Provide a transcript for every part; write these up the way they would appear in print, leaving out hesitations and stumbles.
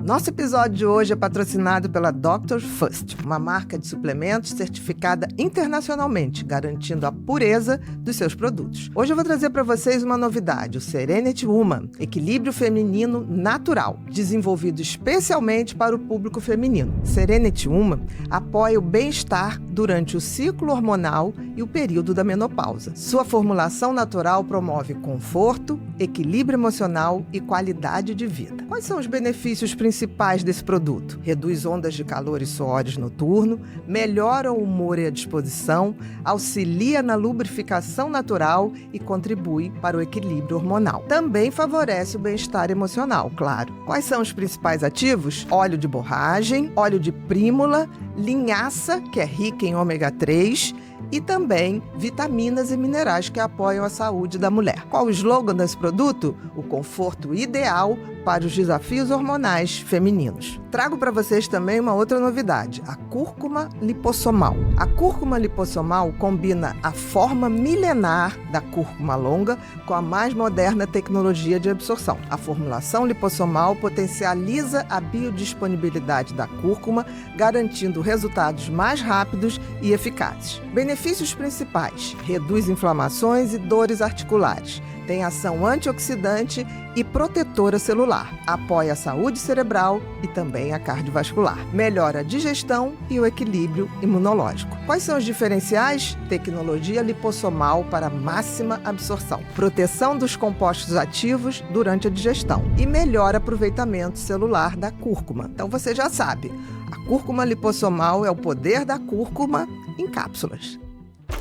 Nosso episódio de hoje é patrocinado pela Dr. First, uma marca de suplementos certificada internacionalmente, garantindo a pureza dos seus produtos. Hoje eu vou trazer para vocês uma novidade, o Serenity Woman, equilíbrio feminino natural, desenvolvido especialmente para o público feminino. Serenity Woman apoia o bem-estar durante o ciclo hormonal e o período da menopausa. Sua formulação natural promove conforto, equilíbrio emocional e qualidade de vida. Quais são os benefícios principais desse produto? Reduz ondas de calor e suores noturno, melhora o humor e a disposição, auxilia na lubrificação natural e contribui para o equilíbrio hormonal. Também favorece o bem-estar emocional, claro. Quais são os principais ativos? Óleo de borragem, óleo de prímula, linhaça, que é rica em ômega 3, e também vitaminas e minerais que apoiam a saúde da mulher. Qual o slogan desse produto? O conforto ideal para os desafios hormonais femininos. Trago para vocês também uma outra novidade, a cúrcuma lipossomal. A cúrcuma lipossomal combina a forma milenar da cúrcuma longa com a mais moderna tecnologia de absorção. A formulação lipossomal potencializa a biodisponibilidade da cúrcuma, garantindo resultados mais rápidos e eficazes. Benefícios principais: reduz inflamações e dores articulares, tem ação antioxidante e protetora celular, apoia a saúde cerebral e também a cardiovascular, melhora a digestão e o equilíbrio imunológico. Quais são os diferenciais? Tecnologia lipossomal para máxima absorção, proteção dos compostos ativos durante a digestão e melhor aproveitamento celular da cúrcuma. Então você já sabe, a cúrcuma lipossomal é o poder da cúrcuma em cápsulas.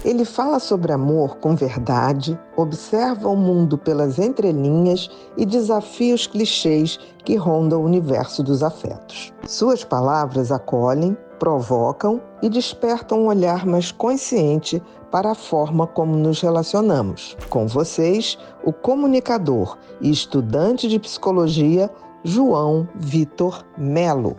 Ele fala sobre amor com verdade, observa o mundo pelas entrelinhas e desafia os clichês que rondam o universo dos afetos. Suas palavras acolhem, provocam e despertam um olhar mais consciente para a forma como nos relacionamos. Com vocês, o comunicador e estudante de psicologia, João Vitor Melo.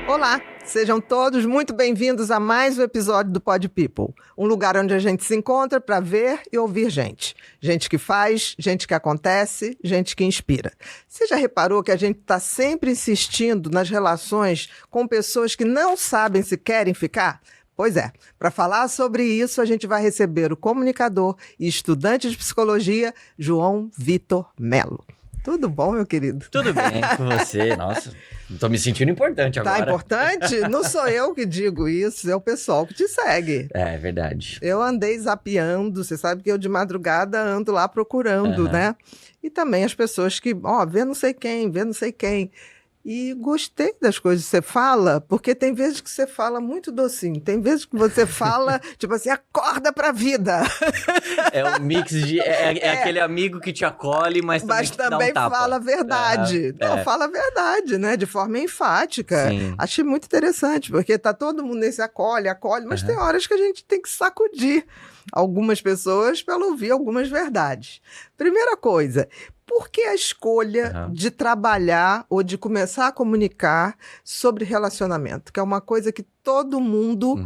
Olá, sejam todos muito bem-vindos a mais um episódio do Pod People, um lugar onde a gente se encontra para ver e ouvir gente. Gente que faz, gente que acontece, gente que inspira. Você já reparou que a gente está sempre insistindo nas relações com pessoas que não sabem se querem ficar? Pois é, para falar sobre isso, a gente vai receber o comunicador e estudante de psicologia, João Vitor Melo. Tudo bom, meu querido? Tudo bem com você? Nossa, tô me sentindo importante agora. Tá importante? Não sou eu que digo isso, é o pessoal que te segue. É verdade. Eu andei zapeando, você sabe que eu de madrugada ando lá procurando, né? E também as pessoas que, vê não sei quem, vê não sei quem. E gostei das coisas que você fala, porque tem vezes que você fala muito docinho, tem vezes que você fala, tipo assim, acorda pra vida. É um mix de... É aquele amigo que te acolhe, mas também te dá um tapa. Fala a verdade. Fala a verdade, né? De forma enfática. Sim. Achei muito interessante, porque tá todo mundo nesse acolhe, mas tem horas que a gente tem que sacudir algumas pessoas para ouvir algumas verdades. Primeira coisa, por que a escolha de trabalhar ou de começar a comunicar sobre relacionamento? Que é uma coisa que todo mundo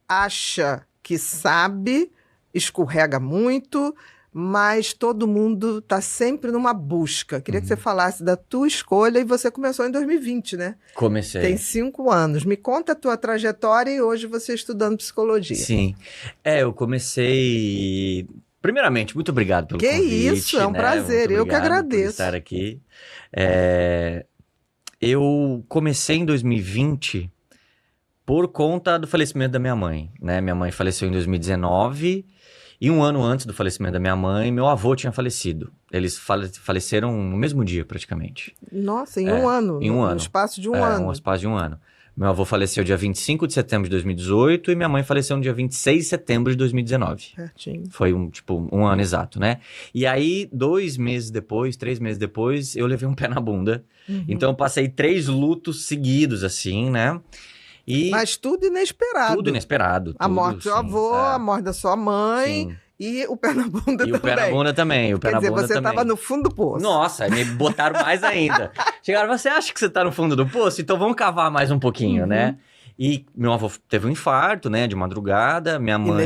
acha que sabe, escorrega muito, mas todo mundo está sempre numa busca. Queria que você falasse da tua escolha, e você começou em 2020, né? Comecei. Tem 5 anos. Me conta a tua trajetória e hoje você estudando psicologia. Sim. Eu comecei... Primeiramente, muito obrigado pelo convite. Que isso, é um prazer. Eu que agradeço. Por estar aqui. Eu comecei em 2020 por conta do falecimento da minha mãe, né? Minha mãe faleceu em 2019 e um ano antes do falecimento da minha mãe, meu avô tinha falecido. Eles faleceram no mesmo dia, praticamente. Nossa, em um ano? Em um ano. No espaço de um ano. No espaço de um ano. Meu avô faleceu dia 25 de setembro de 2018 e minha mãe faleceu no dia 26 de setembro de 2019. Certinho. Foi um ano exato, né? E aí, 3 meses depois, eu levei um pé na bunda. Então, eu passei 3 lutos seguidos, assim, né? E Mas tudo inesperado. tudo inesperado. A morte do seu avô, a morte da sua mãe... Sim. E o pé na bunda E também. o pé na bunda também. Quer dizer, você estava no fundo do poço. Nossa, me botaram mais ainda. Chegaram, você acha que você tá no fundo do poço? Então vamos cavar mais um pouquinho, né? E meu avô teve um infarto, né, de madrugada. Minha mãe...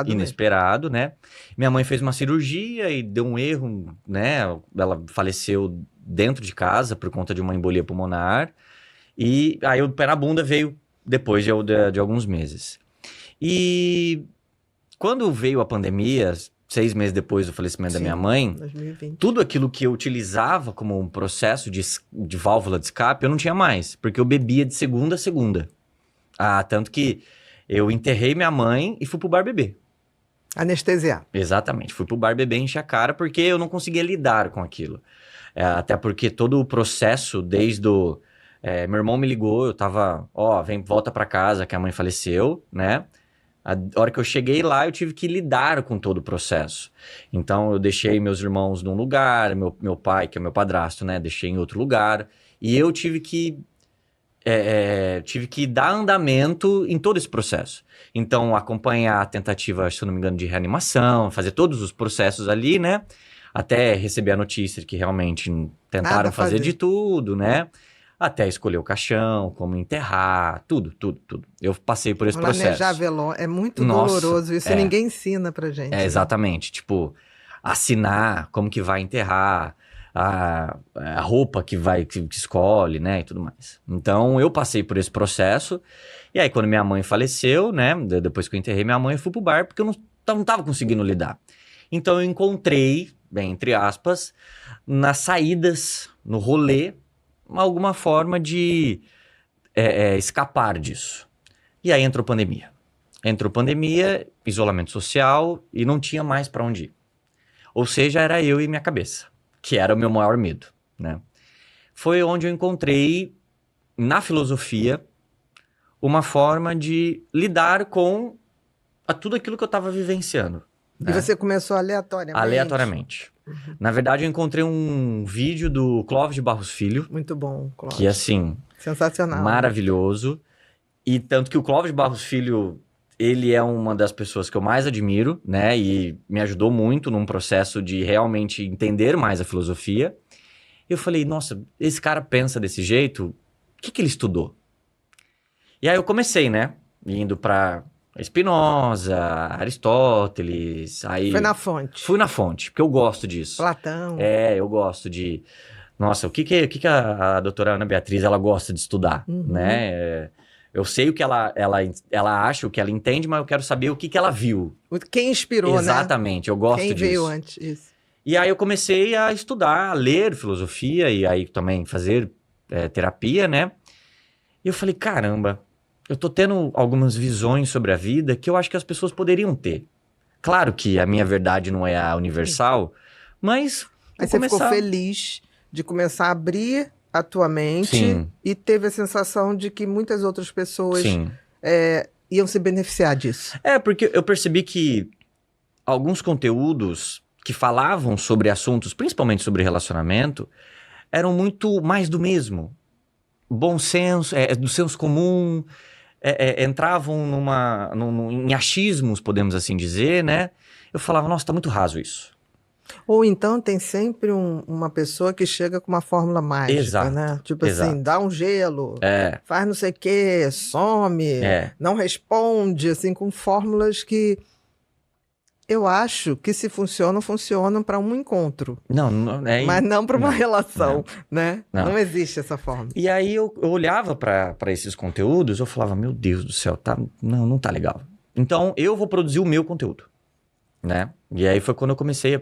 Inesperado, né? Minha mãe fez uma cirurgia e deu um erro, né? Ela faleceu dentro de casa por conta de uma embolia pulmonar. E aí o pé na bunda veio depois de alguns meses. E... quando veio a pandemia, 6 meses depois do falecimento da minha mãe, 2020. Tudo aquilo que eu utilizava como um processo de válvula de escape, eu não tinha mais, porque eu bebia de segunda a segunda. Tanto que eu enterrei minha mãe e fui pro bar beber. Anestesiar. Exatamente, fui pro bar beber, encher a cara, porque eu não conseguia lidar com aquilo. Até porque todo o processo, desde o... meu irmão me ligou, eu tava, volta pra casa, que a mãe faleceu, né? A hora que eu cheguei lá, eu tive que lidar com todo o processo. Então, eu deixei meus irmãos num lugar, meu pai, que é meu padrasto, né? Deixei em outro lugar. E eu tive que dar andamento em todo esse processo. Então, acompanhar a tentativa, se eu não me engano, de reanimação, fazer todos os processos ali, né? Até receber a notícia de que realmente tentaram fazer de tudo, né? Até escolher o caixão, como enterrar, tudo. Eu passei por esse processo. Planejar velório é muito doloroso, isso ninguém ensina pra gente. Né? Exatamente, tipo, assinar como que vai enterrar, a roupa que escolhe, né, e tudo mais. Então, eu passei por esse processo, e aí quando minha mãe faleceu, né, depois que eu enterrei minha mãe, eu fui pro bar, porque eu não tava conseguindo lidar. Então, eu encontrei, bem, entre aspas, nas saídas, no rolê, alguma forma de escapar disso. E aí entrou pandemia. Isolamento social e não tinha mais para onde ir. Ou seja, era eu e minha cabeça, que era o meu maior medo, né? Foi onde eu encontrei, na filosofia, uma forma de lidar com tudo aquilo que eu estava vivenciando. E você começou aleatoriamente? Aleatoriamente. Na verdade, eu encontrei um vídeo do Clóvis de Barros Filho. Muito bom, Clóvis. Que, assim... sensacional. Maravilhoso. E tanto que o Clóvis de Barros Filho, ele é uma das pessoas que eu mais admiro, né? E me ajudou muito num processo de realmente entender mais a filosofia. Eu falei, nossa, esse cara pensa desse jeito, o que ele estudou? E aí eu comecei, né? Indo pra... Spinoza, Aristóteles, aí... Foi na fonte. Fui na fonte, porque eu gosto disso. Platão. Eu gosto de... Nossa, o que a doutora Ana Beatriz, ela gosta de estudar, né? Eu sei o que ela acha, o que ela entende, mas eu quero saber o que ela viu. Quem inspirou, Exatamente, eu gosto disso. Quem veio antes, isso. E aí eu comecei a estudar, a ler filosofia e aí também fazer terapia, né? E eu falei, caramba... eu tô tendo algumas visões sobre a vida que eu acho que as pessoas poderiam ter. Claro que a minha verdade não é a universal, mas... Aí você ficou feliz de começar a abrir a tua mente e teve a sensação de que muitas outras pessoas iam se beneficiar disso. Porque eu percebi que alguns conteúdos que falavam sobre assuntos, principalmente sobre relacionamento, eram muito mais do mesmo. Bom senso, do senso comum... entravam em achismos, podemos assim dizer, né? Eu falava, nossa, tá muito raso isso. Ou então tem sempre uma pessoa que chega com uma fórmula mágica, né? Tipo assim, dá um gelo, faz não sei o quê, some, não responde, assim, com fórmulas que eu acho que se funcionam para um encontro. Mas não para uma relação, né? Não existe essa forma. E aí eu olhava para esses conteúdos, eu falava, meu Deus do céu, não tá legal. Então eu vou produzir o meu conteúdo, né? E aí foi quando eu comecei a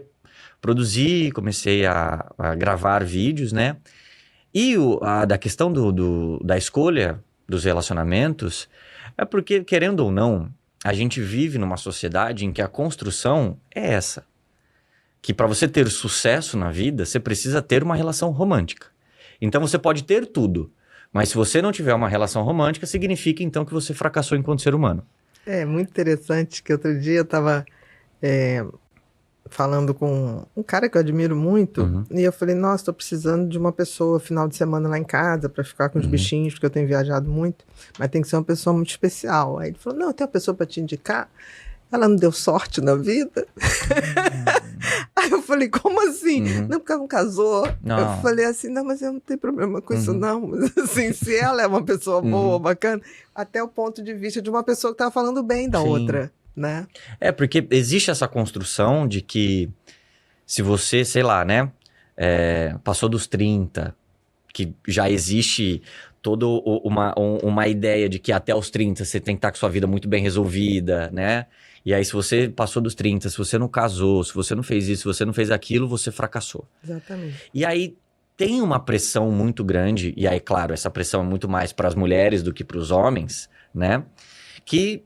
produzir, comecei a gravar vídeos, né? E da questão da escolha dos relacionamentos, é porque, querendo ou não, a gente vive numa sociedade em que a construção é essa. Que para você ter sucesso na vida, você precisa ter uma relação romântica. Então você pode ter tudo, mas se você não tiver uma relação romântica, significa então que você fracassou enquanto ser humano. É muito interessante que outro dia eu estava falando com um cara que eu admiro muito, Uhum. e eu falei, nossa, tô precisando de uma pessoa final de semana lá em casa para ficar com os Uhum. bichinhos, porque eu tenho viajado muito, mas tem que ser uma pessoa muito especial. Aí ele falou, não, eu tenho uma pessoa para te indicar. Ela não deu sorte na vida? Aí eu falei, como assim? Uhum. Não, porque ela não casou. Não. Eu falei assim, não, mas eu não tenho problema com isso Uhum. não. Mas assim, se ela é uma pessoa boa, Uhum. bacana, até o ponto de vista de uma pessoa que estava falando bem da Sim. outra, né? Porque existe essa construção de que se você, sei lá, né, passou dos 30, que já existe toda uma ideia de que até os 30 você tem que estar com sua vida muito bem resolvida, né? E aí se você passou dos 30, se você não casou, se você não fez isso, se você não fez aquilo, você fracassou. Exatamente. E aí tem uma pressão muito grande, e aí, claro, essa pressão é muito mais para as mulheres do que para os homens, né? Que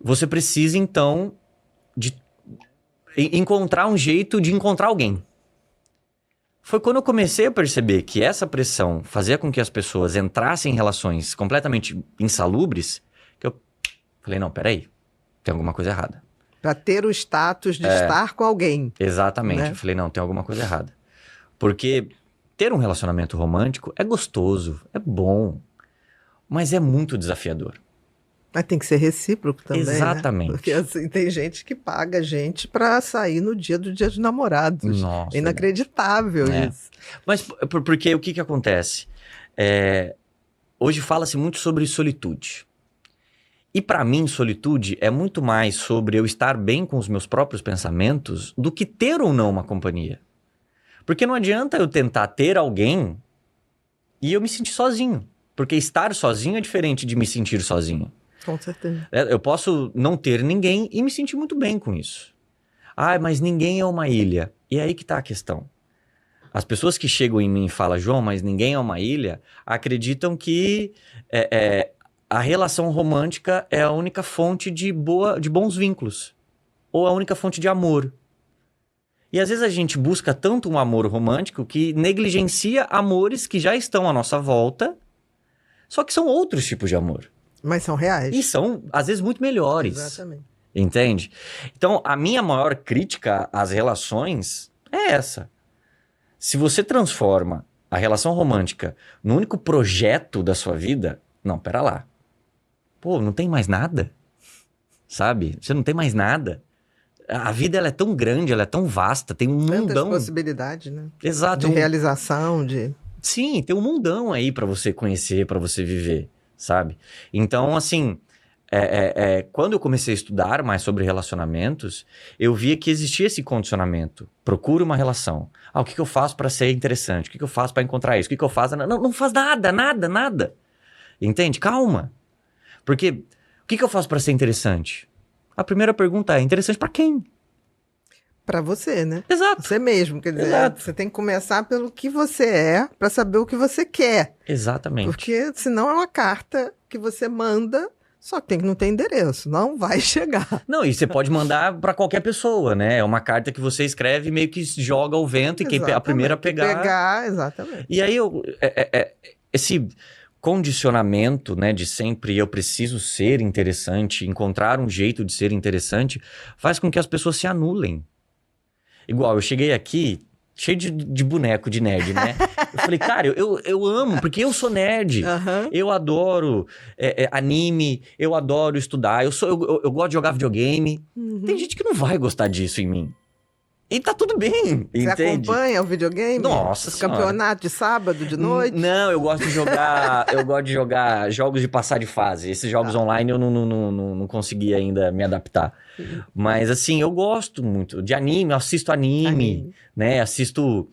você precisa, então, de encontrar um jeito de encontrar alguém. Foi quando eu comecei a perceber que essa pressão fazia com que as pessoas entrassem em relações completamente insalubres, que eu falei, não, peraí, tem alguma coisa errada. Para ter o status de estar com alguém. Exatamente. Né? Eu falei, não, tem alguma coisa errada. Porque ter um relacionamento romântico é gostoso, é bom, mas é muito desafiador. Mas tem que ser recíproco também, Exatamente. né? Porque assim, tem gente que paga a gente pra sair no dia do Dia dos Namorados. Nossa, É inacreditável isso. Mas porque o que acontece? Hoje fala-se muito sobre solitude. E pra mim, solitude é muito mais sobre eu estar bem com os meus próprios pensamentos do que ter ou não uma companhia. Porque não adianta eu tentar ter alguém e eu me sentir sozinho. Porque estar sozinho é diferente de me sentir sozinho. Com certeza. Eu posso não ter ninguém e me sentir muito bem com isso. Ah, mas ninguém é uma ilha. E aí que tá a questão. As pessoas que chegam em mim e falam, João, mas ninguém é uma ilha, acreditam que a relação romântica é a única fonte de bons vínculos. Ou a única fonte de amor. E às vezes a gente busca tanto um amor romântico que negligencia amores que já estão à nossa volta, só que são outros tipos de amor. Mas são reais. E são, às vezes, muito melhores. Exatamente. Entende? Então, a minha maior crítica às relações é essa. Se você transforma a relação romântica no único projeto da sua vida, não, pera lá. Pô, não tem mais nada? Sabe? Você não tem mais nada. A vida, ela é tão grande, ela é tão vasta, tem um Tantas mundão. possibilidades, né? Exato. De realização, de... Sim, tem um mundão aí pra você conhecer, pra você viver, sabe? Então, assim, quando eu comecei a estudar mais sobre relacionamentos, eu via que existia esse condicionamento. Procure uma relação. Ah, o que eu faço pra ser interessante? O que eu faço pra encontrar isso? O que eu faço? Não faz nada. Entende? Calma. Porque o que eu faço pra ser interessante? A primeira pergunta é, interessante pra quem? Pra você, né? Exato. Você mesmo, quer dizer, Exato. você tem que começar pelo que você é pra saber o que você quer. Exatamente. Porque senão é uma carta que você manda, só que não tem endereço, não vai chegar. Não, e você pode mandar pra qualquer pessoa, né? É uma carta que você escreve e meio que joga ao vento e quem a primeira a pegar... Exatamente. E aí, esse condicionamento, né, de sempre eu preciso ser interessante, encontrar um jeito de ser interessante, faz com que as pessoas se anulem. Igual, eu cheguei aqui cheio de boneco de nerd, né? Eu falei, cara, eu amo, porque eu sou nerd. Uhum. Eu adoro anime, eu adoro estudar, eu gosto de jogar videogame. Uhum. Tem gente que não vai gostar disso em mim. E tá tudo bem, Você entende? acompanha o videogame? Nossa Os Senhora. campeonatos de sábado, de noite? Não, eu gosto de jogar jogos de passar de fase. Esses jogos online eu não consegui ainda me adaptar. Mas assim, eu gosto muito de anime, eu assisto anime. Né? Assisto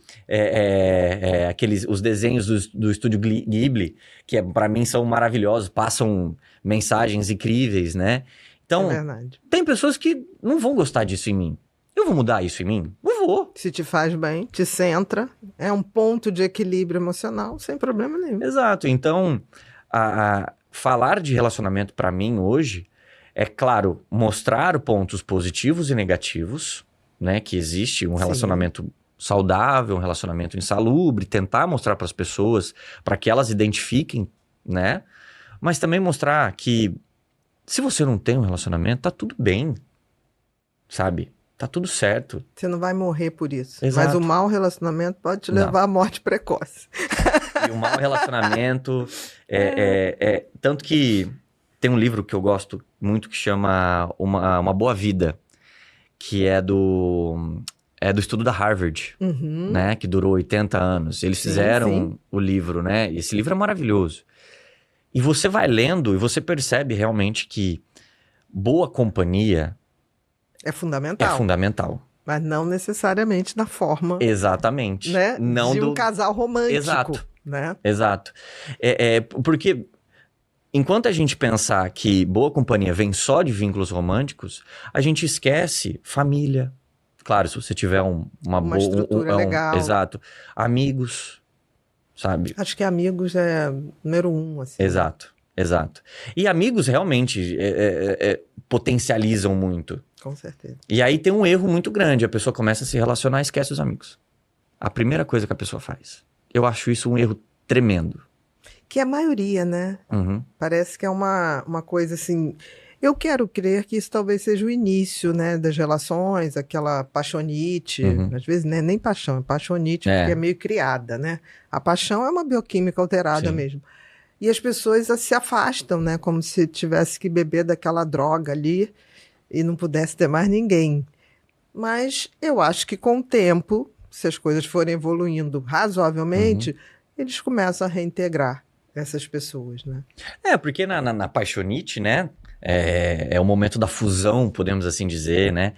os desenhos do estúdio Ghibli, que pra mim são maravilhosos, passam mensagens incríveis, né? Então, É verdade. tem pessoas que não vão gostar disso em mim. Eu vou mudar isso em mim? Não vou. Se te faz bem, te centra, é um ponto de equilíbrio emocional, sem problema nenhum. Exato. Então, falar de relacionamento pra mim hoje é, claro, mostrar pontos positivos e negativos, né? Que existe um relacionamento saudável, um relacionamento insalubre, tentar mostrar para as pessoas, para que elas identifiquem, né? Mas também mostrar que se você não tem um relacionamento, tá tudo bem, sabe? Tá tudo certo. Você não vai morrer por isso. Exato. Mas o mau relacionamento pode te Não. levar à morte precoce. E o mau relacionamento tanto que tem um livro que eu gosto muito que chama Uma Boa Vida, que é do estudo da Harvard, Uhum. né? Que durou 80 anos. Eles Sim, fizeram sim. o livro, né? E esse livro é maravilhoso. E você vai lendo e você percebe realmente que boa companhia É é fundamental. fundamental. Mas não necessariamente na forma, Exatamente. né, Não de um do... casal romântico. Exato. Né? Exato. Porque enquanto a gente pensar que boa companhia vem só de vínculos românticos, a gente esquece família. Claro, se você tiver uma boa... estrutura legal. Exato. Amigos, sabe? Acho que amigos é número 1, assim. Exato, exato. E amigos realmente potencializam muito. Com certeza. E aí tem um erro muito grande. A pessoa começa a se relacionar e esquece os amigos. A primeira coisa que a pessoa faz. Eu acho isso um erro tremendo. Que é a maioria, né? Uhum. Parece que é uma coisa assim... Eu quero crer que isso talvez seja o início, né, das relações, aquela paixonite. Uhum. Às vezes não é nem paixão, é paixonite, É. porque é meio criada, né? A paixão é uma bioquímica alterada Sim. mesmo. E as pessoas se afastam, né? Como se tivesse que beber daquela droga ali e não pudesse ter mais ninguém. Mas eu acho que com o tempo, se as coisas forem evoluindo razoavelmente, eles começam a reintegrar essas pessoas, né? Porque na paixonite, né? É o momento da fusão, podemos assim dizer, né?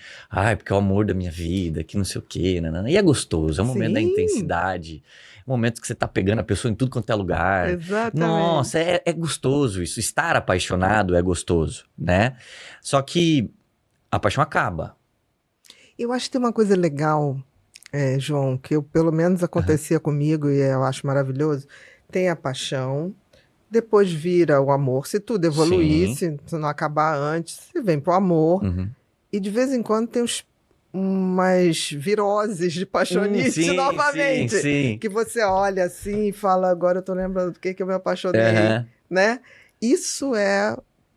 Porque é o amor da minha vida, que não sei o quê. Nanana. E é gostoso, é o momento da Sim. intensidade. É o momento que você tá pegando a pessoa em tudo quanto é lugar. Exatamente. Nossa, é gostoso isso. Estar apaixonado é gostoso, né? Só que a paixão acaba. Eu acho que tem uma coisa legal, João, que pelo menos acontecia comigo e eu acho maravilhoso. Tem a paixão, depois vira o amor. Se tudo evoluir, se não acabar antes, você vem pro amor. Uhum. E de vez em quando tem umas viroses de paixonite Sim, novamente. sim. Que você olha assim e fala, agora eu tô lembrando do que eu me apaixonei, Uhum. né? Isso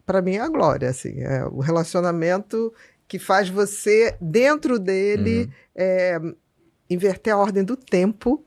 para mim, a glória, assim. É o relacionamento que faz você, dentro dele, inverter a ordem do tempo.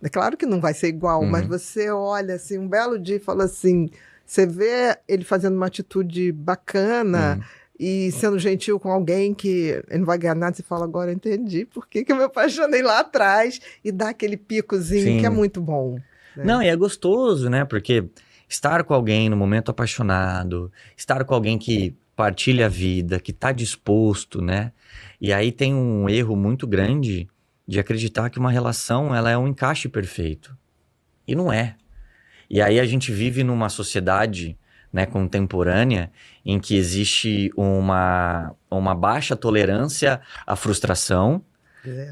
É claro que não vai ser igual, mas você olha assim, um belo dia e fala assim, você vê ele fazendo uma atitude bacana e sendo gentil com alguém que ele não vai ganhar nada, você fala, agora eu entendi por que eu me apaixonei lá atrás, e dá aquele picozinho. Sim. Que é muito bom. Né? Não, e é gostoso, né? Porque estar com alguém no momento apaixonado, estar com alguém que partilha a vida, que tá disposto, né? E aí tem um erro muito grande de acreditar que uma relação ela é um encaixe perfeito. E não é. E aí a gente vive numa sociedade, né, contemporânea em que existe uma baixa tolerância à frustração,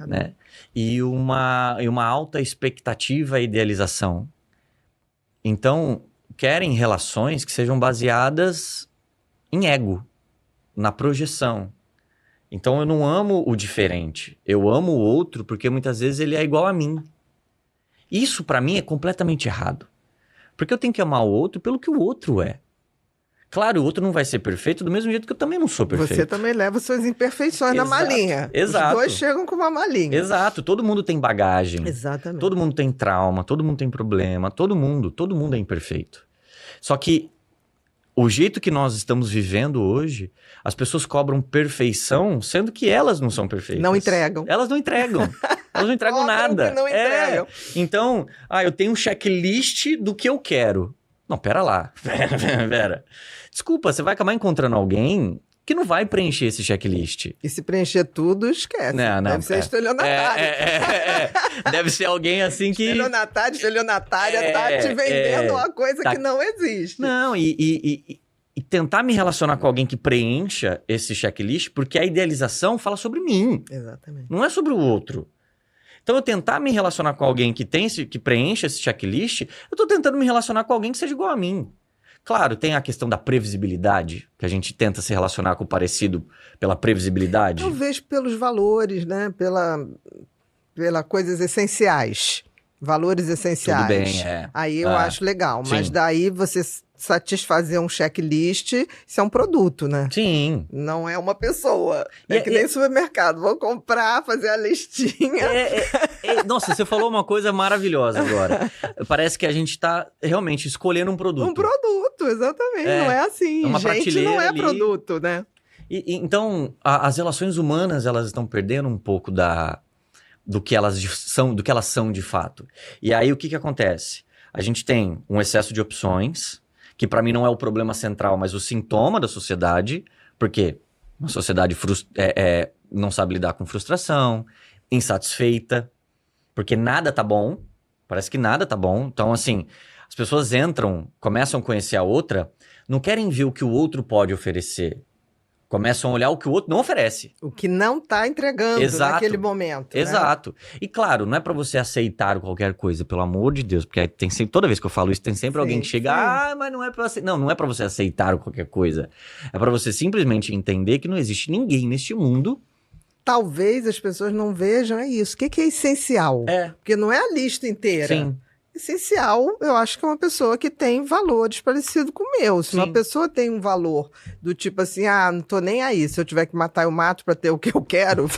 né? E uma alta expectativa e idealização. Então, querem relações que sejam baseadas em ego, na projeção. Então, eu não amo o diferente. Eu amo o outro porque muitas vezes ele é igual a mim. Isso, pra mim, é completamente errado. Porque eu tenho que amar o outro pelo que o outro é. Claro, o outro não vai ser perfeito do mesmo jeito que eu também não sou perfeito. Você também leva suas imperfeições na malinha. Exato. Os dois chegam com uma malinha. Exato. Todo mundo tem bagagem. Exatamente. Todo mundo tem trauma, todo mundo tem problema, todo mundo é imperfeito. Só que o jeito que nós estamos vivendo hoje, as pessoas cobram perfeição, sendo que elas não são perfeitas. Não entregam. Elas não entregam. Elas não entregam nada. Que não entregam. Então, eu tenho um checklist do que eu quero. Não, pera lá. Pera. Desculpa, você vai acabar encontrando alguém que não vai preencher esse checklist. E se preencher tudo, esquece. Não, Deve ser estelionatário. Deve ser alguém assim que... Estelionatária tá te vendendo uma coisa que não existe. Não, e tentar me relacionar com alguém que preencha esse checklist, porque a idealização fala sobre mim. Exatamente. Não é sobre o outro. Então, eu tentar me relacionar com alguém que preencha esse checklist, eu tô tentando me relacionar com alguém que seja igual a mim. Claro, tem a questão da previsibilidade, que a gente tenta se relacionar com o parecido pela previsibilidade. Talvez pelos valores, né? Pela coisas essenciais. Valores essenciais. Tudo bem, é. Aí eu acho legal, mas Sim. daí você satisfazer um checklist, isso é um produto, né? Sim. Não é uma pessoa. E É que nem supermercado. Vou comprar, fazer a listinha. Nossa, você falou uma coisa maravilhosa agora. Parece que a gente tá realmente escolhendo um produto. Um produto, exatamente. É, não é assim. é uma Gente, prateleira não é ali. produto, né? Então, as relações humanas, elas estão perdendo um pouco do que elas são de fato. E aí, o que acontece? A gente tem um excesso de opções, que para mim não é o problema central, mas o sintoma da sociedade, porque uma sociedade não sabe lidar com frustração, insatisfeita, porque nada tá bom, parece que nada tá bom. Então, assim, as pessoas começam a conhecer a outra, não querem ver o que o outro pode oferecer. Começam a olhar o que o outro não oferece. O que não tá entregando Exato. naquele momento. Exato. Né? E claro, não é pra você aceitar qualquer coisa, pelo amor de Deus, porque tem sempre, toda vez que eu falo isso, tem sempre alguém que chega, mas não é pra você. Não é pra você aceitar qualquer coisa. É pra você simplesmente entender que não existe ninguém neste mundo. Talvez as pessoas não vejam isso. O que é essencial? Porque não é a lista inteira. Sim. Essencial, eu acho que é uma pessoa que tem valores parecidos com o meu. Se uma pessoa tem um valor do tipo assim, não tô nem aí, se eu tiver que matar, eu mato pra ter o que eu quero,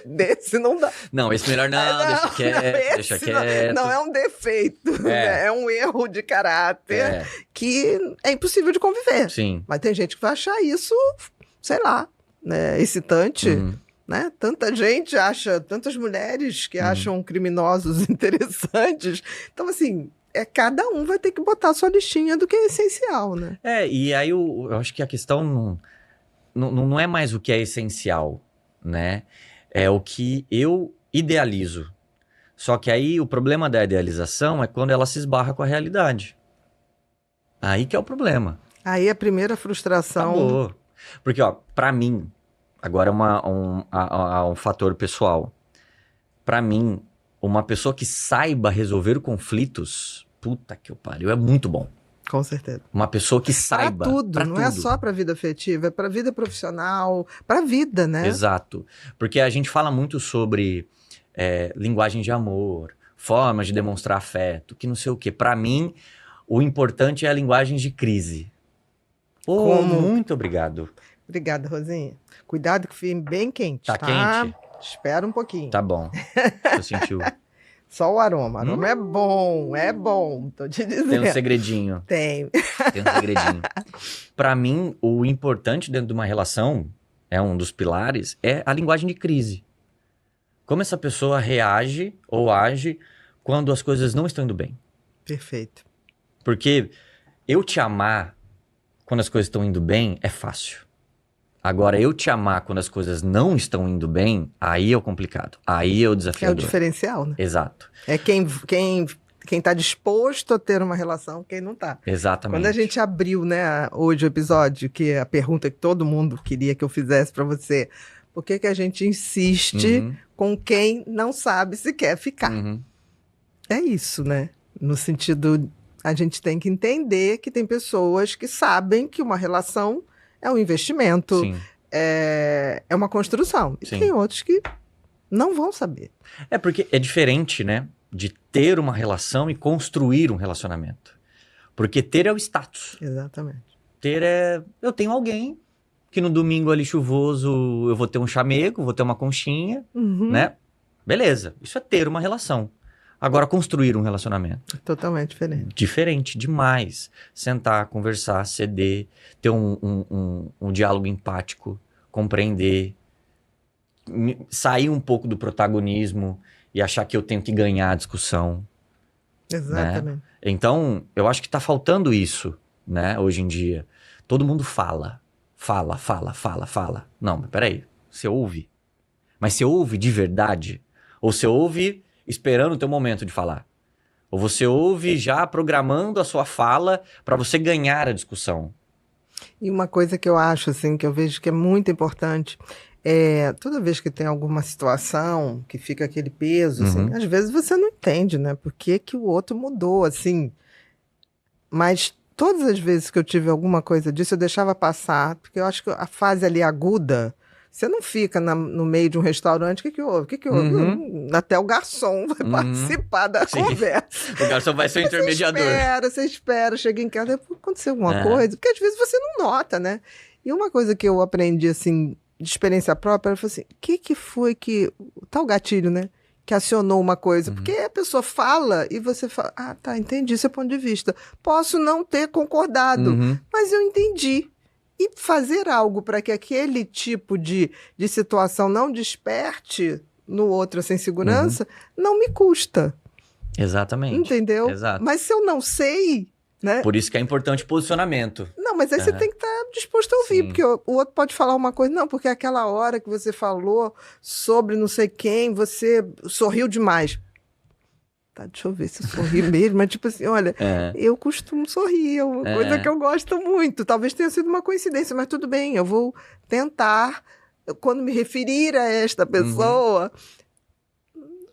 desse não dá. Não, esse melhor não, deixa quieto, deixa quieto. Não é um defeito, né? É um erro de caráter que é impossível de conviver. Sim. Mas tem gente que vai achar isso, sei lá, né, excitante. Né? Tanta gente tantas mulheres que acham criminosos interessantes. Então, assim, cada um vai ter que botar a sua listinha do que é essencial, né? E aí eu acho que a questão não é mais o que é essencial, né? É o que eu idealizo. Só que aí o problema da idealização é quando ela se esbarra com a realidade. Aí que é o problema. Aí a primeira frustração... Acabou. Porque, pra mim... Agora um fator pessoal. Pra mim, uma pessoa que saiba resolver conflitos, puta que pariu, é muito bom. Com certeza. Uma pessoa que saiba. Pra tudo, não é só pra vida afetiva, é pra vida profissional, pra vida, né? Exato. Porque a gente fala muito sobre linguagem de amor, formas de demonstrar afeto, que não sei o quê. Pra mim, o importante é a linguagem de crise. Muito obrigado. Obrigada, Rosinha. Cuidado que fique bem quente, tá? Quente? Espera um pouquinho. Tá bom. Você sentiu? Só o aroma. O aroma é bom, tô te dizendo. Tem um segredinho. Tem um segredinho. Pra mim, o importante dentro de uma relação, um dos pilares, é a linguagem de crise. Como essa pessoa reage ou age quando as coisas não estão indo bem. Perfeito. Porque eu te amar quando as coisas estão indo bem é fácil. Agora, eu te amar quando as coisas não estão indo bem, aí é o complicado. Aí é o desafiador. É o diferencial, né? Exato. É quem tá disposto a ter uma relação, quem não tá. Exatamente. Quando a gente abriu, né, hoje o episódio, que é a pergunta que todo mundo queria que eu fizesse pra você, por que a gente insiste com quem não sabe se quer ficar? É isso, né? No sentido, a gente tem que entender que tem pessoas que sabem que uma relação é um investimento, é uma construção. E tem outros que não vão saber. Porque é diferente, né? De ter uma relação e construir um relacionamento. Porque ter é o status. Exatamente. Ter eu tenho alguém que no domingo ali chuvoso eu vou ter um chamego, vou ter uma conchinha, né? Beleza, isso é ter uma relação. Agora, construir um relacionamento. Totalmente diferente. Diferente, demais. Sentar, conversar, ceder, ter um diálogo empático, compreender, sair um pouco do protagonismo e achar que eu tenho que ganhar a discussão. Exatamente. Né? Então, eu acho que tá faltando isso, né, hoje em dia. Todo mundo fala. Não, mas peraí, você ouve? Mas você ouve de verdade? Ou você ouve esperando o teu momento de falar? Ou você ouve já programando a sua fala para você ganhar a discussão? E uma coisa que eu acho, assim, que eu vejo que é muito importante, toda vez que tem alguma situação que fica aquele peso, assim, às vezes você não entende, né? Por que o outro mudou, assim. Mas todas as vezes que eu tive alguma coisa disso, eu deixava passar, porque eu acho que a fase ali aguda, Você não fica no meio de um restaurante, o que houve? O que houve? Até o garçom vai participar da conversa. O garçom vai ser o intermediador. Você espera, chega em casa, aconteceu alguma coisa, porque às vezes você não nota, né? E uma coisa que eu aprendi, assim, de experiência própria, eu falei assim, o que foi que... Tal gatilho, né? Que acionou uma coisa. Porque a pessoa fala e você fala, tá, entendi seu ponto de vista. Posso não ter concordado, mas eu entendi. E fazer algo para que aquele tipo de situação não desperte no outro essa insegurança, não me custa. Exatamente. Entendeu? Exato. Mas se eu não sei, né? Por isso que é importante posicionamento. Não, mas aí você tem que estar disposto a ouvir, porque o outro pode falar uma coisa, não, porque aquela hora que você falou sobre não sei quem, você sorriu demais. Tá, deixa eu ver se eu sorri mesmo, mas tipo assim, olha, eu costumo sorrir, é uma coisa que eu gosto muito. Talvez tenha sido uma coincidência, mas tudo bem, eu vou tentar, quando me referir a esta pessoa,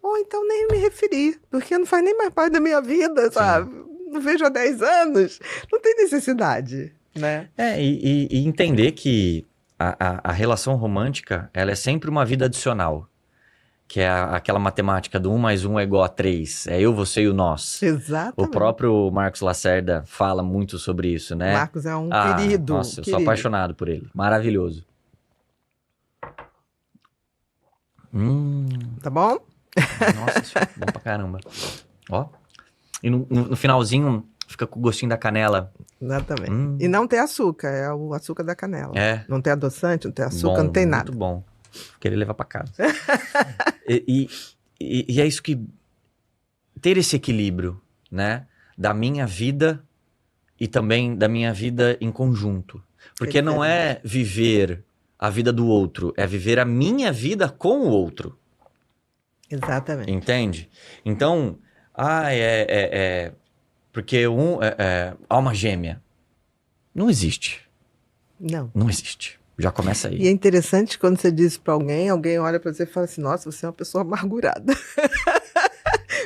ou então nem me referir, porque não faz nem mais parte da minha vida, sabe? Não vejo há 10 anos, não tem necessidade, né? E entender que a relação romântica, ela é sempre uma vida adicional. Que é aquela matemática do 1 mais 1 é igual a 3. É eu, você e o nós. Exatamente. O próprio Marcos Lacerda fala muito sobre isso, né? Marcos é um querido. Nossa, eu sou apaixonado por ele. Maravilhoso. Tá bom? Nossa, bom pra caramba. Ó. E no finalzinho fica com o gostinho da canela. Exatamente. E não tem açúcar, é o açúcar da canela. Não tem adoçante, não tem açúcar, não tem nada. Muito bom. Querer levar pra casa. e é isso que... Ter esse equilíbrio, né? Da minha vida e também da minha vida em conjunto. Porque não é viver a vida do outro, é viver a minha vida com o outro. Exatamente. Entende? Então, porque alma gêmea. Não existe. Não existe. Já começa aí. E é interessante quando você diz para alguém olha para você e fala assim, nossa, você é uma pessoa amargurada.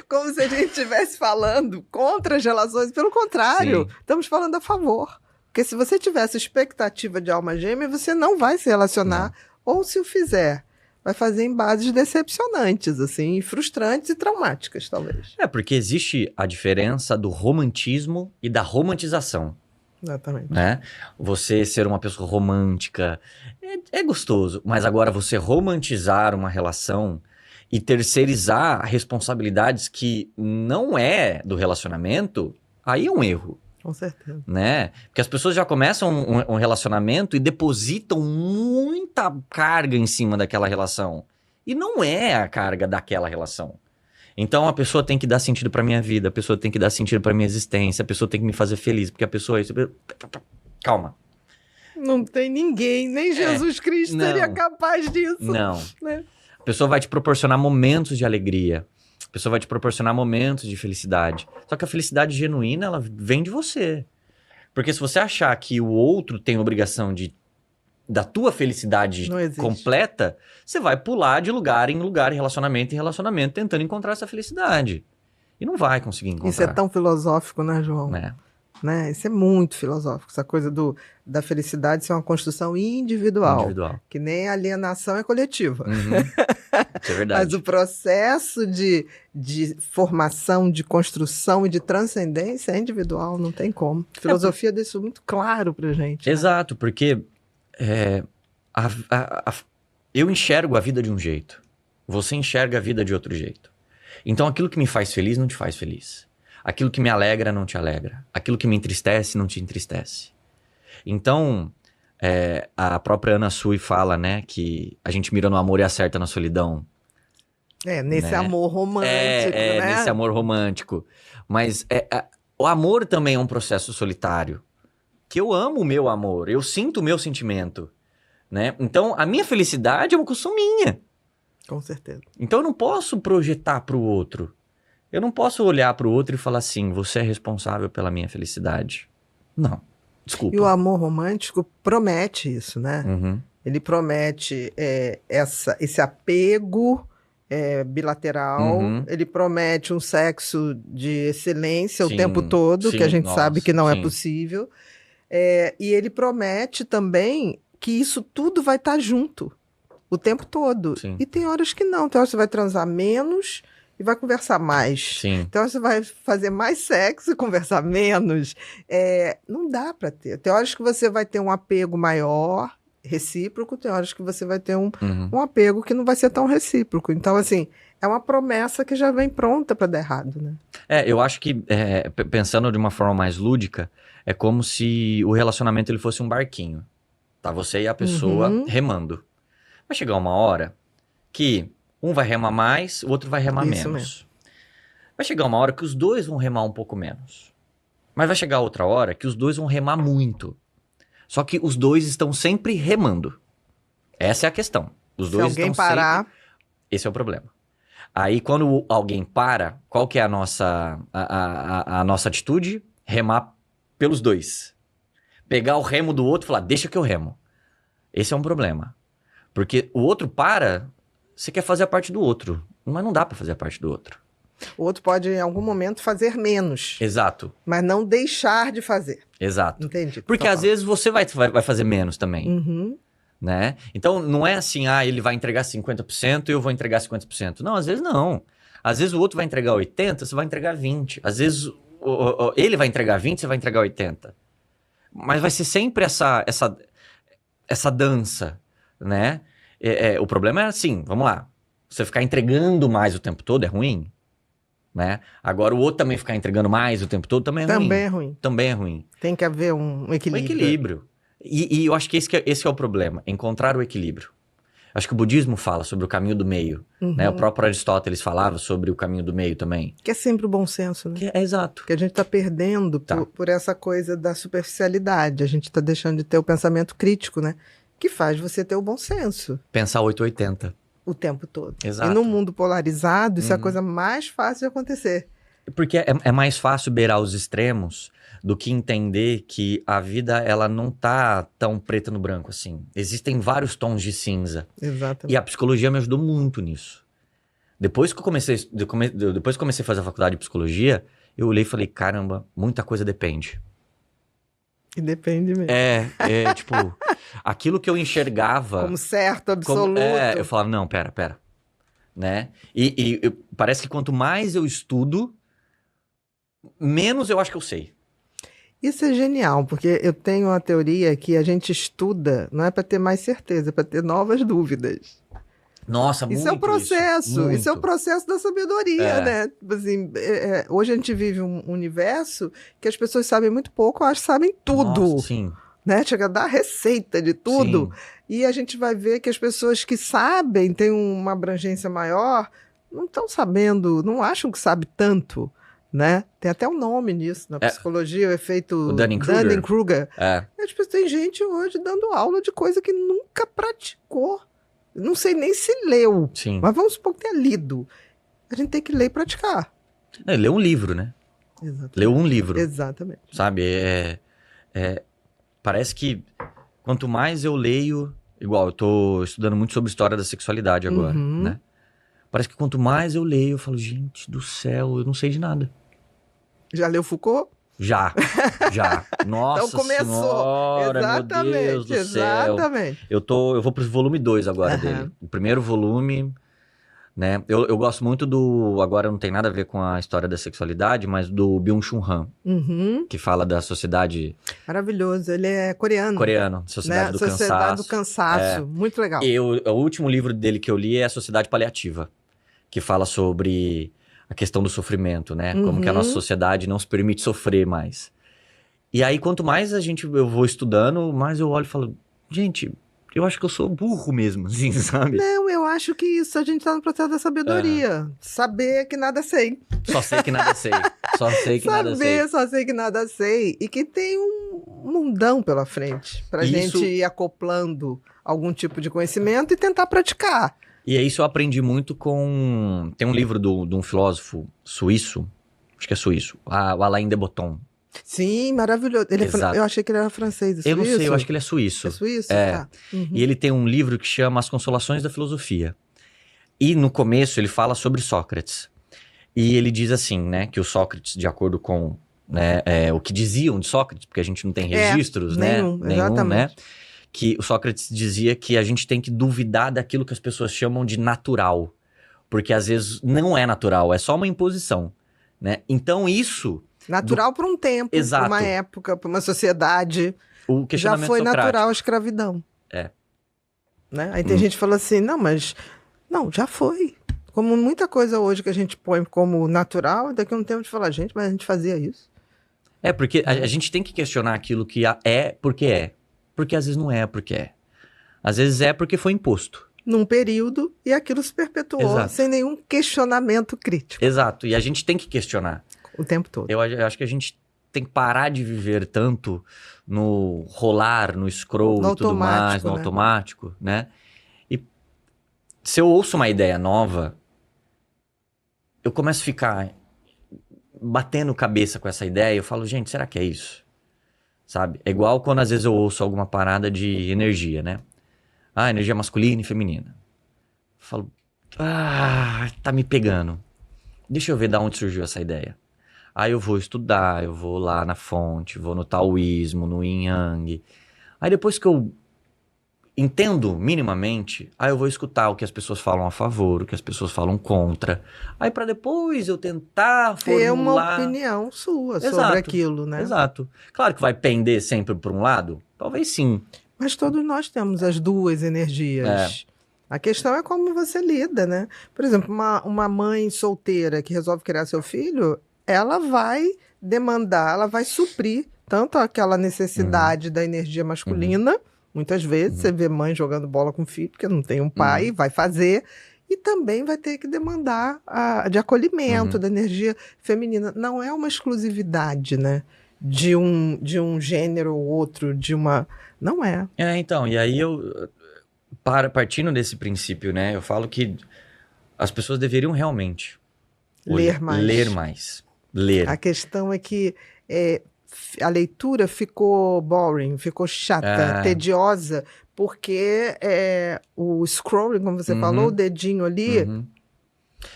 Como se a gente estivesse falando contra as relações. Pelo contrário, estamos falando a favor. Porque se você tivesse expectativa de alma gêmea, você não vai se relacionar. Ou se o fizer, vai fazer em bases decepcionantes, assim, frustrantes e traumáticas, talvez. Porque existe a diferença do romantismo e da romantização. Exatamente. Né? Você ser uma pessoa romântica é gostoso, mas agora você romantizar uma relação e terceirizar responsabilidades que não é do relacionamento, aí é um erro. Com certeza. Né? Porque as pessoas já começam um relacionamento e depositam muita carga em cima daquela relação. E não é a carga daquela relação. Então a pessoa tem que dar sentido pra minha vida, a pessoa tem que dar sentido pra minha existência, a pessoa tem que me fazer feliz, porque a pessoa... Calma. Não tem ninguém, nem Jesus Cristo seria capaz disso. Não. Né? A pessoa vai te proporcionar momentos de alegria, a pessoa vai te proporcionar momentos de felicidade. Só que a felicidade genuína, ela vem de você. Porque se você achar que o outro tem obrigação da tua felicidade completa, você vai pular de lugar em lugar, relacionamento em relacionamento, tentando encontrar essa felicidade. E não vai conseguir encontrar. Isso é tão filosófico, né, João? Né? Isso é muito filosófico. Essa coisa da felicidade ser uma construção individual. Que nem a alienação é coletiva. Isso é verdade. Mas o processo de formação, de construção e de transcendência é individual, não tem como. A filosofia deixa muito claro pra gente. Exato, né? Porque... eu enxergo a vida de um jeito. Você enxerga a vida de outro jeito. Então aquilo que me faz feliz não te faz feliz. Aquilo que me alegra não te alegra. Aquilo que me entristece não te entristece. Então, a própria Ana Sui fala, né, que a gente mira no amor e acerta na solidão. Nesse amor romântico, né? Nesse amor romântico. Mas o amor também é um processo solitário. Que eu amo o meu amor, eu sinto o meu sentimento, né? Então, a minha felicidade é uma construção minha. Com certeza. Então, eu não posso projetar para o outro. Eu não posso olhar para o outro e falar assim, você é responsável pela minha felicidade. Não, desculpa. E o amor romântico promete isso, né? Ele promete esse apego bilateral, ele promete um sexo de excelência o tempo todo, que a gente sabe que não é possível. E ele promete também que isso tudo vai estar junto. o tempo todo. Sim. E tem horas que não. Tem horas que você vai transar menos e vai conversar mais. Sim. Então você vai fazer mais sexo e conversar menos. Não dá para ter. Tem horas que você vai ter um apego maior, recíproco, tem horas que você vai ter um apego que não vai ser tão recíproco. Então, assim, é uma promessa que já vem pronta para dar errado, né? Eu acho que, pensando de uma forma mais lúdica, é como se o relacionamento ele fosse um barquinho. Tá? Você e a pessoa remando. Vai chegar uma hora que um vai remar mais, o outro vai remar Isso menos. mesmo. Vai chegar uma hora que os dois vão remar um pouco menos. Mas vai chegar outra hora que os dois vão remar muito. Só que os dois estão sempre remando. Essa é a questão. Os dois Se alguém estão parar... sempre... Esse é o problema. Aí, quando alguém para, qual que é a nossa atitude? Remar pelos dois. Pegar o remo do outro e falar, deixa que eu remo. Esse é um problema. Porque o outro para, você quer fazer a parte do outro. Mas não dá pra fazer a parte do outro. O outro pode, em algum momento, fazer menos. Exato. Mas não deixar de fazer. Exato. Entendi. Porque às vezes você vai fazer menos também. Uhum. Né? Então, não é assim, ele vai entregar 50% e eu vou entregar 50%. Não, às vezes não. Às vezes o outro vai entregar 80%, você vai entregar 20%. Às vezes ele vai entregar 20%, você vai entregar 80%. Mas vai ser sempre essa dança, né? O problema é assim, vamos lá. Você ficar entregando mais o tempo todo é ruim, né? Agora, o outro também ficar entregando mais o tempo todo também é ruim. Também é ruim. Também é ruim. Tem que haver um equilíbrio. Um equilíbrio. E eu acho que esse é o problema, encontrar o equilíbrio. Acho que o budismo fala sobre o caminho do meio, né? O próprio Aristóteles falava sobre o caminho do meio também. Que é sempre o bom senso, né? Exato. Que a gente está perdendo por essa coisa da superficialidade. A gente está deixando de ter o pensamento crítico, né? Que faz você ter o bom senso. Pensar 880. O tempo todo. Exato. E no mundo polarizado, isso é a coisa mais fácil de acontecer. Porque é mais fácil beirar os extremos do que entender que a vida ela não tá tão preta no branco assim. Existem vários tons de cinza. Exatamente. E a psicologia me ajudou muito nisso. Depois que eu comecei a fazer a faculdade de psicologia, eu olhei e falei, caramba, muita coisa depende. E depende mesmo. Tipo, aquilo que eu enxergava... Como certo, absoluto. Eu falava, não, pera. Né? E parece que quanto mais eu estudo, menos eu acho que eu sei. Isso é genial, porque eu tenho uma teoria que a gente estuda, não é para ter mais certeza, é para ter novas dúvidas. Nossa, muito isso é o processo, isso é o processo da sabedoria, né? Tipo assim, hoje a gente vive um universo que as pessoas sabem muito pouco, elas sabem tudo. Nossa, sim. Né? Chega a dar receita de tudo. Sim. E a gente vai ver que as pessoas que sabem, têm uma abrangência maior, não estão sabendo, não acham que sabe tanto. Né? Tem até um nome nisso na psicologia, o efeito Dunning-Kruger. Tipo, tem gente hoje dando aula de coisa que nunca praticou. Não sei nem se leu. Sim. Mas vamos supor que tenha lido. A gente tem que ler e praticar. Leu um livro, né? Exatamente. Leu um livro. Exatamente. Sabe? Parece que quanto mais eu leio... Igual, eu tô estudando muito sobre história da sexualidade agora, né? Parece que quanto mais eu leio, eu falo, gente do céu, eu não sei de nada. Já leu Foucault? Já. Nossa então começou. Senhora, exatamente, meu Deus do céu. Exatamente. Eu vou pro volume 2 agora dele. O primeiro volume, né? Eu gosto muito agora não tem nada a ver com a história da sexualidade, mas do Byung-Chul Han, que fala da sociedade... Maravilhoso, ele é coreano. Sociedade do Cansaço. Sociedade do Cansaço, muito legal. E o último livro dele que eu li é A Sociedade Paliativa, que fala sobre a questão do sofrimento, né? Como que a nossa sociedade não se permite sofrer mais. E aí, quanto mais eu vou estudando, mais eu olho e falo, gente, eu acho que eu sou burro mesmo, assim, sabe? Não, eu acho que isso, a gente tá no processo da sabedoria. Saber que nada sei. Só sei que nada sei. Só sei que nada sei. Só sei que nada sei. E que tem um mundão pela frente. Pra gente ir acoplando algum tipo de conhecimento e tentar praticar. E isso eu aprendi muito com... Tem um livro de um filósofo suíço, acho que é suíço, o Alain de Botton. Sim, maravilhoso. Eu achei que ele era francês. Eu não sei, eu acho que ele é suíço. É suíço? Tá. E ele tem um livro que chama As Consolações da Filosofia. E no começo ele fala sobre Sócrates. E ele diz assim, né, que o Sócrates, de acordo com o que diziam de Sócrates, porque a gente não tem registros, nenhum, né? que o Sócrates dizia que a gente tem que duvidar daquilo que as pessoas chamam de natural. Porque às vezes não é natural, é só uma imposição, né? Então isso... Natural por um tempo, Exato. por uma época, por uma sociedade. O Já questionamento foi socrático. natural a escravidão. É. Né? Aí tem gente que fala assim, não, mas... Não, já foi. Como muita coisa hoje que a gente põe como natural, daqui a um tempo a gente fala, gente, mas a gente fazia isso. É, porque a gente tem que questionar aquilo que é porque é. Porque às vezes não é porque é. Às vezes é porque foi imposto. Num período, e aquilo se perpetuou Exato. sem nenhum questionamento crítico Exato, e a gente tem que questionar. o tempo todo. Eu acho que a gente tem que parar de viver tanto no rolar, no scroll No e tudo mais, automático, no né? automático, né? E se eu ouço uma ideia nova, eu começo a ficar batendo cabeça com essa ideia e eu falo, gente, será que é isso? Sabe? É igual quando às vezes eu ouço alguma parada de energia, né? Ah, energia masculina e feminina. Eu falo, tá me pegando. Deixa eu ver de onde surgiu essa ideia. Aí eu vou estudar, eu vou lá na fonte, vou no taoísmo, no yin yang. Aí depois que eu entendo minimamente, aí eu vou escutar o que as pessoas falam a favor, o que as pessoas falam contra. Aí pra depois eu tentar Ter uma formular... opinião sua Exato, sobre aquilo, né? Exato. Claro que vai pender sempre por um lado? Talvez sim. Mas todos nós temos as duas energias. A questão é como você lida, né? Por exemplo, uma mãe solteira que resolve criar seu filho, ela vai demandar, ela vai suprir tanto aquela necessidade da energia masculina, muitas vezes você vê mãe jogando bola com filho, porque não tem um pai, vai fazer, e também vai ter que demandar de acolhimento da energia feminina. Não é uma exclusividade, né? De um gênero ou outro, de uma... Não é. Então, e aí partindo desse princípio, né, eu falo que as pessoas deveriam realmente Ler mais. Ler mais. Ler. A questão é que a leitura ficou boring, ficou chata, tediosa, porque o scrolling, como você falou, o dedinho ali,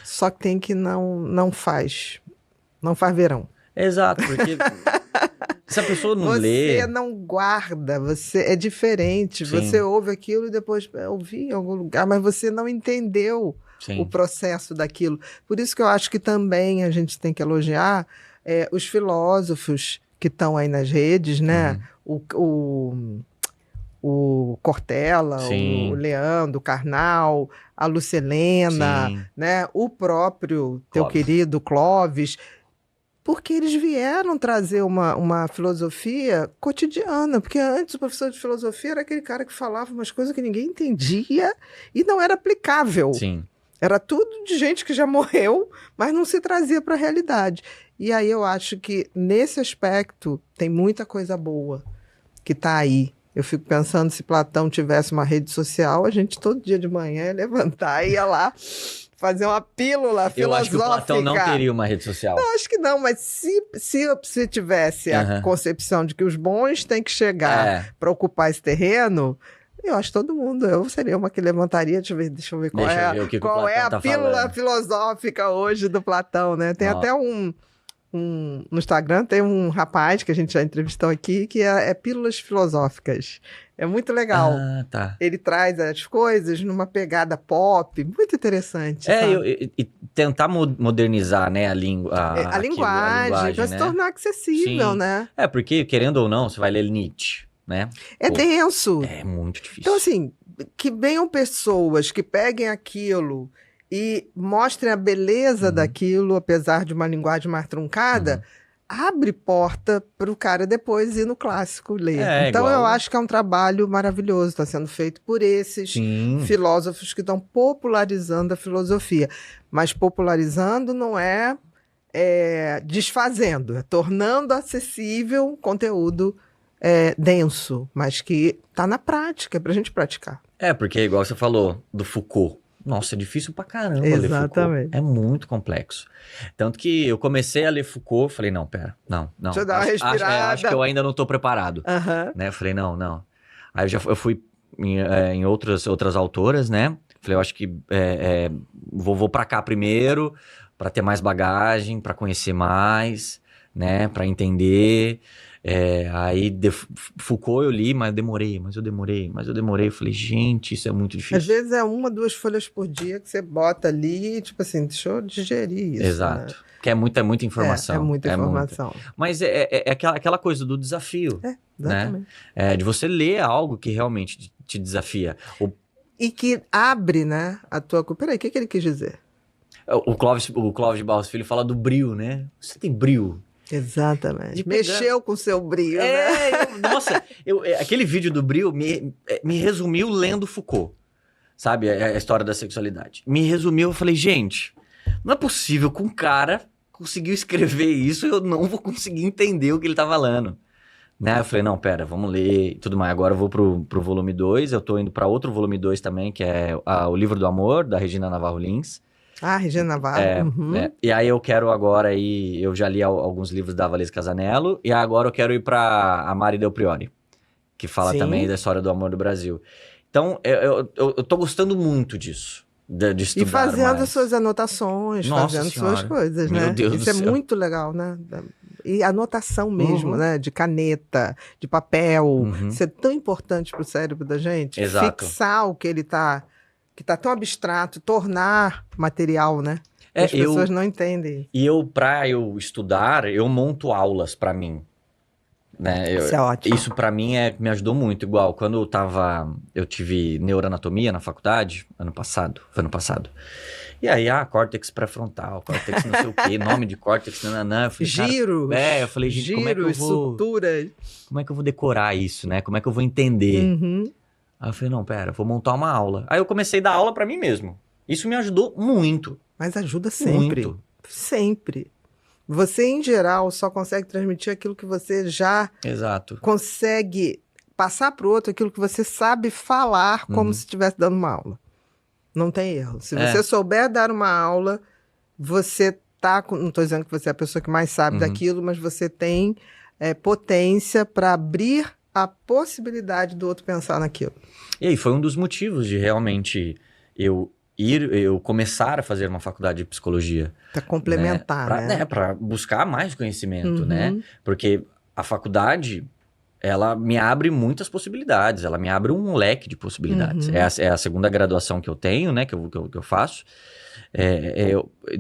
só que tem que não faz verão. Exato, porque se a pessoa não Você lê... não guarda, é diferente. Sim. Você ouve aquilo e depois ouvi em algum lugar, mas você não entendeu Sim. o processo daquilo. Por isso que eu acho que também a gente tem que elogiar os filósofos que estão aí nas redes, né? O Cortella, Sim. o Leandro, o Karnal, a Lucelena, Sim. né? O próprio teu Clóvis. querido Clóvis, porque eles vieram trazer uma filosofia cotidiana, porque antes o professor de filosofia era aquele cara que falava umas coisas que ninguém entendia e não era aplicável. Sim. Era tudo de gente que já morreu, mas não se trazia para a realidade. E aí eu acho que, nesse aspecto, tem muita coisa boa que está aí. Eu fico pensando, se Platão tivesse uma rede social, a gente todo dia de manhã ia levantar e ia lá fazer uma pílula filosófica. Eu acho que o Platão não teria uma rede social. Não, acho que não, mas se tivesse a concepção de que os bons têm que chegar para ocupar esse terreno... Eu acho que todo mundo, eu seria uma que levantaria, deixa eu ver qual é a pílula filosófica hoje do Platão, né? Tem até no Instagram, tem um rapaz que a gente já entrevistou aqui, que é Pílulas Filosóficas. É muito legal. Ah, tá. Ele traz as coisas numa pegada pop, muito interessante. E tentar modernizar, né, a linguagem, para se tornar acessível, Sim. né? Porque, querendo ou não, você vai ler Nietzsche, né? Denso. É muito difícil. Então, assim, que venham pessoas que peguem aquilo e mostrem a beleza daquilo, apesar de uma linguagem mais truncada, abre porta para o cara depois ir no clássico ler. Então, eu acho que é um trabalho maravilhoso, está sendo feito por esses filósofos que estão popularizando a filosofia. Mas popularizando não é desfazendo, é tornando acessível um conteúdo denso, mas que está na prática, para a gente praticar. Porque igual você falou do Foucault. Nossa, é difícil pra caramba ler Foucault. Exatamente. É muito complexo. Tanto que eu comecei a ler Foucault, falei, não, pera, não. Deixa eu dar uma respirada. Acho que eu ainda não tô preparado. Né? Eu falei, não. Aí eu fui em outras autoras, né? Falei, eu acho que vou pra cá primeiro, pra ter mais bagagem, pra conhecer mais, né? Pra entender. Aí Foucault eu li, mas eu demorei. Eu falei, gente, isso é muito difícil. Às vezes é 1, 2 folhas por dia que você bota ali, tipo assim, deixa eu digerir isso. Exato. Né? Porque é muita informação. É muita informação. Mas é aquela coisa do desafio. Exatamente. Né? De você ler algo que realmente te desafia. E que abre, né, a tua... Peraí, o que ele quis dizer? O Clóvis de Barros Filho fala do brio, né? Você tem brio. Exatamente. Mexeu com o seu brio, né? Nossa, aquele vídeo do brio me resumiu lendo Foucault. Sabe? A história da sexualidade. Me resumiu, eu falei, gente, não é possível que um cara conseguiu escrever isso e eu não vou conseguir entender o que ele tá falando. Né? Eu falei, não, pera, vamos ler e tudo mais. Agora eu vou pro volume 2, eu tô indo para outro volume 2 também, que é O Livro do Amor, da Regina Navarro Lins. Regina Navarro. E aí eu quero agora ir, eu já li alguns livros da Valesca Casanello, e agora eu quero ir pra a Mari Del Priori, que fala também da história do amor do Brasil. Então, eu tô gostando muito disso. De estudar e fazendo mais. suas anotações, fazendo suas coisas, né? Meu Deus Isso do é céu. muito legal, né? E anotação mesmo, né? De caneta, de papel. Isso é tão importante pro cérebro da gente. Exato. Fixar o que ele tá... que tá tão abstrato, tornar material, né? As pessoas não entendem. E pra eu estudar, eu monto aulas pra mim. Né? Isso é ótimo. Isso pra mim me ajudou muito. Igual, quando eu tive neuroanatomia na faculdade, foi ano passado. E aí, córtex pré-frontal, córtex não sei o quê, nome de córtex, nananã. Eu falei, giros. Eu falei, gente, como é que eu vou... suturas. Como é que eu vou decorar isso, né? Como é que eu vou entender? Aí eu falei, não, pera, vou montar uma aula. Aí eu comecei a dar aula pra mim mesmo. Isso me ajudou muito. Mas ajuda sempre. Muito. Sempre. Você, em geral, só consegue transmitir aquilo que você já consegue passar para o outro, aquilo que você sabe falar como se estivesse dando uma aula. Não tem erro. Se você souber dar uma aula, você tá... Não estou dizendo que você é a pessoa que mais sabe daquilo, mas você tem potência para abrir a possibilidade do outro pensar naquilo. E aí, foi um dos motivos de realmente eu começar a fazer uma faculdade de psicologia. Para complementar, né? Para buscar mais conhecimento, né? Porque a faculdade, ela me abre muitas possibilidades, ela me abre um leque de possibilidades. É a segunda graduação que eu tenho, né? Que eu faço.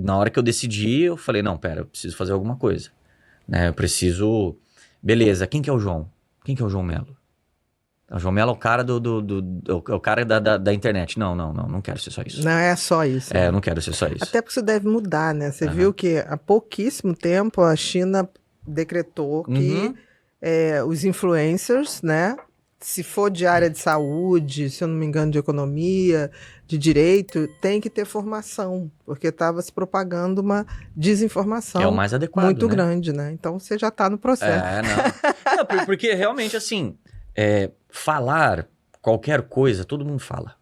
Na hora que eu decidi, eu falei, não, pera, eu preciso fazer alguma coisa. Né? Eu preciso... Beleza, quem que é o João? Quem que é o João Melo? O João Melo é o cara o cara da internet. Não quero ser só isso. Não é só isso. Eu não quero ser só isso. Até porque isso deve mudar, né? Você viu que há pouquíssimo tempo a China decretou que os influencers, né? Se for de área de saúde, se eu não me engano, de economia, de direito, tem que ter formação, porque estava se propagando uma desinformação. É o mais adequado, muito né? grande, né? Então você já está no processo. Não, porque realmente, assim, falar qualquer coisa, todo mundo fala.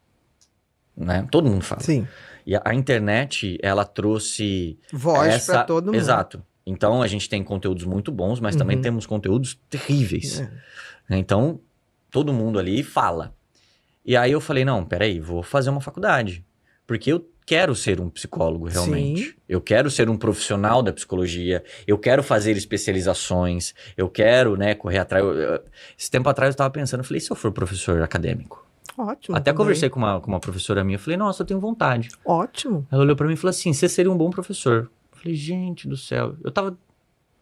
Né? Todo mundo fala. Sim. E a internet, ela trouxe... voz para todo mundo. Exato. Então, a gente tem conteúdos muito bons, mas também temos conteúdos terríveis. Então, todo mundo ali fala. E aí eu falei, não, peraí, vou fazer uma faculdade. Porque eu quero ser um psicólogo, realmente. Sim. Eu quero ser um profissional da psicologia. Eu quero fazer especializações. Eu quero, né, correr atrás. Esse tempo atrás eu estava pensando, eu falei, e se eu for professor acadêmico? Ótimo. Até conversei com uma professora minha, eu falei, nossa, eu tenho vontade. Ótimo. Ela olhou pra mim e falou assim, você seria um bom professor. Eu falei, gente do céu, eu tava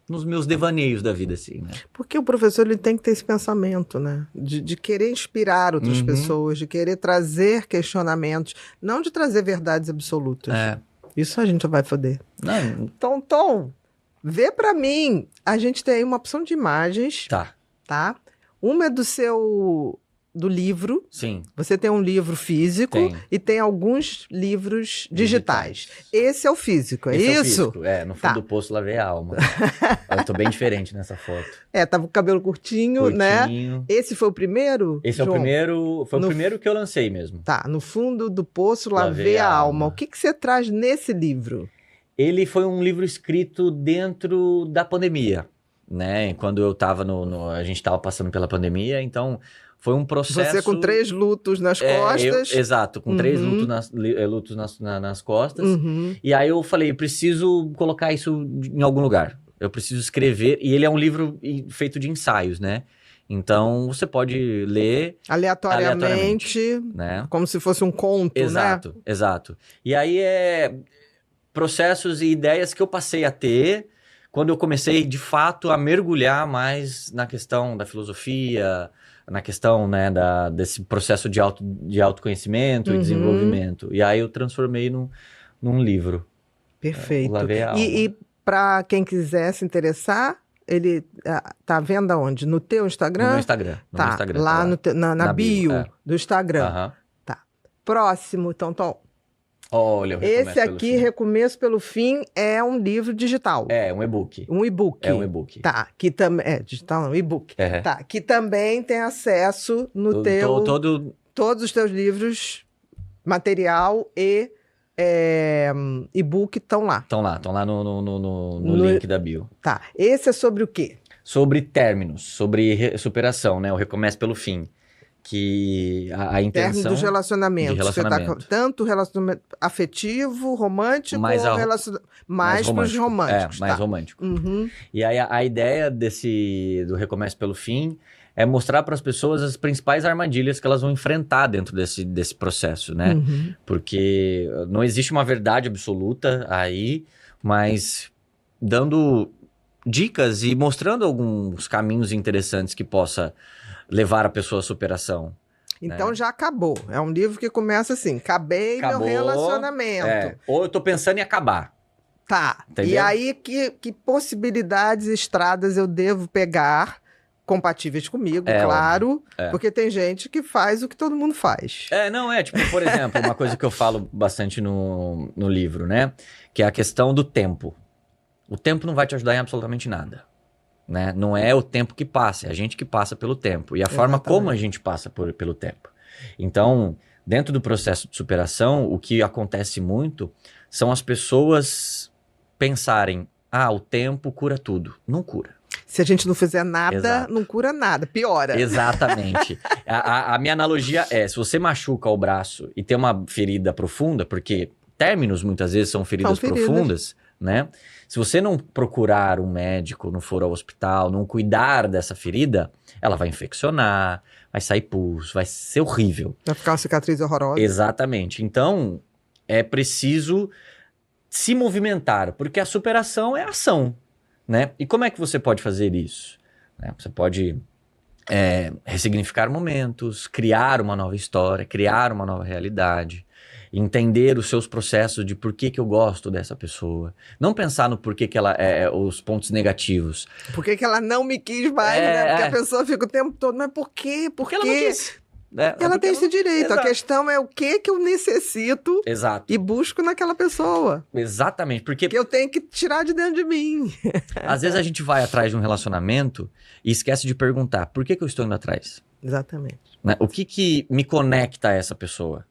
nos meus devaneios da vida, assim, né? Porque o professor ele tem que ter esse pensamento, né? De querer inspirar outras pessoas, de querer trazer questionamentos, não de trazer verdades absolutas. Isso a gente vai foder. Não. Então, Tom, vê pra mim. A gente tem uma opção de imagens. Tá? Uma é do livro. Sim. Você tem um livro físico e tem alguns livros digitais. Esse é o físico, é Esse isso? É o físico. No fundo do poço lavei a alma. Eu tô bem diferente nessa foto. Tava com o cabelo curtinho, né? Esse foi o primeiro? Esse João? é o primeiro, foi o primeiro que eu lancei mesmo. Tá, no fundo do poço lavei a alma. O que você traz nesse livro? Ele foi um livro escrito dentro da pandemia, né? Quando eu tava a gente tava passando pela pandemia, então... Foi um processo... Você com 3 lutos nas costas. Exato, com 3 lutos nas costas. E aí eu falei, preciso colocar isso em algum lugar. eu preciso escrever, e ele é um livro feito de ensaios, né? Então, você pode ler aleatoriamente, né? Como se fosse um conto, exato, né? Exato. E aí processos e ideias que eu passei a ter quando eu comecei, de fato, a mergulhar mais na questão da filosofia, na questão, né, desse processo de autoconhecimento e desenvolvimento. E aí eu transformei num livro. Perfeito. Lavei a alma. E para quem quiser se interessar, ele tá vendo aonde? No teu Instagram? No meu Instagram. Tá, Instagram, lá na bio do Instagram. Aham. Tá. Próximo, então. Olha, Esse aqui, Recomeço pelo Fim, é um livro digital. É, um e-book. Um e-book. É um e-book. Tá, que também... digital não, e-book. É. Tá, que também tem acesso no todos os teus livros, material e e-book estão lá. Estão lá no link da bio. Tá, esse é sobre o quê? Sobre términos, sobre superação, né? O Recomeço pelo Fim. Que a intenção... Término dos relacionamentos. De relacionamento. Tá, tanto relacionamento afetivo, romântico, mais para os românticos. Mais tá. romântico. Uhum. E aí a ideia do Recomeço pelo Fim é mostrar para as pessoas as principais armadilhas que elas vão enfrentar dentro desse processo, né? Uhum. Porque não existe uma verdade absoluta aí, mas dando dicas e mostrando alguns caminhos interessantes que possa levar a pessoa à superação. Então já acabou. É um livro que começa assim: acabou meu relacionamento. Ou eu tô pensando em acabar. Tá. Entendeu? E aí, que possibilidades, estradas eu devo pegar, compatíveis comigo, claro, porque tem gente que faz o que todo mundo faz. Tipo, por exemplo, uma coisa que eu falo bastante no livro, né? Que é a questão do tempo. O tempo não vai te ajudar em absolutamente nada. Né? Não é o tempo que passa, é a gente que passa pelo tempo. E a forma como a gente passa pelo tempo. Então, dentro do processo de superação, o que acontece muito são as pessoas pensarem: o tempo cura tudo. Não cura. Se a gente não fizer nada, Exato. Não cura nada, piora. Exatamente. A minha analogia é, se você machuca o braço e tem uma ferida profunda, porque términos muitas vezes são feridas profundas, né? Se você não procurar um médico, não for ao hospital, não cuidar dessa ferida, ela vai infeccionar, vai sair pus, vai ser horrível. Vai ficar uma cicatriz horrorosa. Exatamente. Então, é preciso se movimentar, porque a superação é ação, né? E como é que você pode fazer isso? Você pode ressignificar momentos, criar uma nova história, criar uma nova realidade. Entender os seus processos de por que eu gosto dessa pessoa. Não pensar no porquê que ela os pontos negativos. Por que ela não me quis mais, né? Porque a pessoa fica o tempo todo, mas por quê? Porque ela não quis. Ela tem esse direito. Exato. A questão é o que eu necessito e busco naquela pessoa. Exatamente. Porque eu tenho que tirar de dentro de mim. Às vezes a gente vai atrás de um relacionamento e esquece de perguntar: por que eu estou indo atrás? Exatamente. Né? O que me conecta a essa pessoa?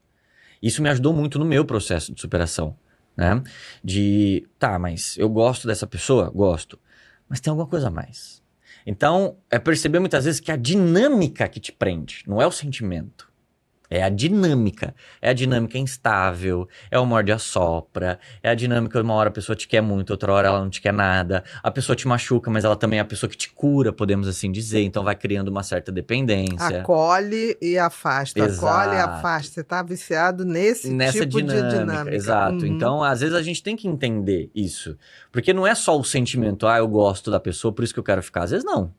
Isso me ajudou muito no meu processo de superação, né? Mas eu gosto dessa pessoa? Gosto. Mas tem alguma coisa a mais. Então, é perceber muitas vezes que a dinâmica que te prende, não é o sentimento. É a dinâmica. É a dinâmica instável, é o morde-a-sopra, é a dinâmica, uma hora a pessoa te quer muito, outra hora ela não te quer nada. A pessoa te machuca, mas ela também é a pessoa que te cura, podemos assim dizer. Então vai criando uma certa dependência. Acolhe e afasta. Exato. Acolhe e afasta. Você tá viciado nessa tipo de dinâmica. Exato. Uhum. Então, às vezes a gente tem que entender isso. Porque não é só o sentimento, eu gosto da pessoa, por isso que eu quero ficar. Às vezes não.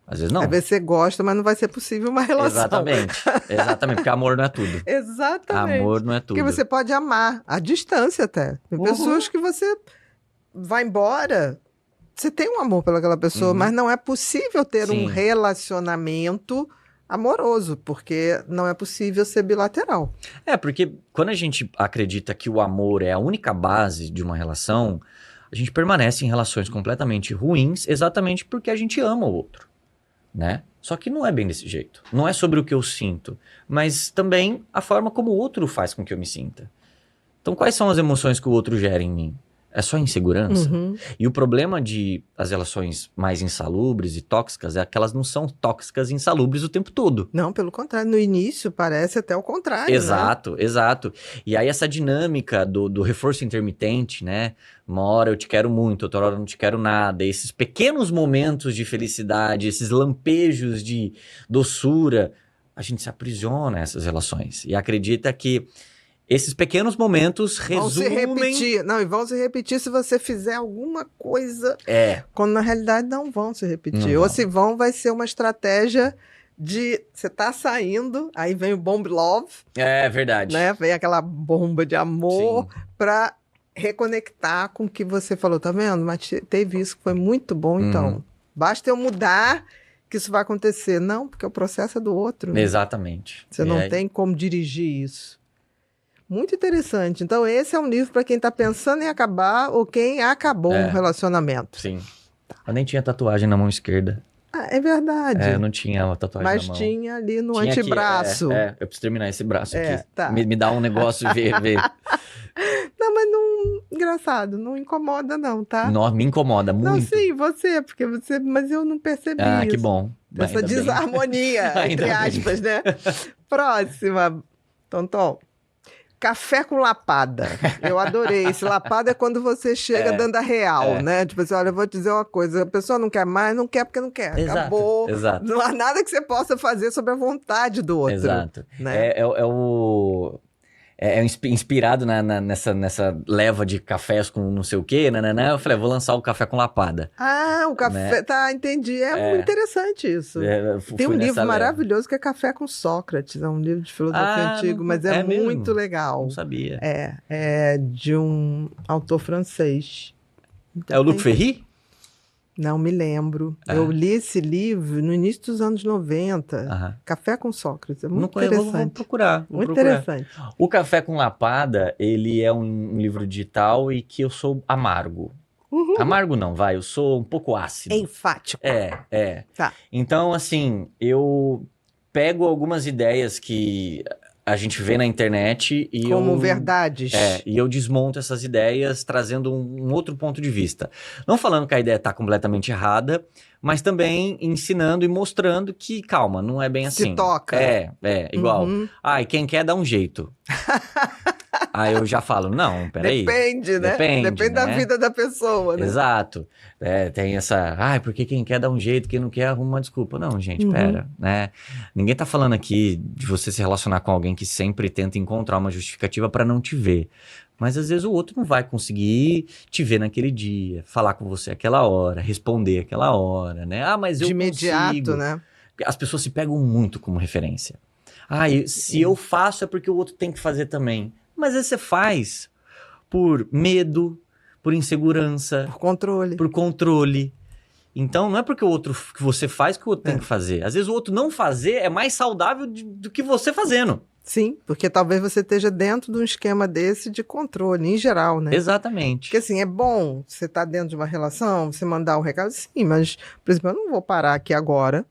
Às vezes não. Às vezes você gosta, mas não vai ser possível uma relação. Exatamente, porque amor não é tudo. Exatamente. Amor não é tudo. Porque você pode amar à distância até. Tem pessoas que você vai embora, você tem um amor pelaquela pessoa, mas não é possível ter um relacionamento amoroso, porque não é possível ser bilateral. Porque quando a gente acredita que o amor é a única base de uma relação, a gente permanece em relações completamente ruins exatamente porque a gente ama o outro. Né? Só que não é bem desse jeito. Não é sobre o que eu sinto, mas também a forma como o outro faz com que eu me sinta. Então, quais são as emoções que o outro gera em mim? É só insegurança. Uhum. E o problema de as relações mais insalubres e tóxicas é que elas não são tóxicas e insalubres o tempo todo. Não, pelo contrário. No início parece até o contrário, Exato, exato. E aí essa dinâmica do reforço intermitente, né? Uma hora eu te quero muito, outra hora eu não te quero nada. Esses pequenos momentos de felicidade, esses lampejos de doçura, a gente se aprisiona nessas relações. E acredita que esses pequenos momentos Vão se resumem... repetir. Não, e vão se repetir se você fizer alguma coisa, quando na realidade não vão se repetir. Não Ou vão. se vão, vai ser uma estratégia de você tá saindo, aí vem o bomb love, É verdade. né? Vem aquela bomba de amor Sim. para reconectar com o que você falou, tá vendo? Mas teve isso que foi muito bom, então. Basta eu mudar que isso vai acontecer. Não, porque o processo é do outro. Exatamente. Você não tem como dirigir isso. Muito interessante. Então, esse é um livro para quem está pensando em acabar ou quem acabou um relacionamento. Sim. Eu nem tinha tatuagem na mão esquerda. Ah, é verdade. Eu não tinha uma tatuagem Mas na mão. tinha ali no Tinha aqui, antebraço. eu preciso terminar esse braço aqui. Tá. Me dá um negócio ver. Não, mas não... Engraçado, não incomoda não, tá? Nossa, me incomoda muito. Não, sim, você, porque você... Mas eu não percebi isso. Que bom. Essa Ainda bem. desarmonia, Ainda entre bem. aspas, né? Próxima, Tonton. Café com lapada. Eu adorei. Esse lapada é quando você chega dando a real, né? Tipo assim, olha, eu vou te dizer uma coisa. A pessoa não quer mais, não quer porque não quer. Exato, Acabou. exato. Não há nada que você possa fazer sobre a vontade do outro. Exato. Né? Inspirado nessa leva de cafés com não sei o quê, né? Eu falei, vou lançar o café com lapada. Ah, o café. Né? Tá, entendi. É muito interessante isso. Tem um livro maravilhoso que é Café com Sócrates. É um livro de filosofia antigo, mas é muito mesmo? legal. Não sabia. É de um autor francês. É o Luc Ferry? Não me lembro. Eu li esse livro no início dos anos 90. Café com Sócrates. É muito interessante. Vou procurar. Muito interessante. O Café com Lapada, ele é um livro digital e que eu sou amargo. Amargo não, eu sou um pouco ácido. Enfático. Tá. Então, assim, eu pego algumas ideias que a gente vê na internet e como verdades. E eu desmonto essas ideias trazendo um outro ponto de vista. Não falando que a ideia está completamente errada, mas também ensinando e mostrando que, calma, não é bem assim. Se toca. Igual. E quem quer dá um jeito. Aí eu já falo, não, peraí. Depende, né? Depende da vida da pessoa, né? Exato. Tem essa, porque quem quer dá um jeito, quem não quer arruma uma desculpa. Não, gente, pera, né? Ninguém tá falando aqui de você se relacionar com alguém que sempre tenta encontrar uma justificativa pra não te ver. Mas às vezes o outro não vai conseguir te ver naquele dia, falar com você aquela hora, responder aquela hora, né? Mas eu de imediato, consigo. Né? As pessoas se pegam muito como referência. Se eu faço é porque o outro tem que fazer também. Mas às vezes você faz por medo, por insegurança. Por controle. Então, não é porque o outro que você faz que o outro tem que fazer. Às vezes o outro não fazer é mais saudável do que você fazendo. Sim, porque talvez você esteja dentro de um esquema desse de controle, em geral, né? Exatamente. Porque assim, é bom você estar dentro de uma relação, você mandar um recado, sim, mas, por exemplo, eu não vou parar aqui agora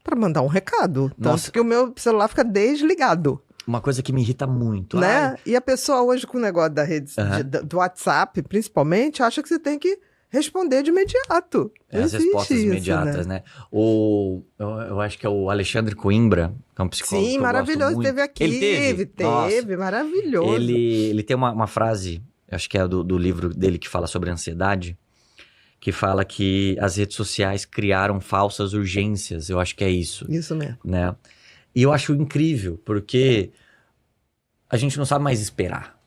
para mandar um recado. Nossa. Tanto que o meu celular fica desligado. Uma coisa que me irrita muito. Né? E a pessoa hoje com o negócio da rede, do WhatsApp, principalmente, acha que você tem que responder de imediato. As respostas imediatas, né? Eu acho que é o Alexandre Coimbra, que é um psicólogo. Sim, maravilhoso. Teve aqui. Ele teve, maravilhoso. Ele tem uma frase, acho que é do livro dele que fala sobre ansiedade, que fala que as redes sociais criaram falsas urgências. Eu acho que é isso. Isso mesmo. Né? E eu acho incrível, porque a gente não sabe mais esperar.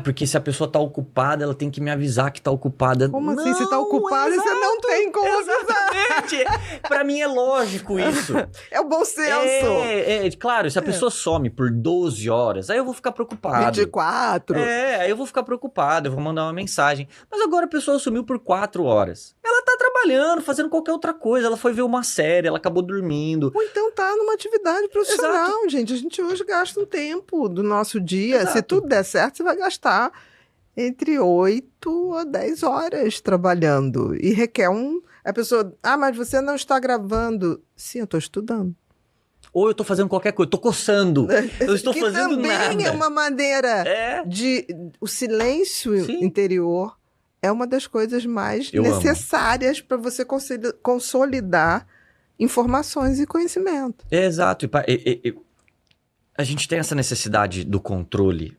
Porque se a pessoa tá ocupada, ela tem que me avisar que tá ocupada. Como assim? Se tá ocupada, você não tem como avisar. Exatamente. Pra mim é lógico isso. É o bom senso. Claro, se a pessoa some por 12 horas, aí eu vou ficar preocupado. 24. Aí eu vou ficar preocupado, eu vou mandar uma mensagem. Mas agora a pessoa sumiu por 4 horas. Ela tá trabalhando, fazendo qualquer outra coisa. Ela foi ver uma série, ela acabou dormindo. Ou então tá numa atividade profissional, Exato. gente. A gente hoje gasta um tempo do nosso dia. Exato. Se tudo der certo, você vai gastar entre 8 a 10 horas trabalhando. E requer A pessoa, mas você não está gravando. Sim, eu estou estudando. Ou eu tô fazendo qualquer coisa, tô coçando. Eu estou que fazendo também nada. é uma maneira É. o silêncio Sim. interior é uma das coisas mais Eu necessárias para você consolidar informações e conhecimento. É, exato. A gente tem essa necessidade do controle,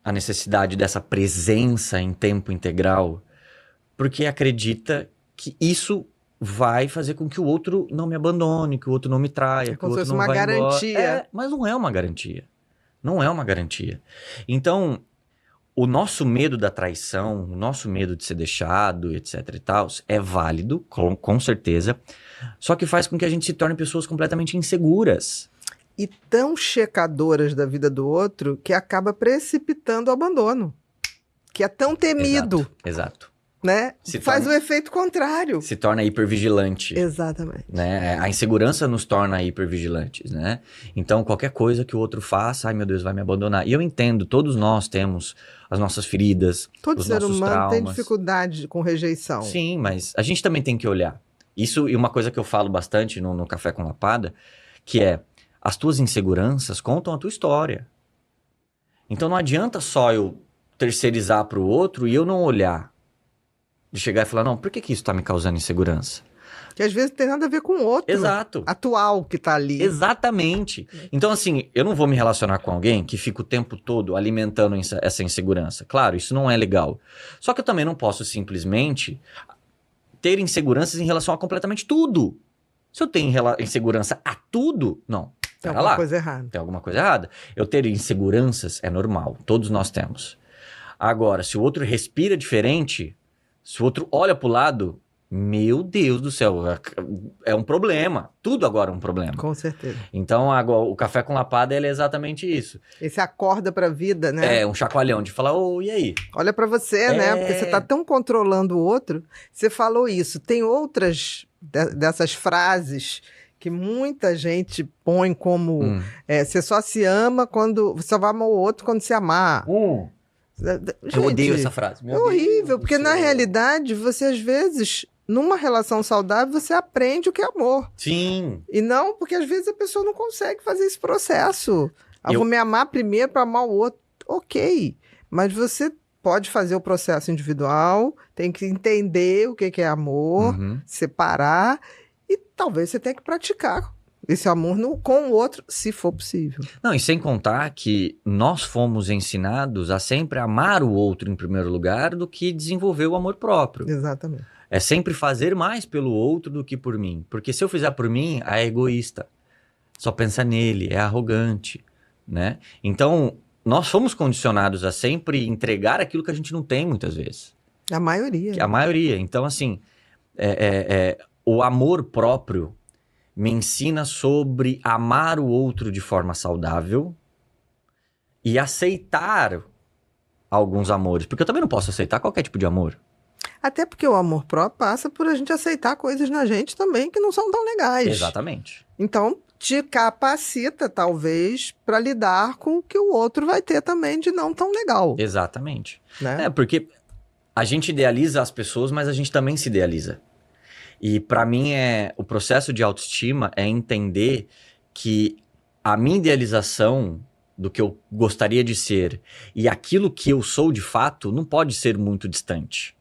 a necessidade dessa presença em tempo integral, porque acredita que isso vai fazer com que o outro não me abandone, que o outro não me traia, que o Como se outro fosse não uma vá garantia. embora. Mas não é uma garantia. Não é uma garantia. Então, o nosso medo da traição, o nosso medo de ser deixado, etc e tal, é válido, com certeza, só que faz com que a gente se torne pessoas completamente inseguras. E tão checadoras da vida do outro que acaba precipitando o abandono. Que é tão temido, Exato. né? Se Faz torna- o efeito contrário. Se torna hipervigilante. Exatamente. Né? A insegurança nos torna hipervigilantes, né? Então, qualquer coisa que o outro faça, ai meu Deus, vai me abandonar. E eu entendo, todos nós temos as nossas feridas, Todo os ser nossos humano tem traumas. dificuldade com rejeição. Sim, mas a gente também tem que olhar. Isso, e uma coisa que eu falo bastante no Café com Lapada, que é, as tuas inseguranças contam a tua história. Então não adianta só eu terceirizar para o outro e eu não olhar. De chegar e falar, não, por que isso está me causando insegurança? Que às vezes tem nada a ver com o outro. Exato. Atual que tá ali. Exatamente. Então, assim, eu não vou me relacionar com alguém que fica o tempo todo alimentando essa insegurança. Claro, isso não é legal. Só que eu também não posso simplesmente ter inseguranças em relação a completamente tudo. Se eu tenho insegurança a tudo, não. Tem Pera alguma lá. coisa errada. Tem alguma coisa errada. Eu ter inseguranças é normal. Todos nós temos. Agora, se o outro respira diferente, se o outro olha pro lado, meu Deus do céu, é um problema. Tudo agora é um problema. Com certeza. Então, agora, o Café com Lapada, ele é exatamente isso. Esse acorda pra vida, né? É um chacoalhão de falar, e aí? Olha pra você, né? Porque você tá tão controlando o outro. Você falou isso. Tem outras dessas frases que muita gente põe como você só se ama quando... Você só vai amar o outro quando se amar. Gente, Eu odeio essa frase. É horrível, porque na realidade, você às vezes, numa relação saudável, você aprende o que é amor. Sim. E não, porque às vezes a pessoa não consegue fazer esse processo. Eu vou me amar primeiro para amar o outro. Ok, mas você pode fazer o processo individual, tem que entender o que é amor, separar, e talvez você tenha que praticar esse amor com o outro, se for possível. Não, e sem contar que nós fomos ensinados a sempre amar o outro em primeiro lugar do que desenvolver o amor próprio. Exatamente. É sempre fazer mais pelo outro do que por mim. Porque se eu fizer por mim, é egoísta. Só pensa nele, é arrogante, né? Então, nós fomos condicionados a sempre entregar aquilo que a gente não tem muitas vezes. A maioria. A maioria. Então, assim, o amor próprio me ensina sobre amar o outro de forma saudável e aceitar alguns amores. Porque eu também não posso aceitar qualquer tipo de amor. Até porque o amor próprio passa por a gente aceitar coisas na gente também que não são tão legais. Exatamente. Então, te capacita, talvez, para lidar com o que o outro vai ter também de não tão legal. Exatamente. Né? Porque a gente idealiza as pessoas, mas a gente também se idealiza. E para mim o processo de autoestima é entender que a minha idealização do que eu gostaria de ser e aquilo que eu sou de fato não pode ser muito distante,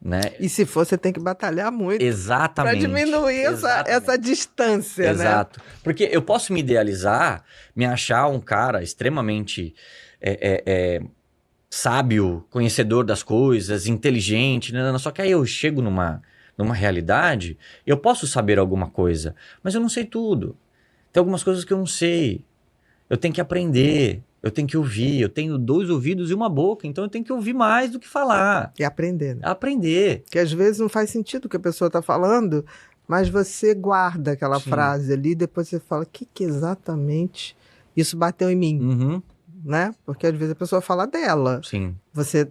né? E se for, você tem que batalhar muito. Exatamente. Para diminuir essa distância, Exato. Né? Porque eu posso me idealizar, me achar um cara extremamente sábio, conhecedor das coisas, inteligente, só que aí eu chego numa realidade, eu posso saber alguma coisa, mas eu não sei tudo. Tem algumas coisas que eu não sei. Eu tenho que aprender, eu tenho que ouvir, eu tenho 2 ouvidos e uma boca, então eu tenho que ouvir mais do que falar. E aprender. Né? Aprender. Que às vezes não faz sentido o que a pessoa está falando, mas você guarda aquela frase ali, depois você fala, o que exatamente isso bateu em mim? Né? Porque às vezes a pessoa fala dela. Sim. Você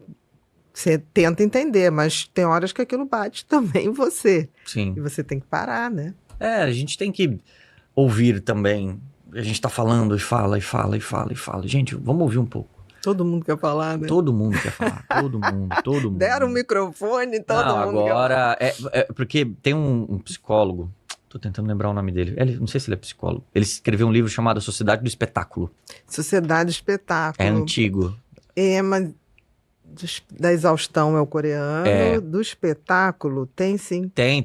tenta entender, mas tem horas que aquilo bate também em você. Sim. E você tem que parar, né? A gente tem que ouvir também. A gente tá falando e fala. Gente, vamos ouvir um pouco. Todo mundo quer falar, né? Todo mundo quer falar. Todo mundo. Deram um microfone, todo mundo agora, quer falar. Porque tem um psicólogo, Tô tentando lembrar o nome dele. Não sei se ele é psicólogo. Ele escreveu um livro chamado A Sociedade do Espetáculo. Sociedade do Espetáculo. É antigo. Mas da exaustão é o coreano. É. Do espetáculo tem sim. Tem.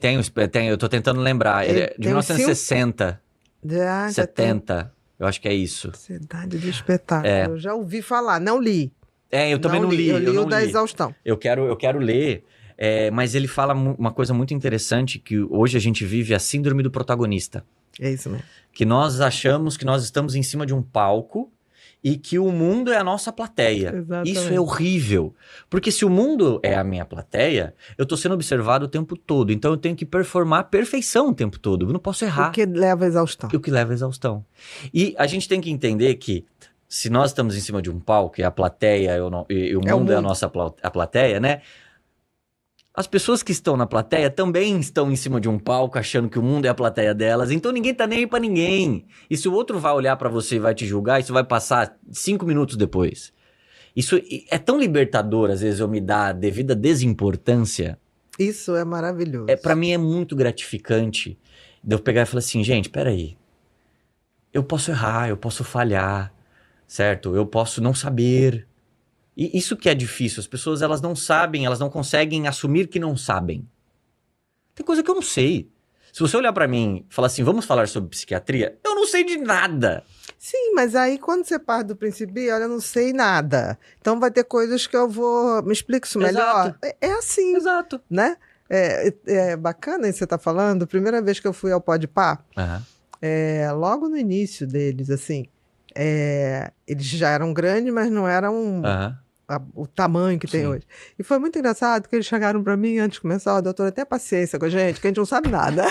Eu tô tentando lembrar. Ele é de Tem 1960, Já tem. 70. Eu acho que é isso. Sociedade do Espetáculo. É. Eu já ouvi falar, não li. Eu também não li. Eu li não o da li. exaustão. Eu quero ler, mas ele fala uma coisa muito interessante, que hoje a gente vive a síndrome do protagonista. É isso mesmo. Que nós achamos que nós estamos em cima de um palco e que o mundo é a nossa plateia. Exatamente. Isso é horrível. Porque se o mundo é a minha plateia, eu tô sendo observado o tempo todo. Então eu tenho que performar a perfeição o tempo todo. Eu não posso errar. O que leva à exaustão. O que leva à exaustão. E a gente tem que entender que se nós estamos em cima de um palco e a plateia e o mundo é a nossa a plateia, né? As pessoas que estão na plateia também estão em cima de um palco achando que o mundo é a plateia delas, então ninguém tá nem aí pra ninguém. E se o outro vai olhar pra você e vai te julgar, isso vai passar 5 minutos depois. Isso é tão libertador, às vezes, eu me dar a devida desimportância. Isso é maravilhoso. Pra mim é muito gratificante de eu pegar e falar assim, gente, peraí. Eu posso errar, eu posso falhar, certo? Eu posso não saber. E isso que é difícil, as pessoas elas não sabem, elas não conseguem assumir que não sabem. Tem coisa que eu não sei. Se você olhar pra mim e falar assim, vamos falar sobre psiquiatria, eu não sei de nada. Sim, mas aí quando você parte do princípio, olha, eu não sei nada. Então vai ter coisas que eu vou... Me explica isso melhor? Exato. É assim, Exato. né? É bacana isso que você tá falando. Primeira vez que eu fui ao Podpah, logo no início deles, assim, eles já eram grandes, mas não eram o tamanho que tem hoje. E foi muito engraçado que eles chegaram para mim antes de começar, doutora, tenha paciência com a gente, que a gente não sabe nada.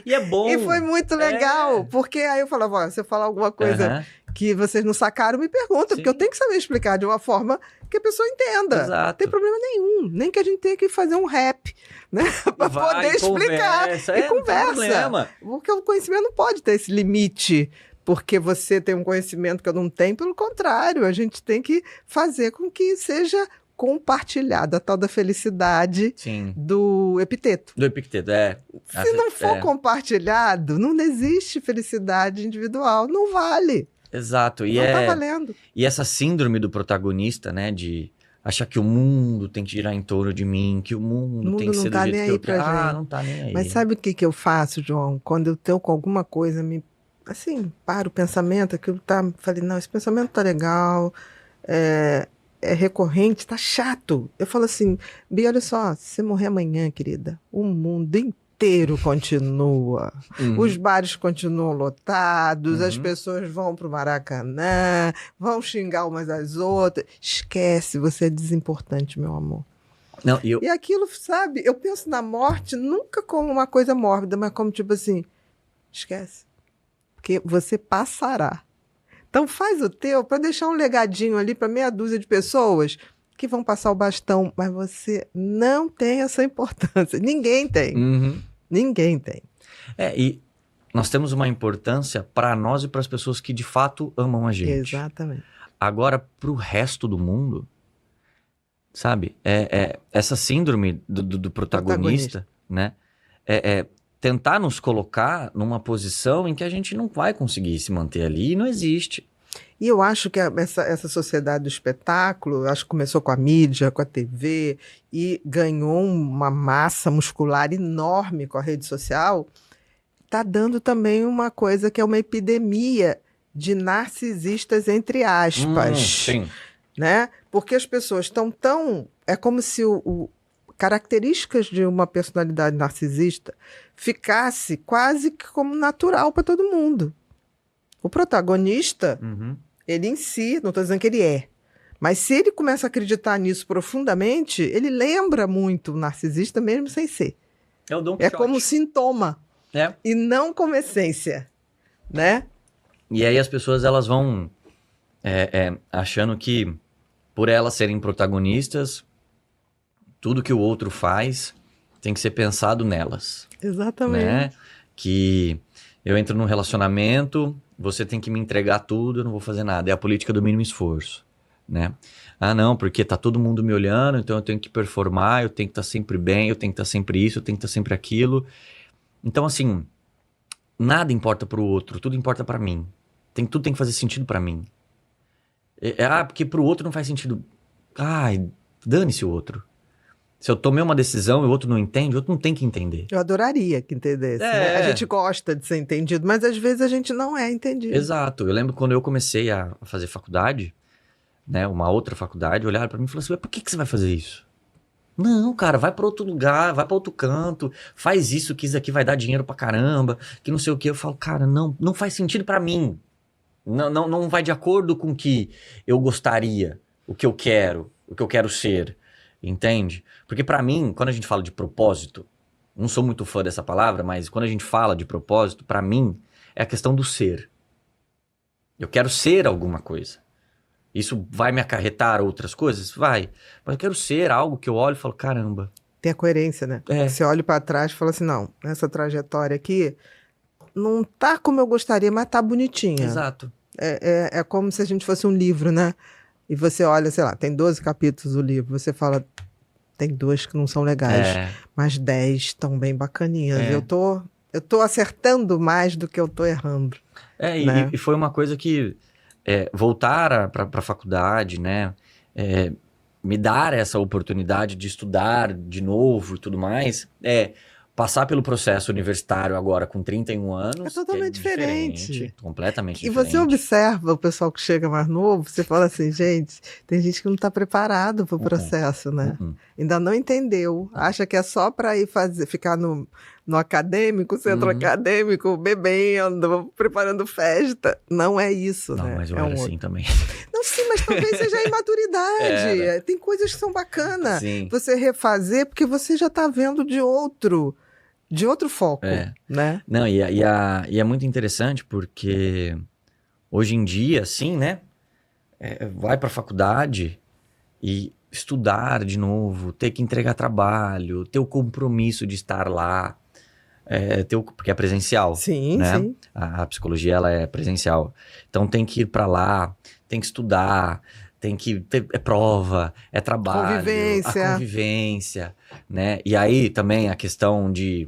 E é bom. E foi muito legal, porque aí eu falava, olha, se eu falar alguma coisa que vocês não sacaram, me pergunta, porque eu tenho que saber explicar de uma forma que a pessoa entenda. Exato. Não tem problema nenhum, nem que a gente tenha que fazer um rap, né, para poder explicar. E conversa. Porque o conhecimento não pode ter esse limite, porque você tem um conhecimento que eu não tenho, pelo contrário, a gente tem que fazer com que seja compartilhada a tal da felicidade do Epicteto. Do Epicteto, Se não for compartilhado, não existe felicidade individual, não vale. Exato. Não tá valendo. E essa síndrome do protagonista, né, de achar que o mundo tem que girar em torno de mim, que o mundo tem que ser do jeito que eu quero. Não tá nem aí. Mas sabe o que eu faço, João? Quando eu tenho com alguma coisa, para o pensamento, falei, não, esse pensamento tá legal, é recorrente, tá chato. Eu falo assim, Bia, olha só, se você morrer amanhã, querida, o mundo inteiro continua. Os bares continuam lotados, as pessoas vão pro Maracanã, vão xingar umas às outras. Esquece, você é desimportante, meu amor. Não, E aquilo, sabe, eu penso na morte nunca como uma coisa mórbida, mas como tipo assim, esquece. Porque você passará. Então faz o teu para deixar um legadinho ali para meia dúzia de pessoas que vão passar o bastão, mas você não tem essa importância. Ninguém tem. Ninguém tem. E nós temos uma importância para nós e para as pessoas que de fato amam a gente. Exatamente. Agora, para o resto do mundo, sabe? Essa síndrome do protagonista, né? Tentar nos colocar numa posição em que a gente não vai conseguir se manter ali e não existe. E eu acho que essa sociedade do espetáculo, acho que começou com a mídia, com a TV, e ganhou uma massa muscular enorme com a rede social, está dando também uma coisa que é uma epidemia de narcisistas, entre aspas. Sim. Né? Porque as pessoas estão tão... É como se características de uma personalidade narcisista ficasse quase que como natural para todo mundo. O protagonista, ele em si, não estou dizendo que ele é, mas se ele começa a acreditar nisso profundamente, ele lembra muito o narcisista mesmo sem ser. É o Don Quixote. É como sintoma, e não como essência, né? E aí as pessoas elas vão achando que por elas serem protagonistas, tudo que o outro faz tem que ser pensado nelas. Exatamente. Né? Que eu entro num relacionamento, você tem que me entregar tudo, eu não vou fazer nada. É a política do mínimo esforço, né? Ah, não, porque tá todo mundo me olhando, então eu tenho que performar, eu tenho que estar sempre bem, eu tenho que estar sempre isso, eu tenho que estar sempre aquilo. Então, assim, nada importa pro outro, tudo importa pra mim. Tudo tem que fazer sentido pra mim. Porque pro outro não faz sentido. Ai, dane-se o outro. Se eu tomei uma decisão e o outro não entende, o outro não tem que entender. Eu adoraria que entendesse, né? A gente gosta de ser entendido, mas às vezes a gente não é entendido. Exato. Eu lembro quando eu comecei a fazer faculdade, né, uma outra faculdade, olharam pra mim e falaram assim, por que você vai fazer isso? Não, cara, vai pra outro lugar, vai pra outro canto, faz isso, que isso aqui vai dar dinheiro pra caramba, que não sei o que. Eu falo, cara, não faz sentido pra mim. Não vai de acordo com o que eu gostaria, o que eu quero ser, entende? Porque pra mim, quando a gente fala de propósito, não sou muito fã dessa palavra, mas quando a gente fala de propósito, pra mim, é a questão do ser. Eu quero ser alguma coisa. Isso vai me acarretar outras coisas? Vai. Mas eu quero ser algo que eu olho e falo, caramba. Tem a coerência, né? Você olha pra trás e fala assim, não, essa trajetória aqui não tá como eu gostaria, mas tá bonitinha. Exato. É como se a gente fosse um livro, né? E você olha, sei lá, tem 12 capítulos o livro, você fala, tem 2 que não são legais, mas 10 estão bem bacaninhas. Eu tô acertando mais do que eu tô errando. Né? E foi uma coisa que voltar para a faculdade, né? Me dar essa oportunidade de estudar de novo e tudo mais, passar pelo processo universitário agora com 31 anos. É totalmente diferente. Completamente diferente. E você observa o pessoal que chega mais novo, você fala assim, gente, tem gente que não está preparado para o processo, né? Ainda não entendeu. Acha que é só para ir ficar no acadêmico, centro acadêmico, bebendo, preparando festa. Não é isso, não, né? Mas eu era assim também. Não, sim, mas talvez seja a imaturidade. Tem coisas que são bacanas. Você refazer porque você já está vendo de outro foco, né? Não, e é muito interessante porque hoje em dia, assim, né? Vai para a faculdade e estudar de novo, ter que entregar trabalho, ter o compromisso de estar lá, porque é presencial. Sim, né? sim. A psicologia, ela é presencial. Então tem que ir para lá, tem que estudar, tem que ter prova, trabalho, a convivência, né? E aí também a questão de,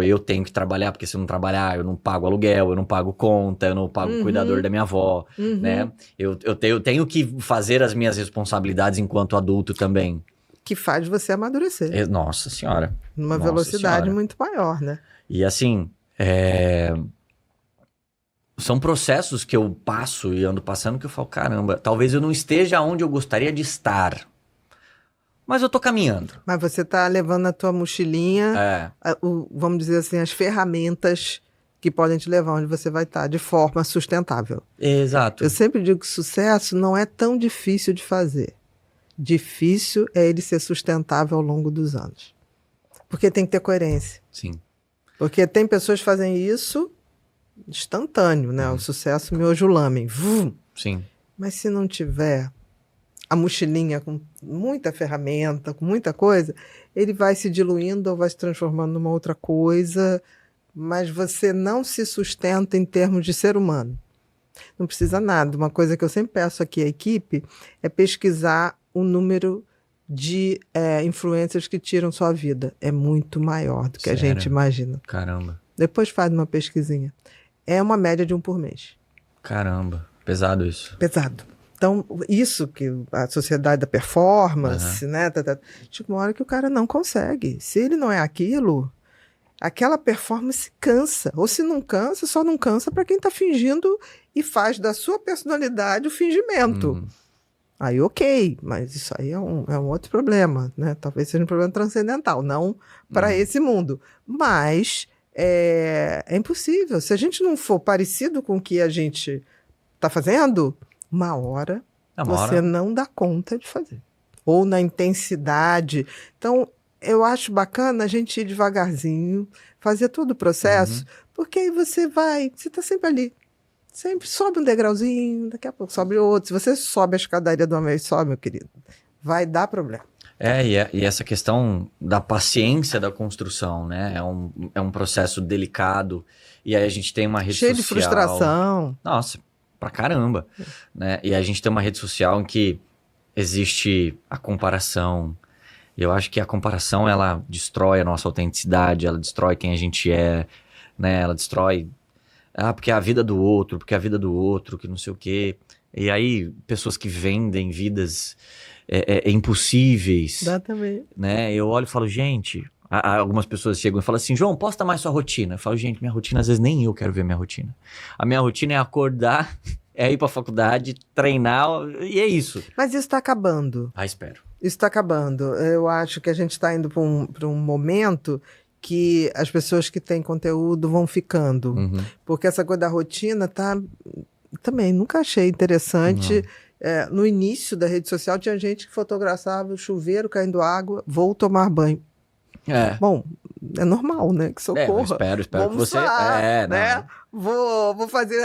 eu tenho que trabalhar, porque se eu não trabalhar, eu não pago aluguel, eu não pago conta, eu não pago o cuidador da minha avó, né? Eu tenho que fazer as minhas responsabilidades enquanto adulto também. Que faz você amadurecer. Nossa Senhora. Numa velocidade muito maior, né? E assim, são processos que eu passo e ando passando que eu falo, caramba, talvez eu não esteja onde eu gostaria de estar. Mas eu tô caminhando. Mas você tá levando na tua mochilinha, vamos dizer assim, as ferramentas que podem te levar onde você vai estar de forma sustentável. Exato. Eu sempre digo que sucesso não é tão difícil de fazer. Difícil é ele ser sustentável ao longo dos anos. Porque tem que ter coerência. Sim. Porque tem pessoas que fazem isso instantâneo, né? O sucesso miojo lamen. Sim. Mas se não tiver a mochilinha com muita ferramenta, com muita coisa, ele vai se diluindo ou vai se transformando numa outra coisa, mas você não se sustenta em termos de ser humano. Não precisa nada. Uma coisa que eu sempre peço aqui à equipe é pesquisar o número de influencers que tiram sua vida. É muito maior do que a gente imagina. Caramba. Depois faz uma pesquisinha. É uma média de 1 por mês. Caramba. Pesado isso. Pesado. Então, isso que a sociedade da performance, né? Tipo, uma hora que o cara não consegue. Se ele não é aquilo, aquela performance cansa. Ou se não cansa, só não cansa para quem está fingindo e faz da sua personalidade o fingimento. Aí, ok, mas isso aí é um outro problema, né? Talvez seja um problema transcendental, não para esse mundo. Mas é impossível. Se a gente não for parecido com o que a gente está fazendo, uma hora você não dá conta de fazer. Ou na intensidade. Então, eu acho bacana a gente ir devagarzinho, fazer todo o processo, porque aí você está sempre ali. Sempre sobe um degrauzinho, daqui a pouco sobe outro. Se você sobe a escadaria de uma vez só, meu querido, vai dar problema. E essa questão da paciência da construção, né? É um processo delicado. E aí a gente tem uma rede social... Cheio de frustração. Nossa, pra caramba. Né? E a gente tem uma rede social em que existe a comparação. E eu acho que a comparação, ela destrói a nossa autenticidade, ela destrói quem a gente é, né? Ela destrói Ah, porque é a vida do outro, porque é a vida do outro, que não sei o quê. E aí, pessoas que vendem vidas impossíveis, Exatamente. né? Eu olho e falo, gente... Algumas pessoas chegam e falam assim, João, posta mais sua rotina. Eu falo, gente, minha rotina, às vezes nem eu quero ver minha rotina. A minha rotina é acordar, é ir pra faculdade, treinar, e é isso. Mas isso está acabando. Ah, espero. Isso está acabando. Eu acho que a gente está indo para um momento que as pessoas que têm conteúdo vão ficando. Uhum. Porque essa coisa da rotina tá... Também nunca achei interessante. No início da rede social tinha gente que fotografava o chuveiro caindo água, vou tomar banho. Bom, é normal, né? Que socorro. Espero vou que você... almoçar, né? Vou fazer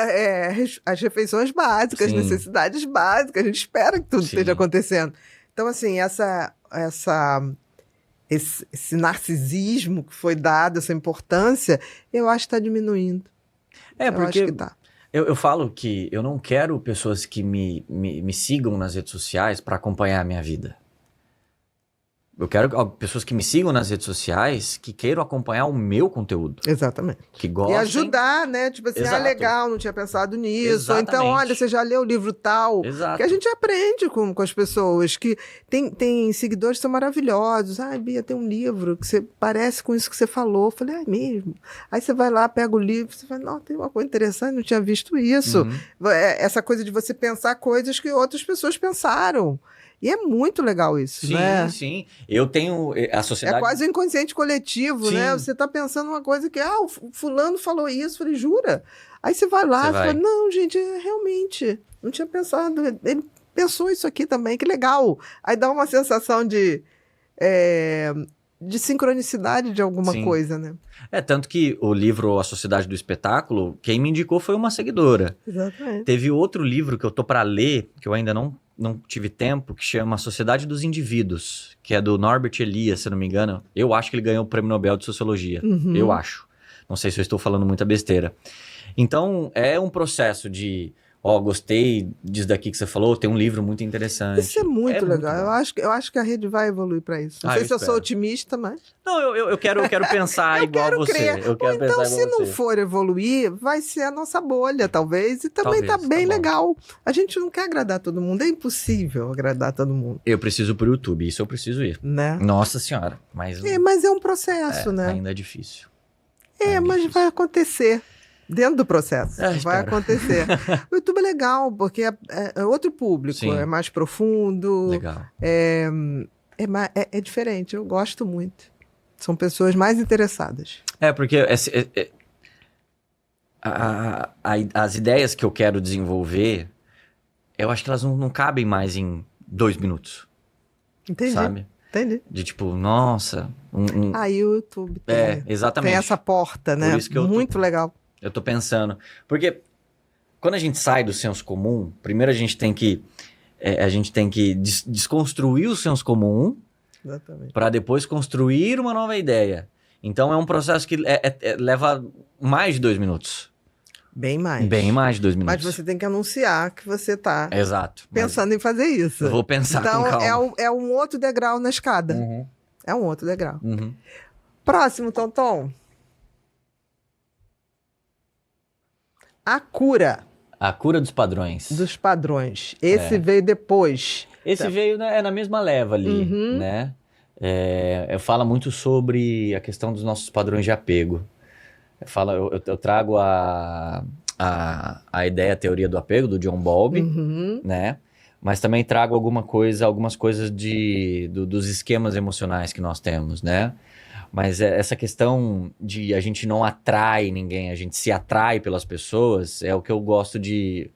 as refeições básicas, Sim. necessidades básicas. A gente espera que tudo Sim. esteja acontecendo. Então, assim, esse narcisismo que foi dado, essa importância, eu acho que está diminuindo. Porque... Eu acho que tá. Eu falo que eu não quero pessoas que me sigam nas redes sociais para acompanhar a minha vida. Eu quero pessoas que me sigam nas redes sociais que queiram acompanhar o meu conteúdo. Exatamente. Que gostem. E ajudar, né? Tipo assim, Exato. legal, não tinha pensado nisso. Exatamente. Ou então, olha, você já leu o livro tal. Exato. Que a gente aprende com as pessoas. Que tem seguidores que são maravilhosos. Ah, Bia, tem um livro que você parece com isso que você falou. Eu falei, mesmo. Aí você vai lá, pega o livro, você fala, não, tem uma coisa interessante, não tinha visto isso. Uhum. Essa coisa de você pensar coisas que outras pessoas pensaram. E é muito legal isso, sim, né? Sim. Eu tenho a sociedade... É quase um inconsciente coletivo, sim. né? Você tá pensando uma coisa que, o fulano falou isso, eu falei, jura? Aí você vai lá e fala, não, gente, realmente, não tinha pensado, ele pensou isso aqui também, que legal. Aí dá uma sensação de sincronicidade de alguma sim. coisa, né? Tanto que o livro A Sociedade do Espetáculo, quem me indicou foi uma seguidora. Exatamente. Teve outro livro que eu tô para ler, que eu ainda não tive tempo, que chama Sociedade dos Indivíduos, que é do Norbert Elias, se eu não me engano. Eu acho que ele ganhou o Prêmio Nobel de Sociologia. Uhum. Eu acho. Não sei se eu estou falando muita besteira. Então, é um processo de... gostei disso daqui que você falou, tem um livro muito interessante. Isso é muito legal. Muito eu acho que a rede vai evoluir para isso. Não sei se eu sou otimista, mas... Não, eu quero pensar igual a você. Crer. Eu quero então, pensar se não for evoluir, vai ser a nossa bolha, talvez. E também tá bem legal. A gente não quer agradar todo mundo. É impossível agradar todo mundo. Eu preciso pro YouTube, isso eu preciso ir. Né? Nossa Senhora. Mas é um processo, né? Ainda é difícil. Mas difícil. Vai acontecer. Dentro do processo. Vai espero. acontecer. O YouTube é legal, porque é outro público. Sim. É mais profundo. Legal. É diferente. Eu gosto muito. São pessoas mais interessadas. Porque as ideias que eu quero desenvolver, eu acho que elas não cabem mais em 2 minutos. Entendi. Sabe? Entendi. De tipo, nossa... Aí o YouTube tem, exatamente. tem essa porta, né? Por isso que muito legal. Eu tô pensando. Porque quando a gente sai do senso comum, primeiro a gente tem que desconstruir o senso comum para depois construir uma nova ideia. Então é um processo que leva mais de 2 minutos. Bem mais. Bem mais de 2 minutos. Mas você tem que anunciar que você tá pensando em fazer isso. Eu vou pensar então, com calma. É um outro degrau na escada. Uhum. É um outro degrau. Uhum. Próximo, Tonton. A cura. A cura dos padrões. Dos padrões. Esse veio depois. Esse veio na mesma leva ali, né? Fala muito sobre a questão dos nossos padrões de apego. Eu trago a ideia, a teoria do apego, do John Bowlby, né? Mas também trago algumas coisas dos esquemas emocionais que nós temos, né? Mas essa questão de a gente não atrai ninguém, a gente se atrai pelas pessoas, é o que eu gosto de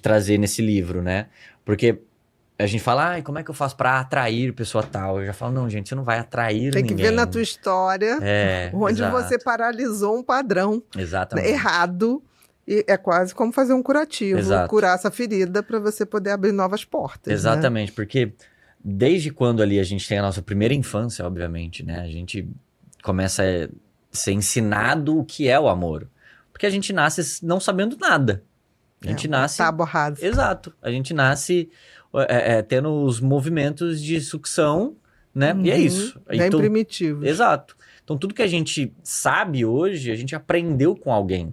trazer nesse livro, né? Porque a gente fala, como é que eu faço para atrair pessoa tal? Eu já falo, não, gente, você não vai atrair ninguém. Tem que ver na tua história onde você paralisou um padrão errado. E é quase como fazer um curativo, curar essa ferida para você poder abrir novas portas. Exatamente, né? Porque desde quando ali a gente tem a nossa primeira infância, obviamente, né? A gente começa a ser ensinado o que é o amor. Porque a gente nasce não sabendo nada. A gente nasce... Tábua rasa. Exato. A gente nasce tendo os movimentos de sucção, né? E é isso. Bem primitivo. Exato. Então tudo que a gente sabe hoje, a gente aprendeu com alguém.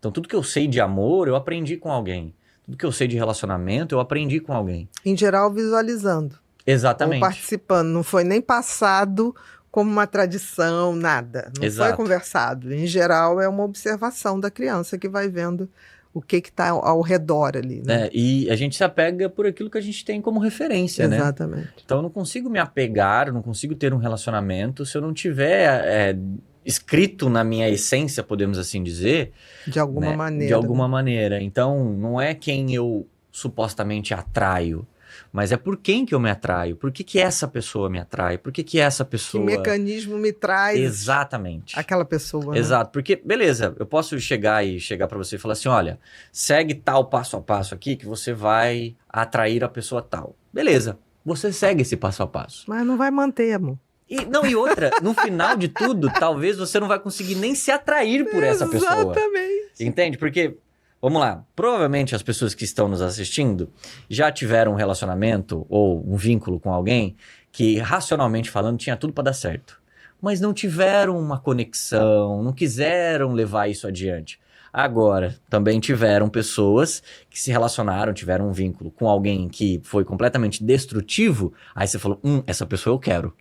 Então, tudo que eu sei de amor, eu aprendi com alguém. Tudo que eu sei de relacionamento, eu aprendi com alguém. Em geral, visualizando. Exatamente. Ou participando. Não foi nem passado como uma tradição, nada. Não Exato. foi conversado. Em geral, é uma observação da criança que vai vendo o que está ao redor ali, né? E a gente se apega por aquilo que a gente tem como referência, né? Exatamente. Então, eu não consigo me apegar, eu não consigo ter um relacionamento se eu não tiver escrito na minha essência, podemos assim dizer, De alguma né? maneira. De alguma maneira. Então, não é quem eu supostamente atraio, mas é por quem que eu me atraio. Por que essa pessoa me atrai? Por que essa Que pessoa... mecanismo me traz Exatamente. aquela pessoa, né? Exato, porque, beleza, eu posso chegar para você e falar assim, olha, segue tal passo a passo aqui que você vai atrair a pessoa tal. Beleza, você segue esse passo a passo. Mas não vai manter, amor. E outra, no final de tudo, talvez você não vai conseguir nem se atrair por essa pessoa. Exatamente. Entende? Porque, vamos lá, provavelmente as pessoas que estão nos assistindo já tiveram um relacionamento ou um vínculo com alguém que, racionalmente falando, tinha tudo para dar certo. Mas não tiveram uma conexão, não quiseram levar isso adiante. Agora, também tiveram pessoas que se relacionaram, tiveram um vínculo com alguém que foi completamente destrutivo, aí você falou, essa pessoa eu quero.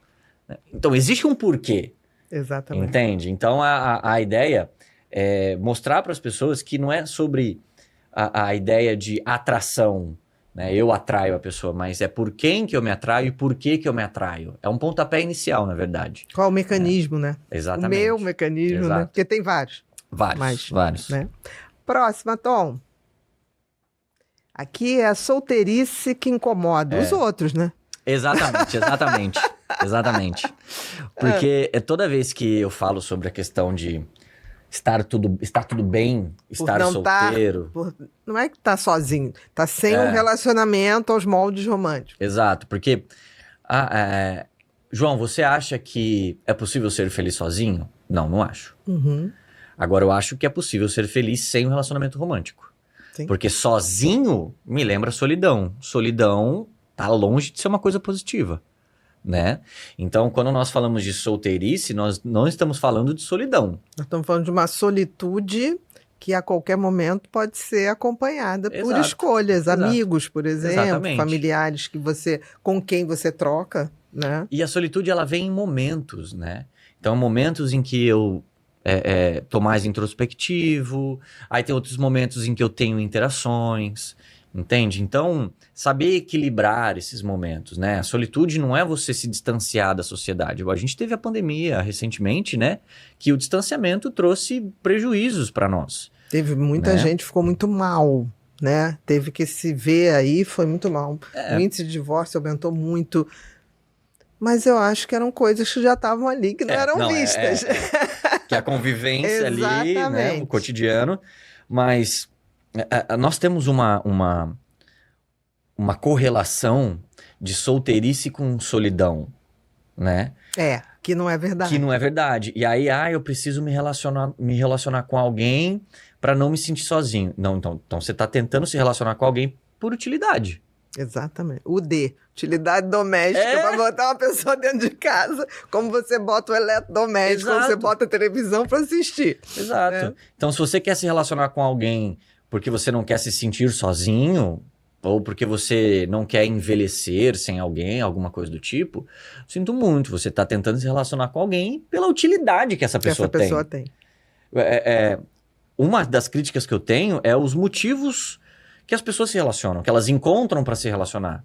Então, existe um porquê, Exatamente. entende? Então, a ideia é mostrar para as pessoas que não é sobre a ideia de atração, né? Eu atraio a pessoa, mas é por quem que eu me atraio e por que que eu me atraio. É um pontapé inicial, na verdade. Qual o mecanismo, né? Exatamente. O meu mecanismo, Exato. né? Porque tem vários. Vários. Né? Próxima, Tom. Aqui é a solteirice que incomoda os outros, né? Exatamente. Porque toda vez que eu falo sobre a questão de estar tudo bem, estar não solteiro... Não é que tá sozinho, tá sem um relacionamento aos moldes românticos. Exato, porque... João, você acha que é possível ser feliz sozinho? Não acho. Uhum. Agora, eu acho que é possível ser feliz sem um relacionamento romântico. Sim. Porque sozinho me lembra solidão. Solidão tá longe de ser uma coisa positiva, né? Então, quando nós falamos de solteirice, nós não estamos falando de solidão. Nós estamos falando de uma solitude que a qualquer momento pode ser acompanhada por Exato. escolhas, Exato. amigos, por exemplo, Exatamente. familiares com quem você troca, né? E a solitude, ela vem em momentos, né? Então, momentos em que eu tô mais introspectivo, aí tem outros momentos em que eu tenho interações, entende? Então, saber equilibrar esses momentos, né? A solitude não é você se distanciar da sociedade. A gente teve a pandemia recentemente, né? Que o distanciamento trouxe prejuízos para nós. Teve muita gente que ficou muito mal, né? Teve que se ver aí, foi muito mal. O índice de divórcio aumentou muito. Mas eu acho que eram coisas que já estavam ali, que não eram vistas. Que a convivência ali, né? Exatamente. O cotidiano. Mas nós temos uma correlação de solteirice com solidão, né? Que não é verdade. Que não é verdade. E aí, eu preciso me relacionar com alguém para não me sentir sozinho. Não, então você está tentando se relacionar com alguém por utilidade. Exatamente. Utilidade doméstica, para botar uma pessoa dentro de casa, como você bota o eletrodoméstico, como você bota a televisão para assistir. Exato. Então, se você quer se relacionar com alguém porque você não quer se sentir sozinho, ou porque você não quer envelhecer sem alguém, alguma coisa do tipo, sinto muito, você está tentando se relacionar com alguém pela utilidade que essa pessoa tem. Uma das críticas que eu tenho é os motivos que as pessoas se relacionam, que elas encontram para se relacionar.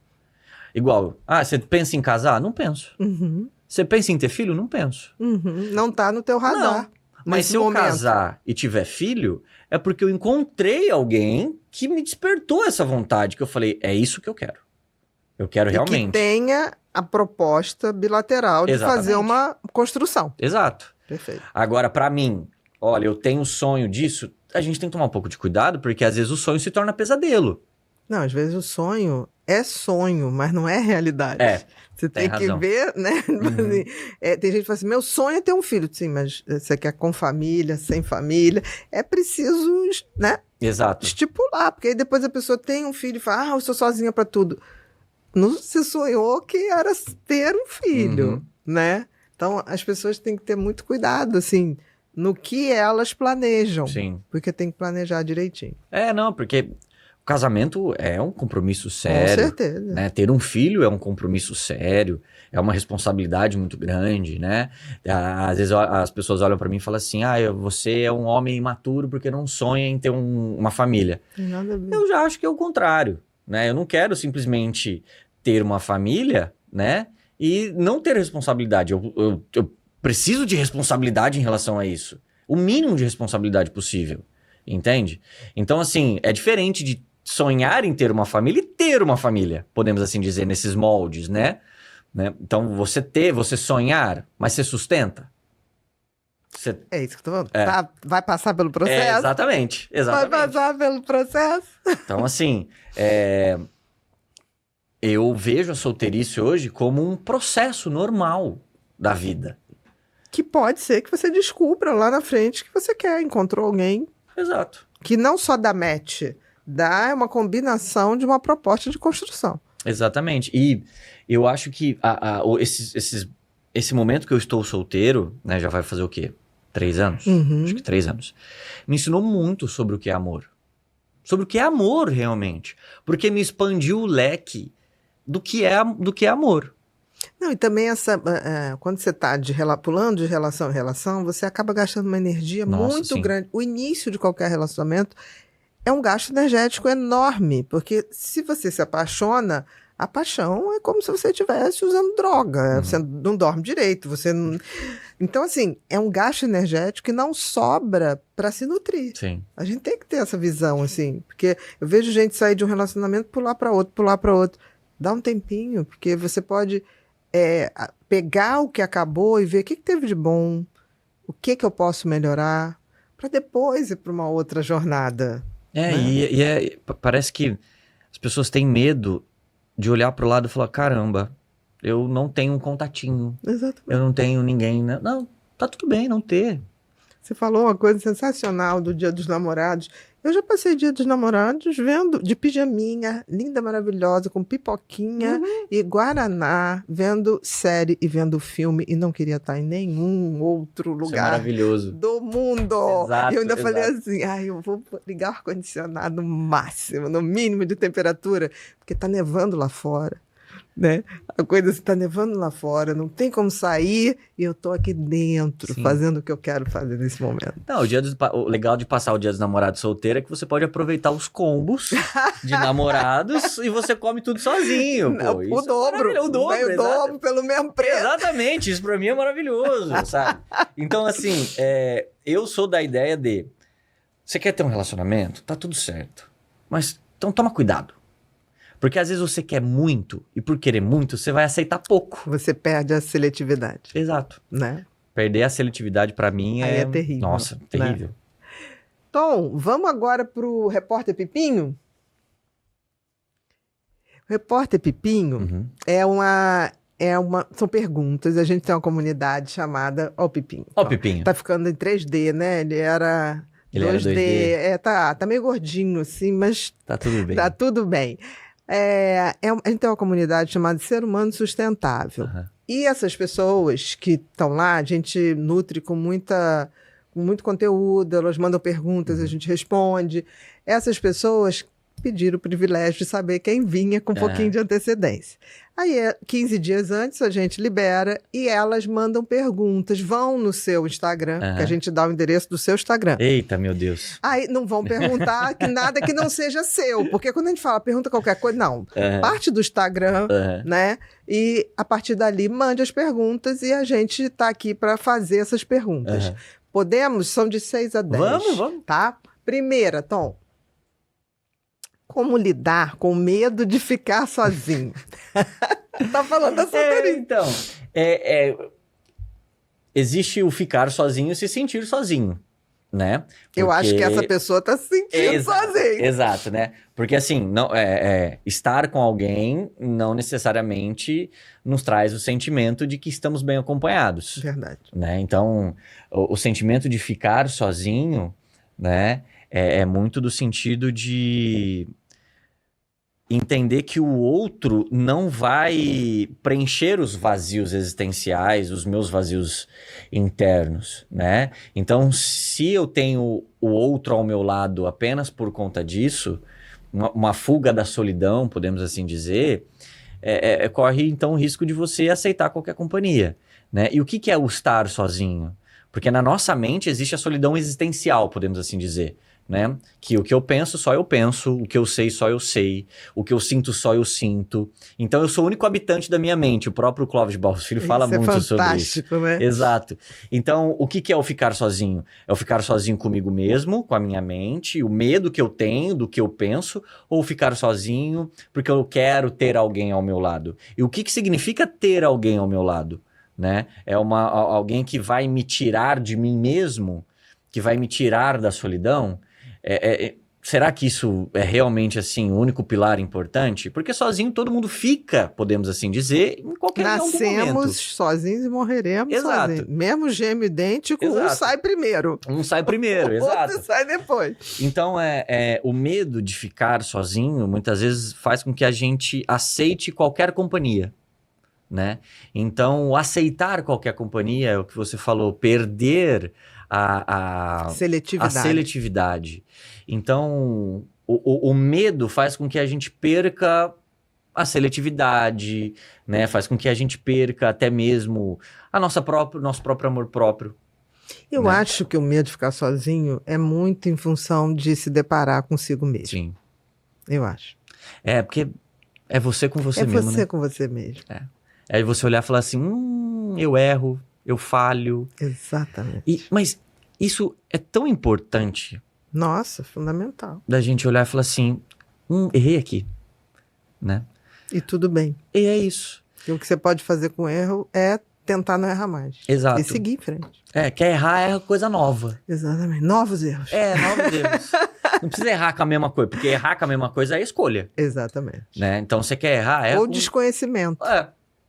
Igual, você pensa em casar? Não penso. Uhum. Você pensa em ter filho? Não penso. Uhum. Não tá no teu radar. Não. Mas se eu casar e tiver filho, é porque eu encontrei alguém que me despertou essa vontade, que eu falei, é isso que eu quero. Eu quero realmente. Que tenha a proposta bilateral de fazer uma construção. Exato. Perfeito. Agora, para mim, olha, eu tenho sonho disso, a gente tem que tomar um pouco de cuidado, porque às vezes o sonho se torna pesadelo. Não, às vezes o sonho é sonho, mas não é realidade. Você tem que ver, né? Uhum. Tem gente que fala assim, meu sonho é ter um filho. Sim, mas você quer com família, sem família. É preciso, né? Exato. Estipular, porque aí depois a pessoa tem um filho e fala, eu sou sozinha para tudo. Não se sonhou que era ter um filho, né? Então, as pessoas têm que ter muito cuidado, assim. no que elas planejam. Sim. Porque tem que planejar direitinho. Não, porque o casamento é um compromisso Com sério. certeza. Né? Ter um filho é um compromisso sério, é uma responsabilidade muito grande, né? Às vezes as pessoas olham pra mim e falam assim, você é um homem imaturo porque não sonha em ter uma família. Nada a ver. Eu já acho que é o contrário, né? Eu não quero simplesmente ter uma família, né? E não ter responsabilidade. Eu preciso de responsabilidade em relação a isso. O mínimo de responsabilidade possível, entende? Então, assim, é diferente de sonhar em ter uma família e ter uma família, podemos assim dizer, nesses moldes, né? Então, você sonhar, mas você sustenta? É isso que eu tô falando. Tá, vai passar pelo processo? Exatamente. Vai passar pelo processo? Então, assim, eu vejo a solteirice hoje como um processo normal da vida. Que pode ser que você descubra lá na frente que você quer. Encontrou alguém Exato. que não só dá match, dá uma combinação de uma proposta de construção. Exatamente. E eu acho que esse momento que eu estou solteiro, né, já vai fazer o quê? 3 anos? Uhum. Acho que 3 anos. Me ensinou muito sobre o que é amor. Sobre o que é amor, realmente. Porque me expandiu o leque do que é amor. Não, e também quando você está pulando de relação em relação, você acaba gastando uma energia muito sim. grande. O início de qualquer relacionamento é um gasto energético enorme, porque se você se apaixona, a paixão é como se você estivesse usando droga, você não dorme direito, você não... Então, assim, é um gasto energético que não sobra para se nutrir. Sim. A gente tem que ter essa visão, assim, porque eu vejo gente sair de um relacionamento, pular para outro. Dá um tempinho, porque você pode pegar o que acabou e ver o que teve de bom, o que eu posso melhorar, para depois ir para uma outra jornada. Né? Parece que as pessoas têm medo de olhar pro lado e falar, caramba, eu não tenho um contatinho. Exatamente. Eu não tenho ninguém, né? Não, tá tudo bem não ter. Você falou uma coisa sensacional do Dia dos Namorados. Eu já passei Dia dos Namorados vendo de pijaminha, linda, maravilhosa, com pipoquinha e guaraná, vendo série e vendo filme e não queria estar em nenhum outro Isso é lugar maravilhoso. do mundo. Exato, E eu ainda falei exato. assim, eu vou ligar o ar-condicionado no máximo, no mínimo de temperatura, porque tá nevando lá fora. Né? A coisa está nevando lá fora, não tem como sair e eu tô aqui dentro, Sim. fazendo o que eu quero fazer nesse momento. Não, o legal de passar o Dia dos Namorados solteiro é que você pode aproveitar os combos de namorados e você come tudo sozinho. Pô. O Isso dobro. É o dobro, Ganha o exato. dobro pelo mesmo preço. Exatamente, isso pra mim é maravilhoso, sabe? Então, assim, eu sou da ideia de, você quer ter um relacionamento? Tá tudo certo. Mas, então toma cuidado. Porque às vezes você quer muito, e por querer muito, você vai aceitar pouco. Você perde a seletividade. Exato. Né? Perder a seletividade pra mim Aí é terrível. Nossa, terrível. Né? Tom, vamos agora pro Repórter Pipinho? O Repórter Pipinho são perguntas. A gente tem uma comunidade chamada Ó Pipinho. Ó Pipinho. Tá ficando em 3D, né? Ele era 2D. Tá meio gordinho, assim, mas tá tudo bem. Tá tudo bem. A gente tem uma comunidade chamada Ser Humano Sustentável. E essas pessoas que estão lá, a gente nutre com muito conteúdo, elas mandam perguntas, a gente responde. Essas pessoas pediram o privilégio de saber quem vinha com um pouquinho de antecedência. Aí, 15 dias antes, a gente libera e elas mandam perguntas. Vão no seu Instagram, que a gente dá o endereço do seu Instagram. Eita, meu Deus. Aí não vão perguntar nada que não seja seu. Porque quando a gente fala, pergunta qualquer coisa, não. Parte do Instagram, né? E a partir dali, mande as perguntas e a gente está aqui para fazer essas perguntas. Podemos? São de 6 a 10. Vamos. Tá? Primeira, Tom. Como lidar com medo de ficar sozinho? Tá falando da solteirice. Então, existe o ficar sozinho e se sentir sozinho, né? Porque... Eu acho que essa pessoa tá se sentindo sozinha. Exato, né? Porque assim, não, estar com alguém não necessariamente nos traz o sentimento de que estamos bem acompanhados. Verdade. Né? Então, o sentimento de ficar sozinho, né? É muito do sentido de entender que o outro não vai preencher os vazios existenciais, os meus vazios internos, né? Então, se eu tenho o outro ao meu lado apenas por conta disso, uma fuga da solidão, podemos assim dizer, corre então o risco de você aceitar qualquer companhia, né? E o que é o estar sozinho? Porque na nossa mente existe a solidão existencial, podemos assim dizer, né? Que o que eu penso, só eu penso, o que eu sei, só eu sei, o que eu sinto, só eu sinto. Então eu sou o único habitante da minha mente. O próprio Clóvis de Barros Filho fala muito sobre isso. Fantástico, né? Exato. Então, o que é o ficar sozinho? É o ficar sozinho comigo mesmo, com a minha mente, o medo que eu tenho do que eu penso, ou ficar sozinho porque eu quero ter alguém ao meu lado? E o que significa ter alguém ao meu lado? Né? É alguém que vai me tirar de mim mesmo, que vai me tirar da solidão? Será que isso é realmente assim o único pilar importante? Porque sozinho todo mundo fica, podemos assim dizer, em algum momento. Nascemos sozinhos e morreremos sozinhos. Mesmo gêmeo idêntico, um sai primeiro. Um sai primeiro, exato. Outro sai depois. Então, o medo de ficar sozinho, muitas vezes, faz com que a gente aceite qualquer companhia, né? Então, aceitar qualquer companhia, é o que você falou, perder a seletividade. Então, o medo faz com que a gente perca a seletividade, né? Faz com que a gente perca até mesmo nosso próprio amor próprio. Eu acho que o medo de ficar sozinho é muito em função de se deparar consigo mesmo. Sim. Eu acho. Porque é você com você mesmo, né? É você com você mesmo. Aí você olhar e falar assim, eu erro, eu falho. Exatamente. Mas isso é tão importante. Nossa, fundamental. Da gente olhar e falar assim, errei aqui, né? E tudo bem. E é isso. E o que você pode fazer com erro é tentar não errar mais. Exato. E seguir em frente. Quer errar é coisa nova. Exatamente. Novos erros. Novos erros. Não precisa errar com a mesma coisa, porque errar com a mesma coisa é escolha. Exatamente. Né? Então você quer errar... Ou desconhecimento.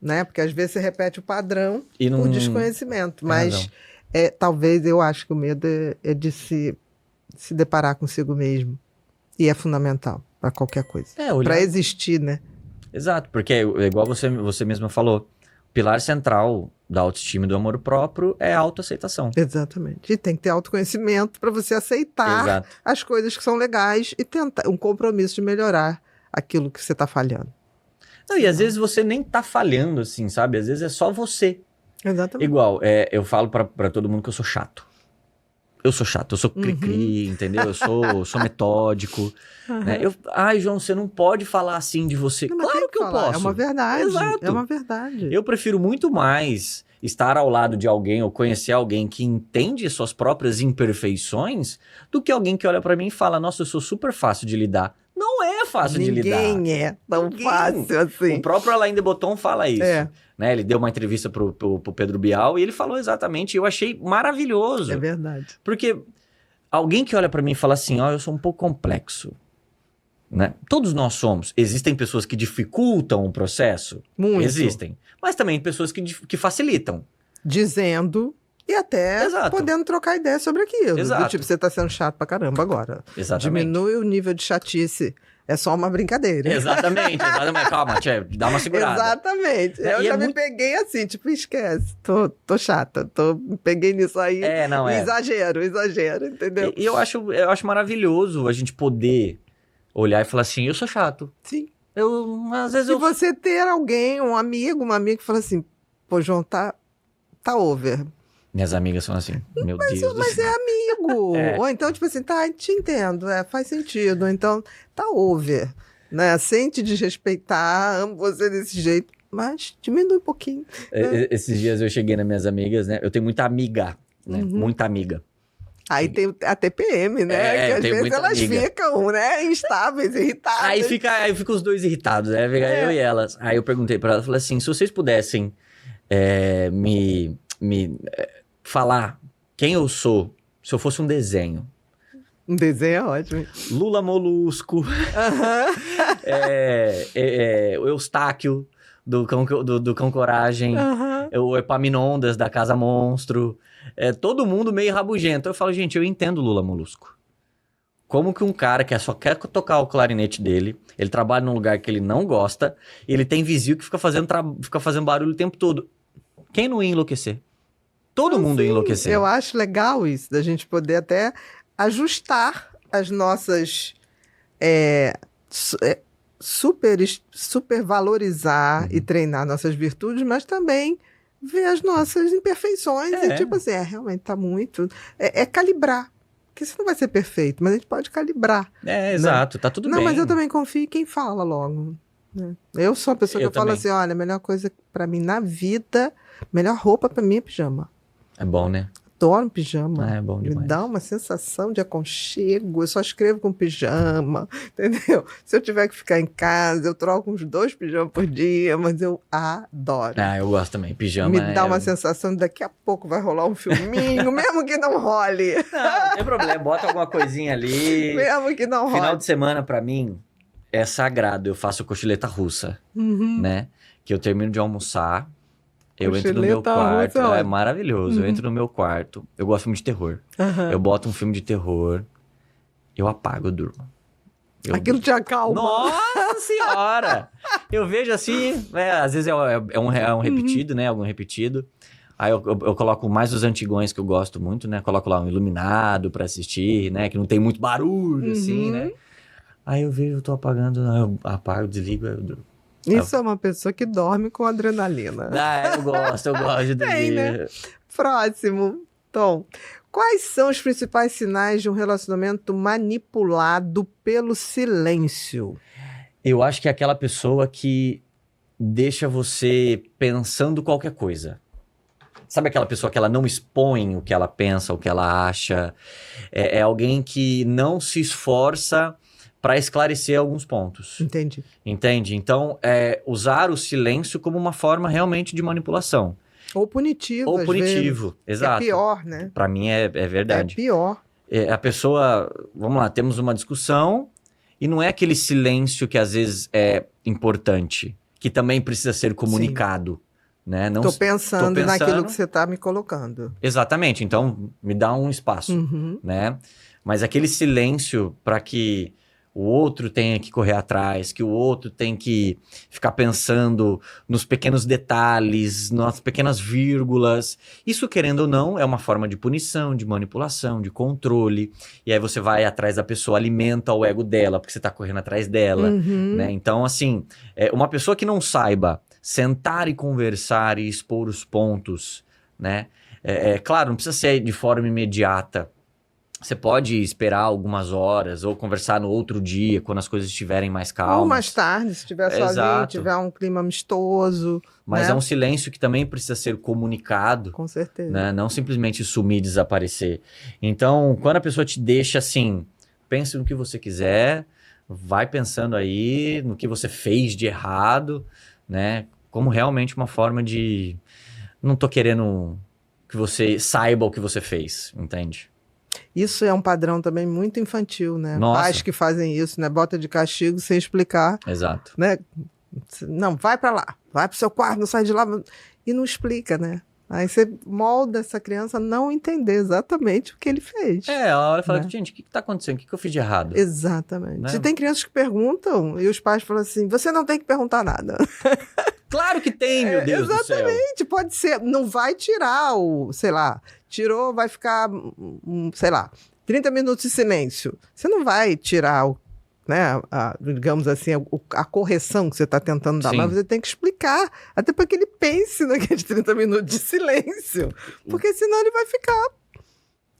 Né? Porque às vezes você repete o padrão por desconhecimento. Mas talvez eu acho que o medo é de se deparar consigo mesmo. E é fundamental para qualquer coisa. Para existir, né? Exato, porque igual você mesma falou, o pilar central da autoestima e do amor próprio é a autoaceitação. Exatamente. E tem que ter autoconhecimento para você aceitar as coisas que são legais e tentar um compromisso de melhorar aquilo que você está falhando. E às vezes você nem tá falhando, assim, sabe? Às vezes é só você. Exatamente. Igual, eu falo pra todo mundo que eu sou chato. Eu sou chato, eu sou cri-cri, entendeu? Eu sou metódico. Né? João, você não pode falar assim de você. Não, claro que eu posso. É uma verdade. Exato. É uma verdade. Eu prefiro muito mais estar ao lado de alguém ou conhecer alguém que entende suas próprias imperfeições do que alguém que olha pra mim e fala, nossa, eu sou super fácil de lidar. Não é fácil de lidar. Ninguém é tão fácil assim. O próprio Alain de Botton fala isso. Né? Ele deu uma entrevista pro Pedro Bial e ele falou exatamente. Eu achei maravilhoso. É verdade. Porque alguém que olha pra mim e fala assim, eu sou um pouco complexo. Né? Todos nós somos. Existem pessoas que dificultam o processo? Muito. Existem. Mas também pessoas que facilitam. Dizendo... E até podendo trocar ideia sobre aquilo. Exato. Do tipo, você tá sendo chato pra caramba agora. Exatamente. Diminui o nível de chatice. É só uma brincadeira. Exatamente. Calma, tia, dá uma segurada. Exatamente. Eu já me peguei assim, tipo, esquece. Tô chata. Peguei nisso aí. Exagero, entendeu? E eu acho maravilhoso a gente poder olhar e falar assim, eu sou chato. Sim. Às vezes você ter alguém, um amigo, uma amiga que fala assim, pô, João, tá over. Minhas amigas falam assim, meu Deus do céu. Mas é amigo. Ou então, tipo assim, te entendo, faz sentido. Ou então, tá over, né? Sem te desrespeitar, amo você desse jeito, mas diminui um pouquinho. Né? Esses dias eu cheguei nas minhas amigas, né? Eu tenho muita amiga, né? Muita amiga. Aí tem a TPM, né? Que às vezes elas ficam, né? Instáveis, irritadas. Aí ficam os dois irritados, né? Fica eu e elas. Aí eu perguntei pra elas, falei assim, se vocês pudessem me falar quem eu sou, se eu fosse um desenho. Um desenho é ótimo. Lula Molusco. O Eustáquio do Cão Coragem. O Epaminondas da Casa Monstro. Todo mundo meio rabugento. Eu falo, gente, eu entendo Lula Molusco. Como que um cara que só quer tocar o clarinete dele, ele trabalha num lugar que ele não gosta, e ele tem vizinho que fica fazendo barulho o tempo todo. Quem não ia enlouquecer? Todo mundo ia enlouquecer. Eu acho legal isso, da gente poder até ajustar as nossas... super valorizar e treinar nossas virtudes, mas também ver as nossas imperfeições e tipo assim, realmente tá muito... É calibrar. Porque isso não vai ser perfeito, mas a gente pode calibrar. Exato, tá tudo bem. Não, mas eu também confio em quem fala logo. Né? Eu sou uma pessoa que eu falo assim, olha, a melhor coisa pra mim na vida, melhor roupa pra mim é pijama. É bom, né? Adoro pijama. É bom demais. Me dá uma sensação de aconchego. Eu só escrevo com pijama, entendeu? Se eu tiver que ficar em casa, eu troco uns 2 pijamas por dia, mas eu adoro. Eu gosto também. Pijama me dá uma sensação de daqui a pouco vai rolar um filminho, mesmo que não role. Não tem problema. Bota alguma coisinha ali. Mesmo que não role. Final de semana, pra mim, é sagrado. Eu faço cochileta russa, né? Que eu termino de almoçar... Eu entro no meu quarto, é maravilhoso. Eu entro no meu quarto, eu gosto de filme de terror. Eu boto um filme de terror, eu apago, eu durmo. Aquilo te acalma. Nossa senhora! Eu vejo assim, às vezes é um repetido, né? Algum repetido. Aí eu coloco mais os antigões que eu gosto muito, né? Coloco lá um iluminado pra assistir, né? Que não tem muito barulho, assim, né? Aí eu vejo, eu tô apagando, eu apago, desligo, eu durmo. Isso é uma pessoa que dorme com adrenalina. Eu gosto de dormir. Né? Próximo, Tom. Quais são os principais sinais de um relacionamento manipulado pelo silêncio? Eu acho que é aquela pessoa que deixa você pensando qualquer coisa. Sabe aquela pessoa que ela não expõe o que ela pensa, o que ela acha? É alguém que não se esforça para esclarecer alguns pontos. Entendi. Entende? Então, usar o silêncio como uma forma realmente de manipulação. Ou punitivo, Ou punitivo, exato. É pior, né? Para mim é verdade. É pior. A pessoa, vamos lá, temos uma discussão e não é aquele silêncio que às vezes é importante, que também precisa ser comunicado. Né? Tô pensando naquilo que você está me colocando. Exatamente, então me dá um espaço, né? Mas aquele silêncio para que o outro tenha que correr atrás, que o outro tem que ficar pensando nos pequenos detalhes, nas pequenas vírgulas. Isso, querendo ou não, é uma forma de punição, de manipulação, de controle. E aí você vai atrás da pessoa, alimenta o ego dela, porque você está correndo atrás dela. Né? Então, assim, uma pessoa que não saiba sentar e conversar e expor os pontos, né? Claro, não precisa ser de forma imediata. Você pode esperar algumas horas ou conversar no outro dia, quando as coisas estiverem mais calmas. Ou mais tarde, se estiver sozinho, tiver um clima amistoso. Mas né? é um silêncio que também precisa ser comunicado. Com certeza. Né? Não simplesmente sumir e desaparecer. Então, quando a pessoa te deixa assim, pense no que você quiser, vai pensando aí no que você fez de errado, né? Como realmente uma forma de... Não tô querendo que você saiba o que você fez, entende? Isso é um padrão também muito infantil, né? Nossa. Pais que fazem isso, né? Bota de castigo sem explicar. Exato. Né? Não, vai pra lá, vai pro seu quarto, não sai de lá. E não explica, né? Aí você molda essa criança a não entender exatamente o que ele fez. Ela olha e fala, né? gente, o que tá acontecendo? O que eu fiz de errado? Exatamente. Né? E tem crianças que perguntam, e os pais falam assim, você não tem que perguntar nada. Claro que tem, meu Deus do céu. Exatamente, pode ser. Não vai tirar sei lá, tirou, vai ficar, sei lá, 30 minutos de silêncio. Você não vai tirar né, digamos assim, a correção que você está tentando dar, Sim. mas você tem que explicar, até para que ele pense naqueles 30 minutos de silêncio, porque senão ele vai ficar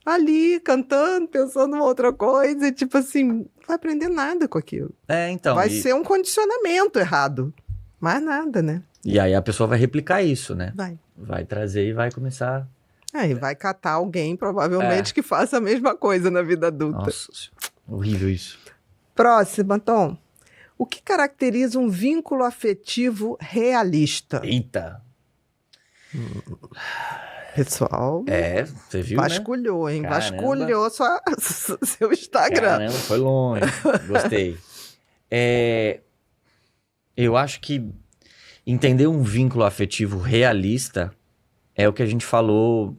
ali, cantando, pensando em outra coisa, e tipo assim, não vai aprender nada com aquilo. Então. Vai ser um condicionamento errado, mais nada, né? E aí a pessoa vai replicar isso, né? Vai trazer e vai começar... E vai catar alguém, provavelmente, que faça a mesma coisa na vida adulta. Nossa, horrível isso. Próxima, Tom. O que caracteriza um vínculo afetivo realista? Eita! Pessoal, você viu, vasculhou, né? hein? Caramba. Vasculhou seu Instagram. Caramba, foi longe. Gostei. Eu acho que entender um vínculo afetivo realista é o que a gente falou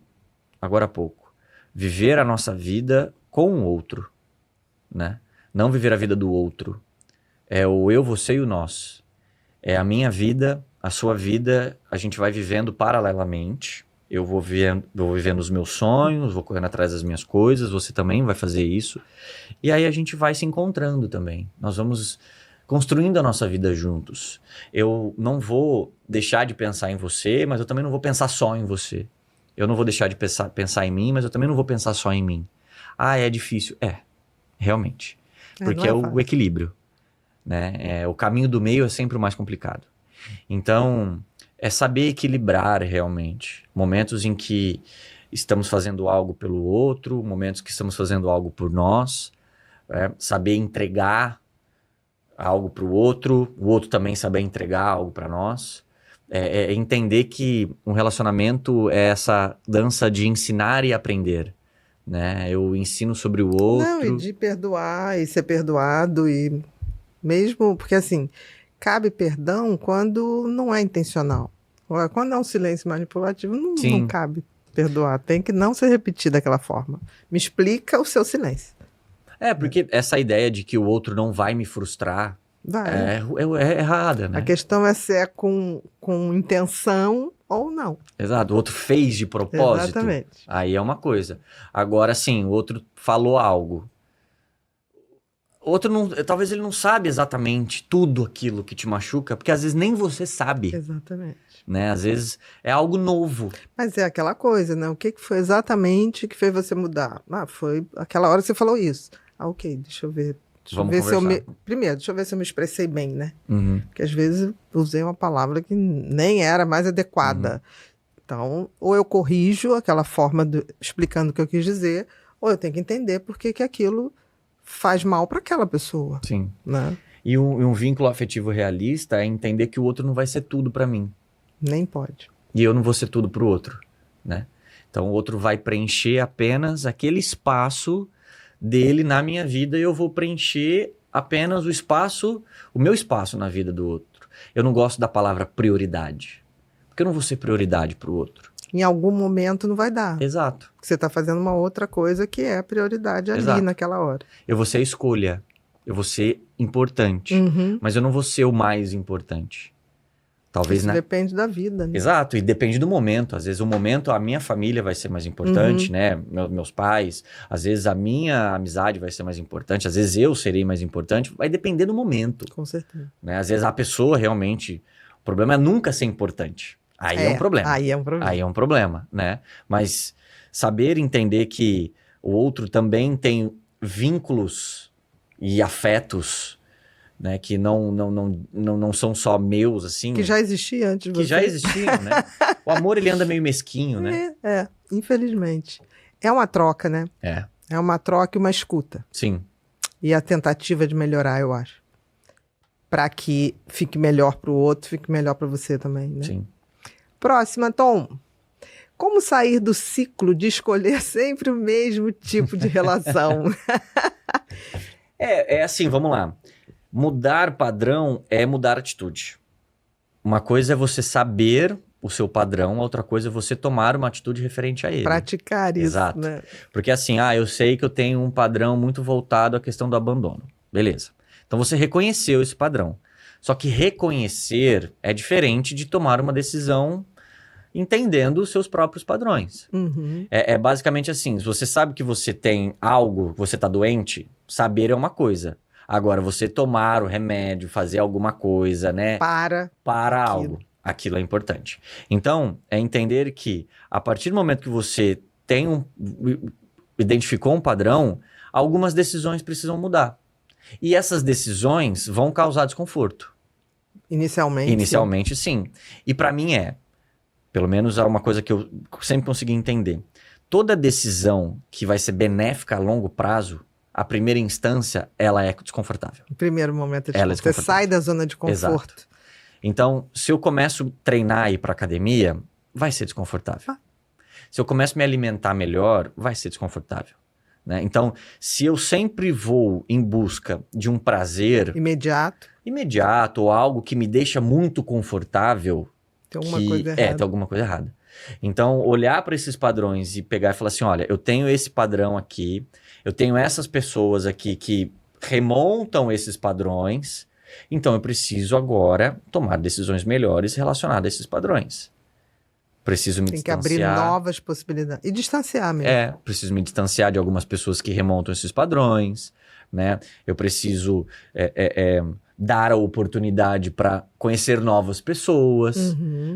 agora há pouco. Viver a nossa vida com o outro. né? Não viver a vida do outro. É o eu, você e o nós. É a minha vida, a sua vida, a gente vai vivendo paralelamente. Eu vou vivendo os meus sonhos, vou correndo atrás das minhas coisas, você também vai fazer isso. E aí a gente vai se encontrando também. Nós vamos construindo a nossa vida juntos. Eu não vou deixar de pensar em você, mas eu também não vou pensar só em você. Eu não vou deixar de pensar em mim, mas eu também não vou pensar só em mim. Ah, é difícil. É, realmente. Porque é o equilíbrio, né? O caminho do meio é sempre o mais complicado. Então, é saber equilibrar realmente. Momentos em que estamos fazendo algo pelo outro, momentos que estamos fazendo algo por nós. Saber entregar algo para o outro também saber entregar algo para nós. Entender que um relacionamento é essa dança de ensinar e aprender, né? Eu ensino sobre o outro. Não, e de perdoar e ser perdoado, e mesmo porque assim, cabe perdão quando não é intencional. Agora, quando é um silêncio manipulativo, não cabe perdoar. Tem que não ser repetido daquela forma. Me explica o seu silêncio. Porque essa ideia de que o outro não vai me frustrar é errada, né? A questão é se é com intenção ou não. Exato, o outro fez de propósito. Exatamente. Aí é uma coisa. Agora, sim, o outro falou algo. O outro talvez ele não sabe exatamente tudo aquilo que te machuca, porque às vezes nem você sabe. Exatamente. Né? Às vezes é algo novo. Mas é aquela coisa, né? O que foi exatamente que fez você mudar? Foi aquela hora que você falou isso. Ok, deixa eu ver. Vamos conversar. Primeiro, deixa eu ver se eu me expressei bem, né? Uhum. Porque às vezes eu usei uma palavra que nem era mais adequada. Uhum. Então, ou eu corrijo aquela forma explicando o que eu quis dizer, ou eu tenho que entender por que aquilo faz mal para aquela pessoa. Sim. Né? E um vínculo afetivo realista é entender que o outro não vai ser tudo para mim. Nem pode. E eu não vou ser tudo pro outro, né? Então, o outro vai preencher apenas aquele espaço dele na minha vida e eu vou preencher apenas o meu espaço na vida do outro. Eu não gosto da palavra prioridade, porque eu não vou ser prioridade pro outro. Em algum momento não vai dar. Exato. Você está fazendo uma outra coisa que é prioridade ali naquela hora. Eu vou ser a escolha, eu vou ser importante, mas eu não vou ser o mais importante. Talvez isso depende da vida, né? Exato, e depende do momento. Às vezes o momento, a minha família vai ser mais importante, né? Meus pais. Às vezes a minha amizade vai ser mais importante. Às vezes eu serei mais importante. Vai depender do momento. Com certeza. Né? Às vezes a pessoa realmente... O problema é nunca ser importante. Aí é um problema. Aí é um problema. Aí é um problema, né? Mas saber entender que o outro também tem vínculos e afetos... Né, que não são só meus, assim. Que já existia antes de você. Que já existiam, né? O amor, ele anda meio mesquinho, né? Infelizmente. É uma troca, né? É uma troca e uma escuta. Sim. E a tentativa de melhorar, eu acho. Para que fique melhor para o outro, fique melhor para você também, né? Sim. Próxima, Tom. Como sair do ciclo de escolher sempre o mesmo tipo de relação? Assim, vamos lá. Mudar padrão é mudar atitude. Uma coisa é você saber o seu padrão, a outra coisa é você tomar uma atitude referente a ele. Praticar isso, exato. Né? Porque assim, eu sei que eu tenho um padrão muito voltado à questão do abandono. Beleza. Então você reconheceu esse padrão. Só que reconhecer é diferente de tomar uma decisão entendendo os seus próprios padrões. É basicamente assim, se você sabe que você tem algo, você está doente, saber é uma coisa. Agora, você tomar o remédio, fazer alguma coisa, né? Para algo. Aquilo é importante. Então, é entender que, a partir do momento que você identificou um padrão, algumas decisões precisam mudar. E essas decisões vão causar desconforto. Inicialmente, sim. E para mim pelo menos é uma coisa que eu sempre consegui entender. Toda decisão que vai ser benéfica a longo prazo, a primeira instância, ela é desconfortável. No primeiro momento, você sai da zona de conforto. Exato. Então, se eu começo a treinar e ir para academia, vai ser desconfortável. Se eu começo a me alimentar melhor, vai ser desconfortável. Né? Então, se eu sempre vou em busca de um prazer... Imediato, ou algo que me deixa muito confortável... Tem alguma coisa errada. Tem alguma coisa errada. Então, olhar para esses padrões e pegar e falar assim, olha, eu tenho esse padrão aqui, eu tenho essas pessoas aqui que remontam esses padrões, então eu preciso agora tomar decisões melhores relacionadas a esses padrões. Preciso me Tem que abrir distanciar. novas possibilidades. E distanciar mesmo. Preciso me distanciar de algumas pessoas que remontam esses padrões, né? Eu preciso dar a oportunidade para conhecer novas pessoas,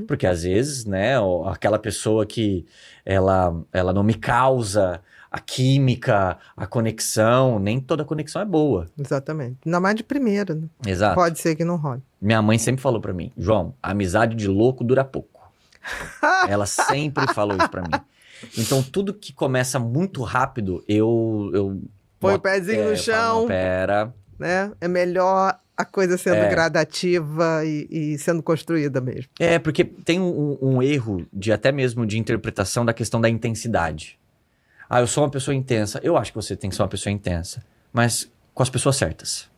porque às vezes, né, aquela pessoa que ela não me causa a química, a conexão, nem toda conexão é boa. Exatamente. Ainda mais de primeira, né? Exato. Pode ser que não role. Minha mãe sempre falou para mim, João, a amizade de louco dura pouco. Ela sempre falou isso pra mim. Então, tudo que começa muito rápido, eu Põe o pezinho no chão. Não, pera. Né? É melhor a coisa sendo gradativa e sendo construída mesmo. Porque tem um erro até mesmo de interpretação da questão da intensidade. Ah, eu sou uma pessoa intensa. Eu acho que você tem que ser uma pessoa intensa, mas com as pessoas certas.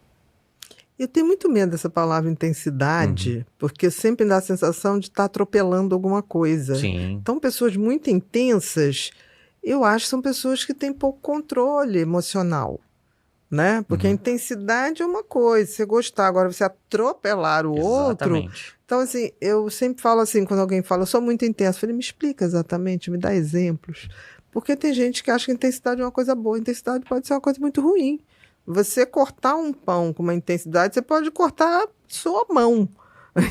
Eu tenho muito medo dessa palavra intensidade, porque sempre dá a sensação de estar atropelando alguma coisa. Sim. Então, pessoas muito intensas, eu acho que são pessoas que têm pouco controle emocional, né? Porque a intensidade é uma coisa, você gostar, agora você atropelar o outro... Exatamente. Então, assim, eu sempre falo assim, quando alguém fala, eu sou muito intenso, eu falei, me explica exatamente, me dá exemplos. Porque tem gente que acha que intensidade é uma coisa boa, intensidade pode ser uma coisa muito ruim. Você cortar um pão com uma intensidade, você pode cortar sua mão,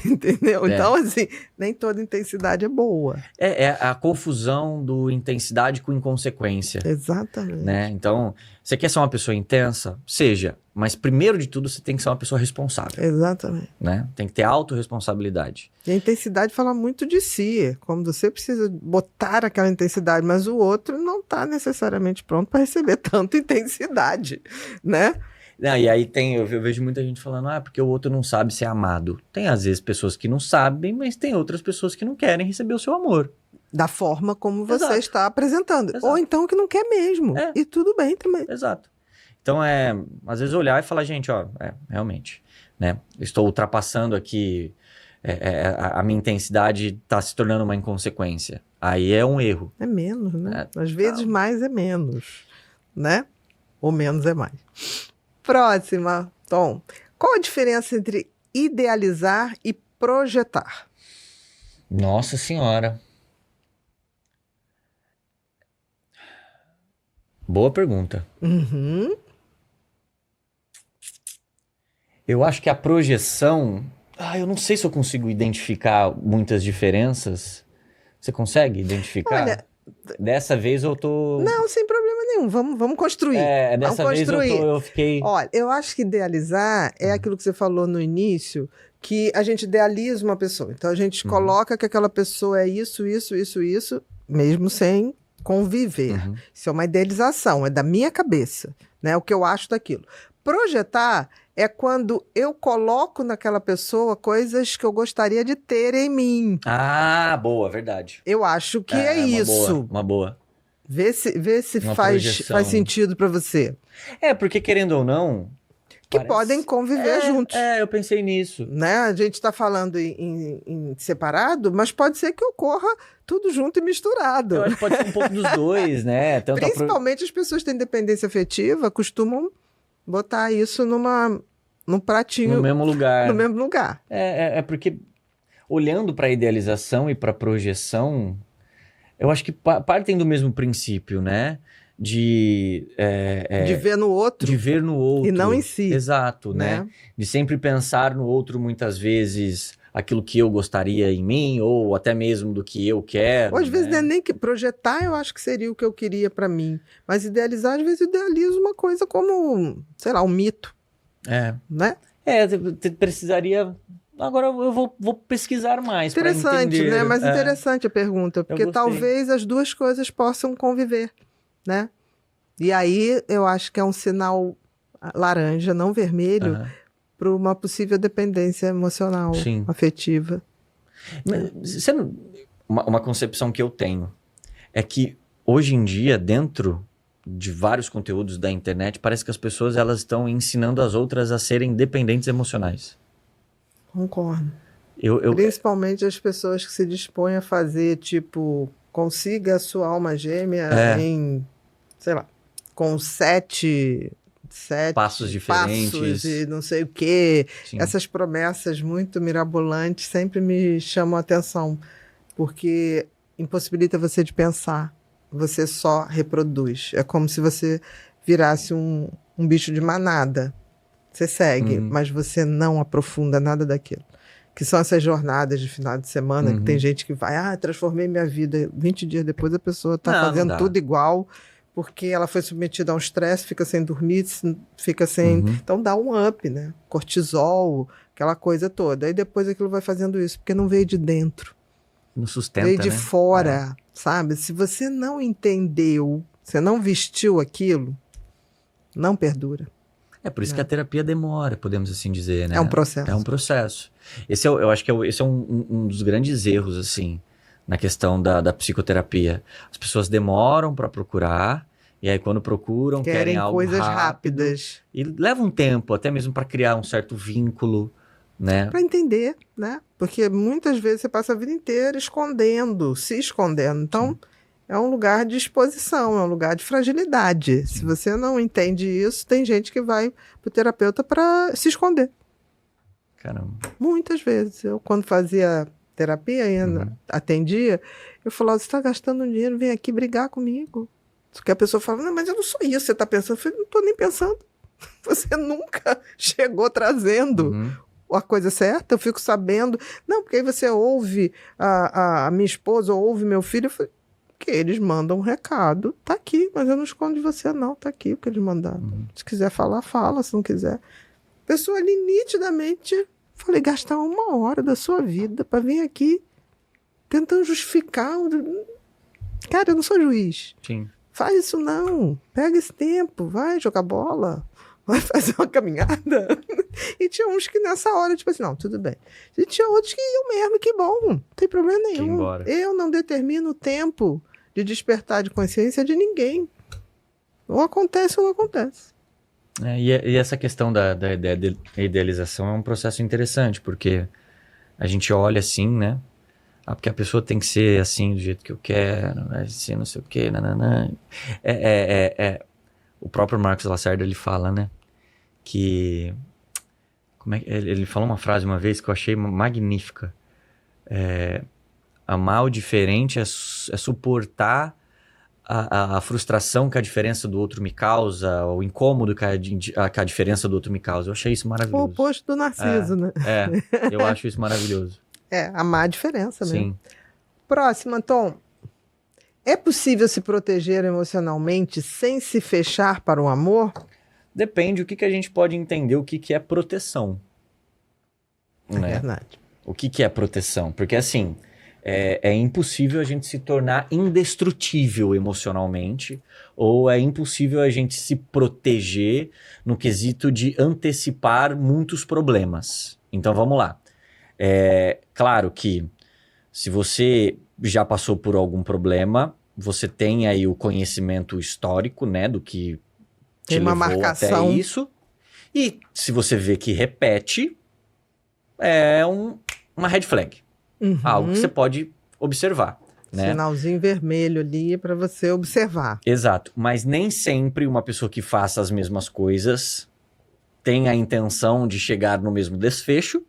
entendeu? Então, assim, nem toda intensidade é boa. É a confusão do intensidade com inconsequência. Exatamente. Né? Então, você quer ser uma pessoa intensa? Seja, mas primeiro de tudo você tem que ser uma pessoa responsável. Exatamente. Né? Tem que ter autorresponsabilidade. E a intensidade fala muito de si, como você precisa botar aquela intensidade, mas o outro não está necessariamente pronto para receber tanta intensidade, né? E aí eu vejo muita gente falando, porque o outro não sabe ser amado. Tem às vezes pessoas que não sabem, mas tem outras pessoas que não querem receber o seu amor. Da forma como você Exato. está apresentando. Exato. Ou então que não quer mesmo. E tudo bem também. Exato. Então, às vezes olhar e falar, gente, realmente, né? Estou ultrapassando aqui, a minha intensidade está se tornando uma inconsequência. Aí é um erro. É menos, né? Às vezes mais é menos, né? Ou menos é mais. Próxima, Tom. Qual a diferença entre idealizar e projetar? Nossa Senhora. Boa pergunta. Eu acho que a projeção... eu não sei se eu consigo identificar muitas diferenças. Você consegue identificar? Olha, dessa vez eu tô... Não, sem problema nenhum. Vamos construir. Dessa vez eu fiquei... Olha, eu acho que idealizar é aquilo que você falou no início, que a gente idealiza uma pessoa. Então, a gente coloca que aquela pessoa é isso, mesmo sem conviver. Isso é uma idealização, é da minha cabeça, né? O que eu acho daquilo. Projetar é quando eu coloco naquela pessoa coisas que eu gostaria de ter em mim. Boa, verdade. Eu acho que é isso. Uma boa. Vê se faz sentido para você. Porque querendo ou não... Que podem conviver juntos. Eu pensei nisso. Né? A gente está falando em separado, mas pode ser que ocorra tudo junto e misturado. Eu acho que pode ser um pouco dos dois, né? Principalmente as pessoas que têm dependência afetiva costumam botar isso num pratinho. No mesmo lugar. No mesmo lugar. Porque olhando para a idealização e para a projeção, eu acho que partem do mesmo princípio, né? De ver no outro. De ver no outro. E não em si. Exato, né? De sempre pensar no outro, muitas vezes, aquilo que eu gostaria em mim, ou até mesmo do que eu quero. Ou às vezes não é nem que projetar, eu acho que seria o que eu queria para mim. Mas idealizar, às vezes idealizo uma coisa como, sei lá, um mito. Né? Precisaria... Agora eu vou pesquisar mais para entender. Interessante, né? Mas interessante a pergunta, porque talvez as duas coisas possam conviver, né? E aí eu acho que é um sinal laranja, não vermelho, para uma possível dependência emocional, afetiva. Mas, uma concepção que eu tenho é que hoje em dia, dentro de vários conteúdos da internet, parece que as pessoas elas estão ensinando as outras a serem dependentes emocionais. Concordo. Principalmente as pessoas que se dispõem a fazer, tipo, consiga a sua alma gêmea em, sei lá, com sete passos diferentes. passos e não sei o quê. Sim. Essas promessas muito mirabolantes sempre me chamam a atenção, porque impossibilita você de pensar. Você só reproduz. É como se você virasse um bicho de manada. Você segue, mas você não aprofunda nada daquilo. Que são essas jornadas de final de semana, que tem gente que vai, transformei minha vida. 20 dias depois a pessoa está fazendo tudo igual, porque ela foi submetida a um estresse, fica sem dormir, fica sem... Então dá um up, né? Cortisol, aquela coisa toda. Aí depois aquilo vai fazendo isso, porque não veio de dentro. Não sustenta, veio de né? fora, sabe? Se você não entendeu, você não vestiu aquilo, não perdura. É por isso que a terapia demora, podemos assim dizer, né? É um processo. É um processo. Eu acho que esse é um dos grandes erros, assim, na questão da psicoterapia. As pessoas demoram para procurar, e aí quando procuram, querem algo coisas rápido, rápidas. E leva um tempo, até mesmo para criar um certo vínculo, né? Para entender, né? Porque muitas vezes você passa a vida inteira se escondendo. Então, é um lugar de exposição, é um lugar de fragilidade. Se você não entende isso, tem gente que vai pro terapeuta para se esconder. Caramba. Muitas vezes. Eu, quando fazia terapia, ainda atendia, eu falava, você está gastando dinheiro, vem aqui brigar comigo. Porque a pessoa fala, não, mas eu não sou isso, você está pensando. Eu falei, não estou nem pensando. Você nunca chegou trazendo a coisa certa, eu fico sabendo. Não, porque aí você ouve a minha esposa, ou ouve meu filho, eu falei, que eles mandam um recado, tá aqui, mas eu não escondo de você não, tá aqui o que eles mandaram. Se quiser falar, fala, se não quiser. A pessoa ali nitidamente, falei, gastar 1 hora da sua vida para vir aqui tentando justificar. Cara, eu não sou juiz. Sim. Faz isso não, pega esse tempo, vai jogar bola, vai fazer uma caminhada. E tinha uns que nessa hora, tipo assim, não, tudo bem. E tinha outros que iam mesmo, que bom, não tem problema nenhum. Eu não determino o tempo de despertar de consciência de ninguém. Ou acontece ou não acontece. E essa questão da idealização é um processo interessante, porque a gente olha assim, né? Porque a pessoa tem que ser assim, do jeito que eu quero, vai ser não sei o quê, nananã. O próprio Marcos Lacerda, ele fala, né? Que... ele falou uma frase uma vez que eu achei magnífica. Amar o diferente é suportar a frustração que a diferença do outro me causa, o incômodo que a diferença do outro me causa. Eu achei isso maravilhoso. O oposto do Narciso, né? Eu acho isso maravilhoso. Amar a diferença mesmo. Sim. Próxima, Tom. É possível se proteger emocionalmente sem se fechar para o amor? Depende o que a gente pode entender o que é proteção. É verdade. O que é proteção? Porque assim, é impossível a gente se tornar indestrutível emocionalmente, ou é impossível a gente se proteger no quesito de antecipar muitos problemas. Então vamos lá. Claro que se você já passou por algum problema, você tem aí o conhecimento histórico, né, do que te levou até isso. E se você vê que repete, é uma red flag. Algo que você pode observar. Né? Sinalzinho vermelho ali para você observar. Exato. Mas nem sempre uma pessoa que faça as mesmas coisas tem a intenção de chegar no mesmo desfecho,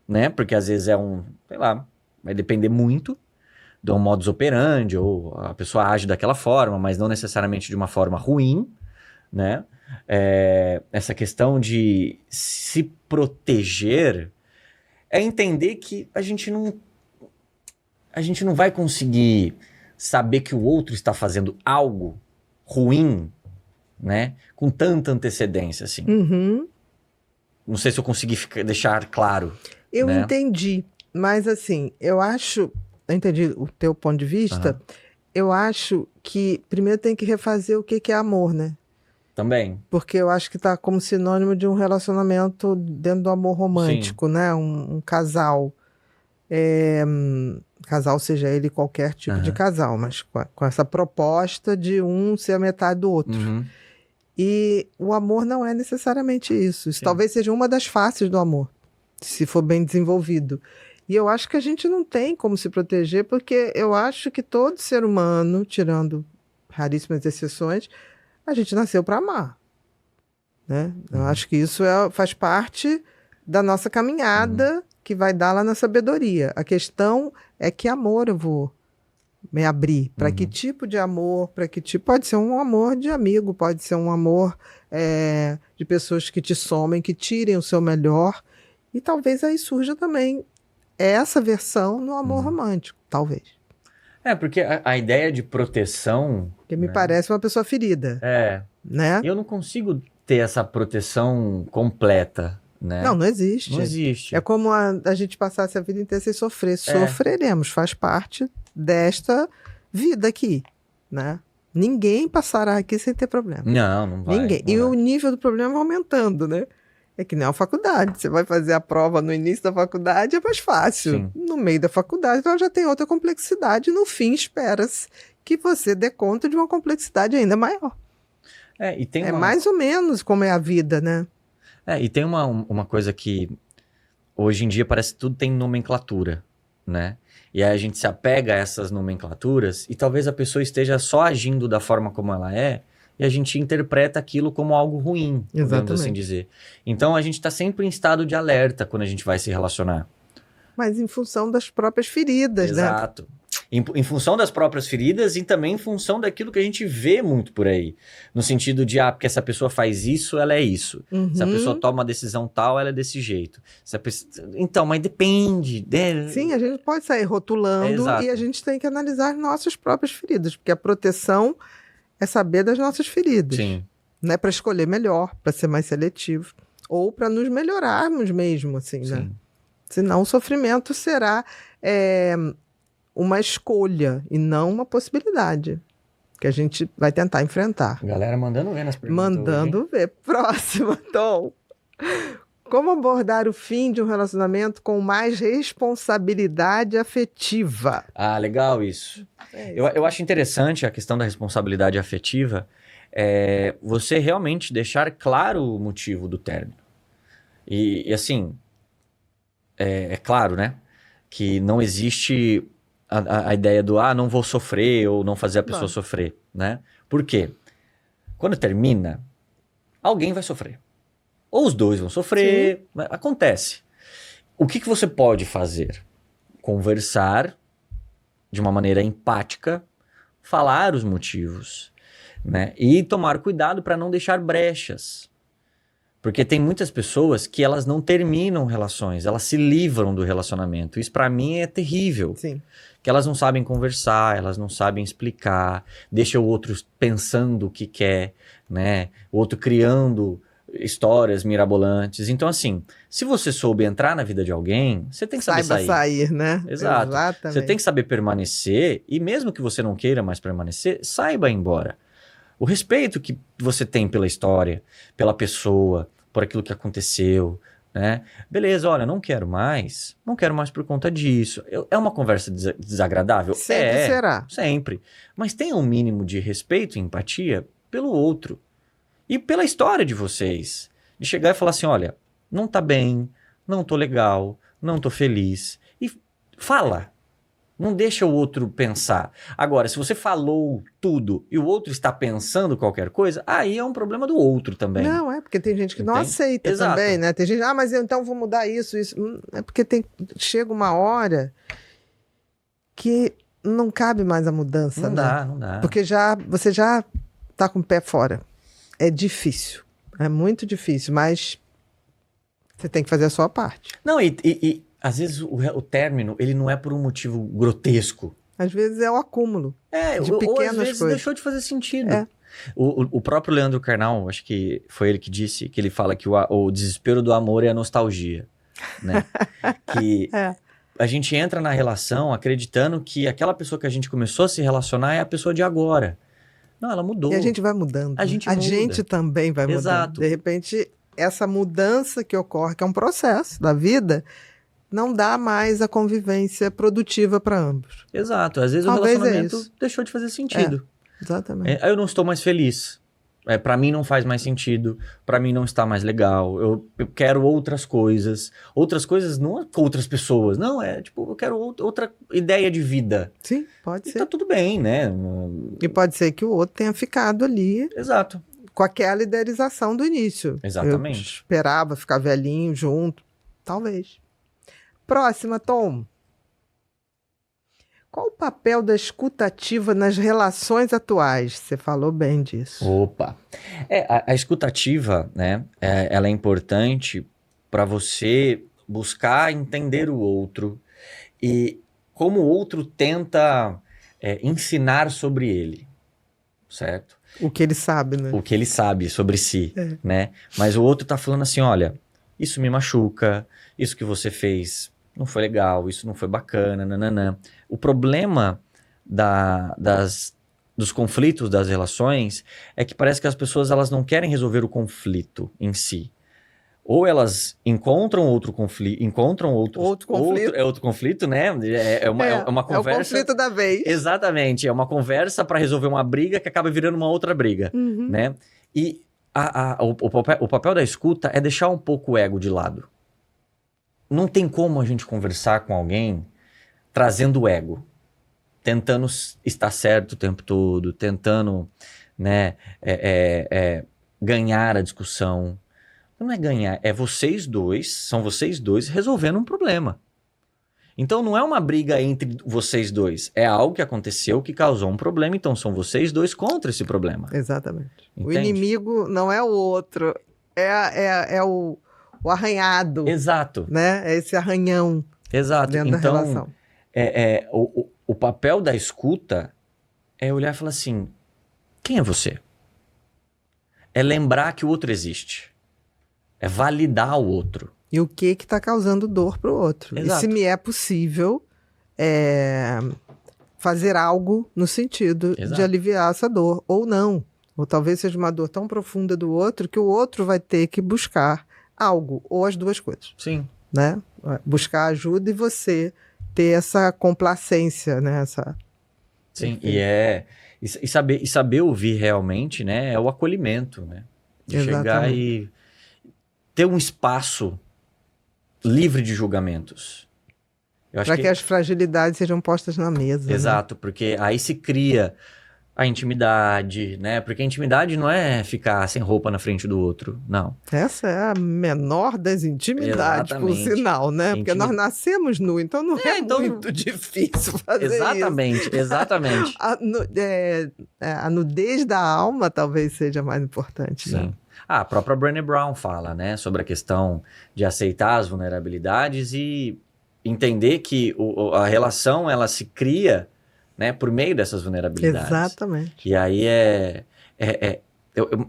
né? Porque às vezes sei lá, vai depender muito do modus operandi, ou a pessoa age daquela forma, mas não necessariamente de uma forma ruim, né? Essa questão de se proteger é entender que a gente não vai conseguir saber que o outro está fazendo algo ruim, né? Com tanta antecedência, assim. Não sei se eu consegui deixar claro. Eu entendi, mas assim, eu entendi o teu ponto de vista, eu acho que primeiro tem que refazer o que é amor, né? Também. Porque eu acho que está como sinônimo de um relacionamento dentro do amor romântico, né? Um casal. Casal, seja ele qualquer tipo de casal, mas com essa proposta de um ser a metade do outro. E o amor não é necessariamente isso. Isso talvez seja uma das faces do amor, se for bem desenvolvido. E eu acho que a gente não tem como se proteger, porque eu acho que todo ser humano, tirando raríssimas exceções, a gente nasceu para amar, né? Eu acho que isso faz parte da nossa caminhada, que vai dar lá na sabedoria. A questão é que amor eu vou me abrir. Para que tipo de amor? Para que tipo? Pode ser um amor de amigo, pode ser um amor de pessoas que te somem, que tirem o seu melhor. E talvez aí surja também essa versão no amor romântico, talvez. Porque a ideia de proteção... Porque me parece uma pessoa ferida. Né? Eu não consigo ter essa proteção completa, né? Não existe. Não existe. É como a gente passasse a vida inteira sem sofrer. Sofreremos, faz parte desta vida aqui, né? Ninguém passará aqui sem ter problema. Não vai. Ninguém. Não e vai. O nível do problema vai aumentando, né? É que nem a faculdade. Você vai fazer a prova no início da faculdade, é mais fácil. Sim. No meio da faculdade, ela já tem outra complexidade. No fim, espera-se que você dê conta de uma complexidade ainda maior. E tem mais ou menos como é a vida, né? E tem uma coisa que hoje em dia parece que tudo tem nomenclatura, né? E aí a gente se apega a essas nomenclaturas e talvez a pessoa esteja só agindo da forma como ela é e a gente interpreta aquilo como algo ruim, podemos assim dizer. Então a gente está sempre em estado de alerta quando a gente vai se relacionar. Mas em função das próprias feridas, né? Exato. Em função das próprias feridas e também em função daquilo que a gente vê muito por aí. No sentido de, porque essa pessoa faz isso, ela é isso. Se a pessoa toma uma decisão tal, ela é desse jeito. Então, mas depende. Sim, a gente pode sair rotulando e a gente tem que analisar as nossas próprias feridas, porque a proteção é saber das nossas feridas. Sim. Né? Para escolher melhor, para ser mais seletivo. Ou para nos melhorarmos mesmo, assim, Sim. né? Senão o sofrimento será... uma escolha e não uma possibilidade que a gente vai tentar enfrentar. Galera mandando ver nas perguntas. Mandando ver. Próximo, Tom. Como abordar o fim de um relacionamento com mais responsabilidade afetiva? Legal isso. Eu acho interessante a questão da responsabilidade afetiva. Você realmente deixar claro o motivo do término. E assim, é claro, né? Que não existe... A ideia do, não vou sofrer ou não fazer a pessoa sofrer, né? Por quê? Quando termina, alguém vai sofrer. Ou os dois vão sofrer, acontece. O que você pode fazer? Conversar de uma maneira empática, falar os motivos, né? E tomar cuidado para não deixar brechas. Porque tem muitas pessoas que elas não terminam relações, elas se livram do relacionamento. Isso para mim é terrível. Sim. Que elas não sabem conversar, elas não sabem explicar, deixa o outro pensando o que quer, né? O outro criando histórias mirabolantes. Então, assim, se você soube entrar na vida de alguém, você tem que saber sair, né? Exato. Exatamente. Você tem que saber permanecer e mesmo que você não queira mais permanecer, saiba ir embora. O respeito que você tem pela história, pela pessoa, por aquilo que aconteceu, né? Beleza, olha, não quero mais por conta disso. É uma conversa desagradável? Sempre será. Sempre. Mas tenha um mínimo de respeito e empatia pelo outro. E pela história de vocês. De chegar e falar assim, olha, não tá bem, não tô legal, não tô feliz. E fala. Não deixa o outro pensar. Agora, se você falou tudo e o outro está pensando qualquer coisa, aí é um problema do outro também. Não, porque tem gente que não aceita também, né? Tem gente, mas eu então vou mudar isso. É porque chega uma hora que não cabe mais a mudança, né? Não dá. Porque você já tá com o pé fora. É difícil. É muito difícil, mas você tem que fazer a sua parte. Não, e às vezes o término, ele não é por um motivo grotesco. Às vezes é o acúmulo de pequenas ou às vezes coisas. deixou de fazer sentido. O próprio Leandro Carnal, acho que foi ele que disse, que ele fala que o desespero do amor é a nostalgia, né? Que a gente entra na relação acreditando que aquela pessoa que a gente começou a se relacionar é a pessoa de agora. Não, ela mudou. E a gente vai mudando. A gente também vai mudando. Exato. De repente, essa mudança que ocorre, que é um processo da vida, não dá mais a convivência produtiva para ambos. Exato. Às vezes Talvez o relacionamento deixou de fazer sentido. Exatamente. Eu não estou mais feliz. Para mim não faz mais sentido, para mim não está mais legal, eu quero outras coisas não é com outras pessoas, não, tipo, eu quero outra ideia de vida. Sim, pode E ser. tá tudo bem, né? E pode ser que o outro tenha ficado ali Exato. com aquela idealização do início. Exatamente. Eu esperava ficar velhinho junto, talvez. Próxima, Tom. Qual o papel da escutativa nas relações atuais? Você falou bem disso. Opa! A escutativa, né? Ela é importante para você buscar entender o outro e como o outro tenta ensinar sobre ele, certo? O que ele sabe, né? O que ele sabe sobre si, né? Mas o outro tá falando assim, olha, isso me machuca, isso que você fez não foi legal, isso não foi bacana, nananã. O problema dos conflitos das relações é que parece que as pessoas elas não querem resolver o conflito em si. Ou elas encontram outro conflito, outro conflito, né? É uma conversa. É o conflito da vez. Exatamente, é uma conversa para resolver uma briga que acaba virando uma outra briga, né? E o papel da escuta é deixar um pouco o ego de lado. Não tem como a gente conversar com alguém trazendo o ego, tentando estar certo o tempo todo, tentando, né, ganhar a discussão. Não é ganhar, são vocês dois resolvendo um problema. Então não é uma briga entre vocês dois, é algo que aconteceu que causou um problema, então são vocês dois contra esse problema. Exatamente. Entende? O inimigo não é o outro, é o arranhado. Exato. Né? É esse arranhão. Exato. Dentro da relação. O papel da escuta é olhar e falar assim, quem é você? É lembrar que o outro existe. É validar o outro. E o que está causando dor para o outro. Exato. E se me é possível fazer algo no sentido Exato. de aliviar essa dor, ou não. Ou talvez seja uma dor tão profunda do outro que o outro vai ter que buscar algo, ou as duas coisas. Sim. Né? Buscar ajuda e você ter essa complacência, né? Sim, e saber ouvir realmente, né? É o acolhimento, né? De chegar e ter um espaço livre de julgamentos. Para que as fragilidades sejam postas na mesa. Exato, né? Porque aí se cria a intimidade, né? Porque a intimidade não é ficar sem roupa na frente do outro, não. Essa é a menor das intimidades, por sinal, né? Porque nós nascemos nu, então não é muito difícil fazer isso. Exatamente. A nudez da alma talvez seja mais importante, Sim. Né? A própria Brené Brown fala, né? Sobre a questão de aceitar as vulnerabilidades e entender que a relação, ela se cria, né, por meio dessas vulnerabilidades. Exatamente. E aí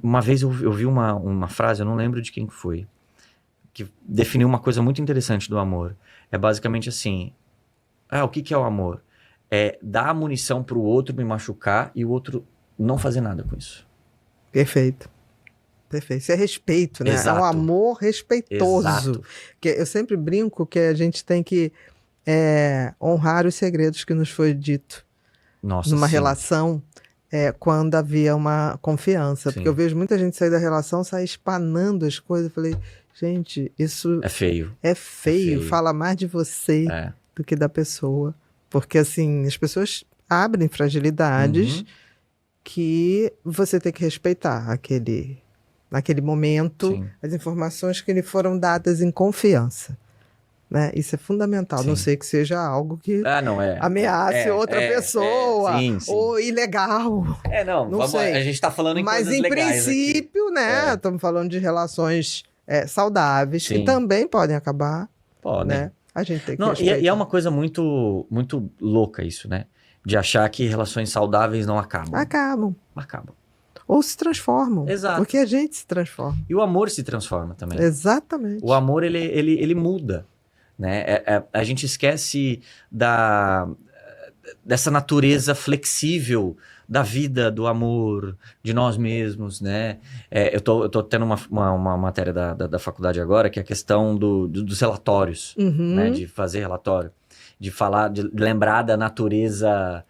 uma vez eu vi uma frase, eu não lembro de quem foi, que definiu uma coisa muito interessante do amor. É basicamente assim, o que é o amor? É dar munição pro outro me machucar e o outro não fazer nada com isso. Perfeito. Perfeito. Isso é respeito, né? Exato. É um amor respeitoso. Exato. Que eu sempre brinco que a gente tem que honrar os segredos que nos foi dito. Nossa, numa sim. relação quando havia uma confiança. Sim. Porque eu vejo muita gente sair da relação, sair espanando as coisas. Eu falei, gente, isso é feio. É feio. Fala mais de você do que da pessoa. Porque, assim, as pessoas abrem fragilidades que você tem que respeitar naquele momento, Sim. as informações que lhe foram dadas em confiança. Né? Isso é fundamental, Sim. não sei que seja algo que ameace outra pessoa, sim. ou ilegal. Não sei. A gente está falando em Mas coisas legais aqui. Mas em princípio, né, estamos falando de relações saudáveis, que também podem acabar. Podem. Né? A gente tem que respeitar. E é uma coisa muito, muito louca isso, né? De achar que relações saudáveis não acabam. Acabam. Ou se transformam. Exato. Porque a gente se transforma. E o amor se transforma também. Exatamente. O amor, ele muda. Né? A gente esquece dessa natureza flexível da vida, do amor, de nós mesmos, né? Eu tô tendo uma matéria da faculdade agora, que é a questão dos relatórios, né? De fazer relatório, de falar, de lembrar da natureza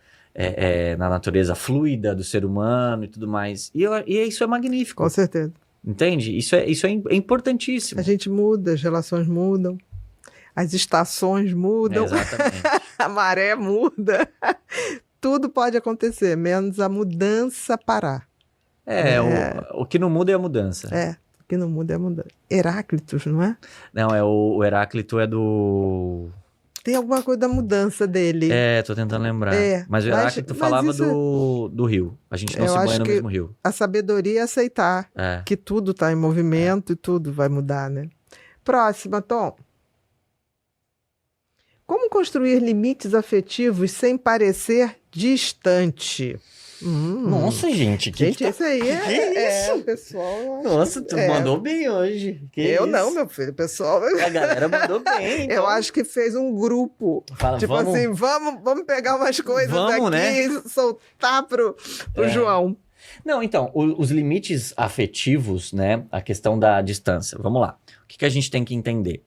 na natureza fluida do ser humano e tudo mais. E isso é magnífico. Com certeza. Entende? Isso é importantíssimo. A gente muda, as relações mudam, as estações mudam, Exatamente. a maré muda. Tudo pode acontecer, menos a mudança parar. O que não muda é a mudança. O que não muda é a mudança. Heráclitos, não é? Não, o Heráclito é do... Tem alguma coisa da mudança dele. Tô tentando lembrar. Mas o mas Heráclito falava isso do rio. A gente não eu se banha acho no que mesmo rio. A sabedoria é aceitar que tudo está em movimento e tudo vai mudar, né? Próxima, Tom. Como construir limites afetivos sem parecer distante? Nossa, gente. Isso aí isso? o pessoal... Nossa, tu mandou bem hoje. Eu não, meu filho. O pessoal... A galera mandou bem. Então. Eu acho que fez um grupo. Fala, tipo vamos... assim, vamos pegar umas coisas daqui né? e soltar pro João. Não, então, os limites afetivos, né? A questão da distância. Vamos lá. O que a gente tem que entender?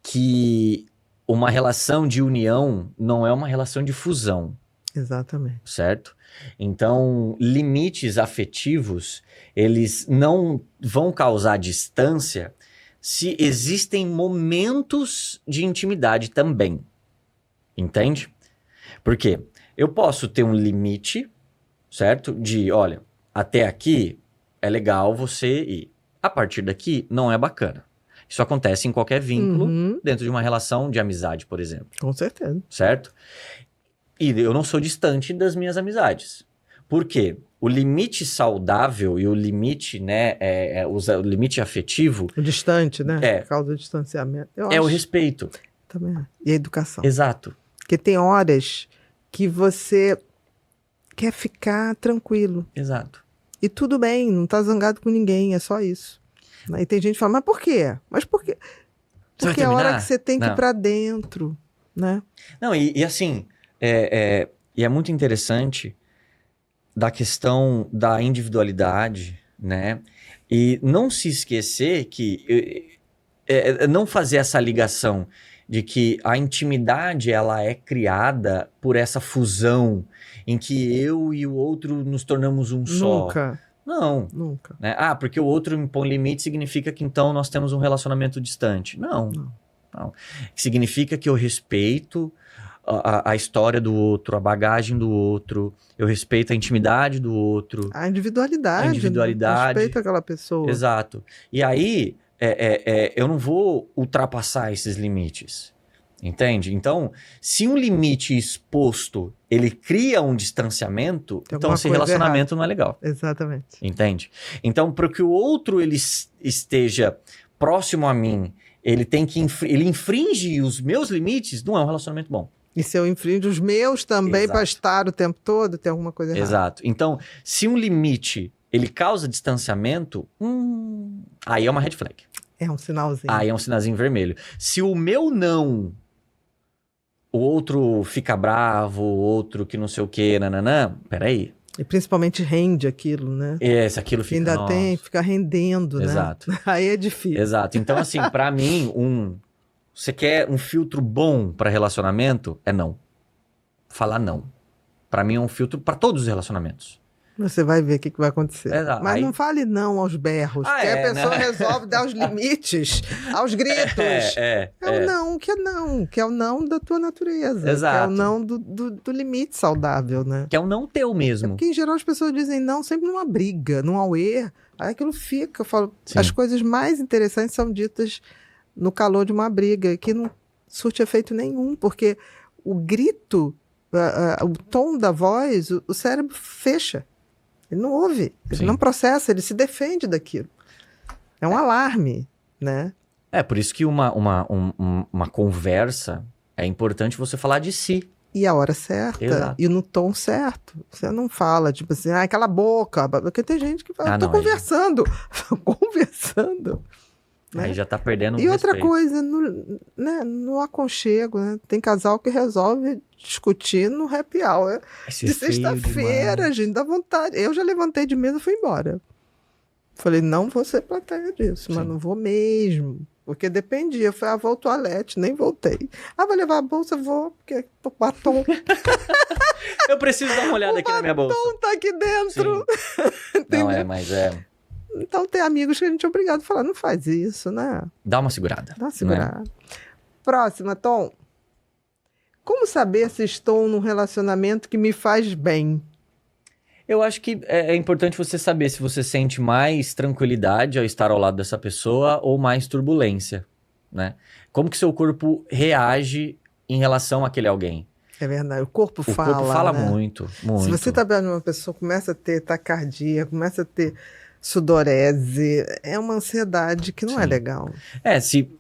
Que uma relação de união não é uma relação de fusão. Exatamente. Certo? Então, limites afetivos, eles não vão causar distância se existem momentos de intimidade também. Entende? Por quê? Eu posso ter um limite, certo? De, olha, até aqui é legal você ir. A partir daqui não é bacana. Isso acontece em qualquer vínculo dentro de uma relação de amizade, por exemplo. Com certeza. Certo? E eu não sou distante das minhas amizades. Por quê? O limite saudável e o limite, né, o limite afetivo... O distante, né? Por causa do distanciamento. O respeito. Também é. E a educação. Exato. Porque tem horas que você quer ficar tranquilo. Exato. E tudo bem, não tá zangado com ninguém, é só isso. Aí tem gente que fala, mas por quê? Mas por quê? Porque é a hora que você tem que ir pra dentro, né? Não, e assim... E é muito interessante da questão da individualidade, né? E não se esquecer que... não fazer essa ligação de que a intimidade ela é criada por essa fusão em que eu e o outro nos tornamos um só. Nunca. Não. Nunca. Né? Porque o outro impõe limite significa que então nós temos um relacionamento distante. Não. Significa que eu respeito... A história do outro, a bagagem do outro, eu respeito a intimidade do outro. A individualidade. Respeito aquela pessoa. Exato. E aí, eu não vou ultrapassar esses limites, entende? Então, se um limite exposto, ele cria um distanciamento, então esse relacionamento não é legal. Exatamente. Entende? Então, para que o outro ele esteja próximo a mim, ele infringe os meus limites, não é um relacionamento bom. E se eu infringo os meus também para estar o tempo todo, tem alguma coisa errada. Exato. Então, se um limite ele causa distanciamento, aí é uma red flag. É um sinalzinho. Aí é um sinalzinho vermelho. Se o meu não, o outro fica bravo, o outro que não sei o quê, peraí. E principalmente rende aquilo, né? Se aquilo fica... Ainda fica rendendo, Exato. Né? Aí é difícil. Exato. Então, assim, para mim, você quer um filtro bom para relacionamento? É não. Falar não. Para mim é um filtro para todos os relacionamentos. Você vai ver o que vai acontecer. Exato. Mas não fale não aos berros. Porque a pessoa resolve dar os limites, aos gritos. O não, que é o não da tua natureza. Exato. Que é o não do limite saudável, né? Que é o não teu mesmo. Porque em geral as pessoas dizem não sempre numa briga, num auê. Aí aquilo fica. Eu falo, as coisas mais interessantes são ditas no calor de uma briga, que não surte efeito nenhum, porque o grito, o tom da voz, o cérebro fecha. Ele não ouve, ele não processa, ele se defende daquilo. É um alarme, né? Por isso que uma conversa é importante você falar de si. E a hora certa, Exato. E no tom certo. Você não fala, tipo assim, cala a boca, porque tem gente que fala, tô conversando. Conversando. Né? Aí já tá perdendo E outra coisa, no aconchego, né? Tem casal que resolve discutir no happy hour de sexta-feira, gente, dá vontade. Eu já levantei de mesa e fui embora. Falei, não vou ser plateia disso, mas não vou mesmo. Porque dependia. Eu falei, vou ao toalete, nem voltei. Vou levar a bolsa, vou, porque o batom Eu preciso dar uma olhada aqui na minha bolsa. tá aqui dentro. Não, mas é... Então tem amigos que a gente é obrigado a falar, não faz isso, né? Dá uma segurada. Dá uma segurada. Próxima, Tom. Como saber se estou num relacionamento que me faz bem? Eu acho que é importante você saber se você sente mais tranquilidade ao estar ao lado dessa pessoa ou mais turbulência, né? Como que seu corpo reage em relação àquele alguém? É verdade, o corpo fala. O corpo fala né? muito, muito. Se você tá vendo uma pessoa, começa a ter taquicardia, começa a ter sudorese, é uma ansiedade que não é legal. Se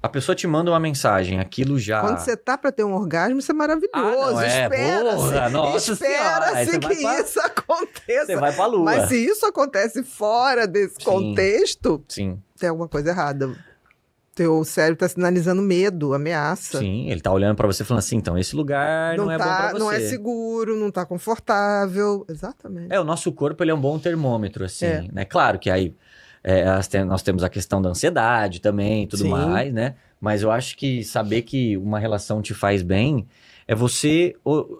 a pessoa te manda uma mensagem, aquilo já... Quando você tá pra ter um orgasmo, isso é maravilhoso. Espera-se que isso aconteça. Você vai pra lua. Mas se isso acontece fora desse contexto, tem alguma coisa errada. Teu cérebro tá sinalizando medo, ameaça. Sim, ele tá olhando pra você falando assim, então, esse lugar não é bom pra você. Não é seguro, não tá confortável. Exatamente. O nosso corpo, ele é um bom termômetro, assim, né? Claro que aí... nós temos a questão da ansiedade também e tudo mais, né? Mas eu acho que saber que uma relação te faz bem é você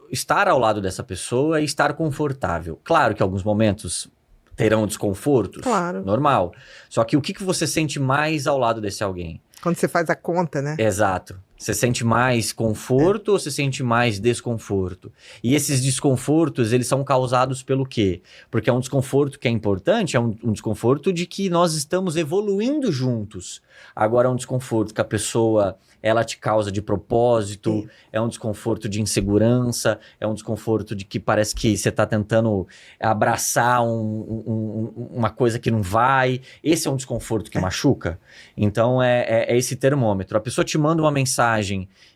estar ao lado dessa pessoa e estar confortável. Claro que alguns momentos terão desconfortos, normal. Só que o que você sente mais ao lado desse alguém? Quando você faz a conta, né? Exato. Você sente mais conforto ou você sente mais desconforto? E esses desconfortos, eles são causados pelo quê? Porque é um desconforto que é importante, é um desconforto de que nós estamos evoluindo juntos. Agora é um desconforto que a pessoa, ela te causa de propósito, é um desconforto de insegurança, é um desconforto de que parece que você está tentando abraçar uma coisa que não vai. Esse é um desconforto que machuca. Então é esse termômetro. A pessoa te manda uma mensagem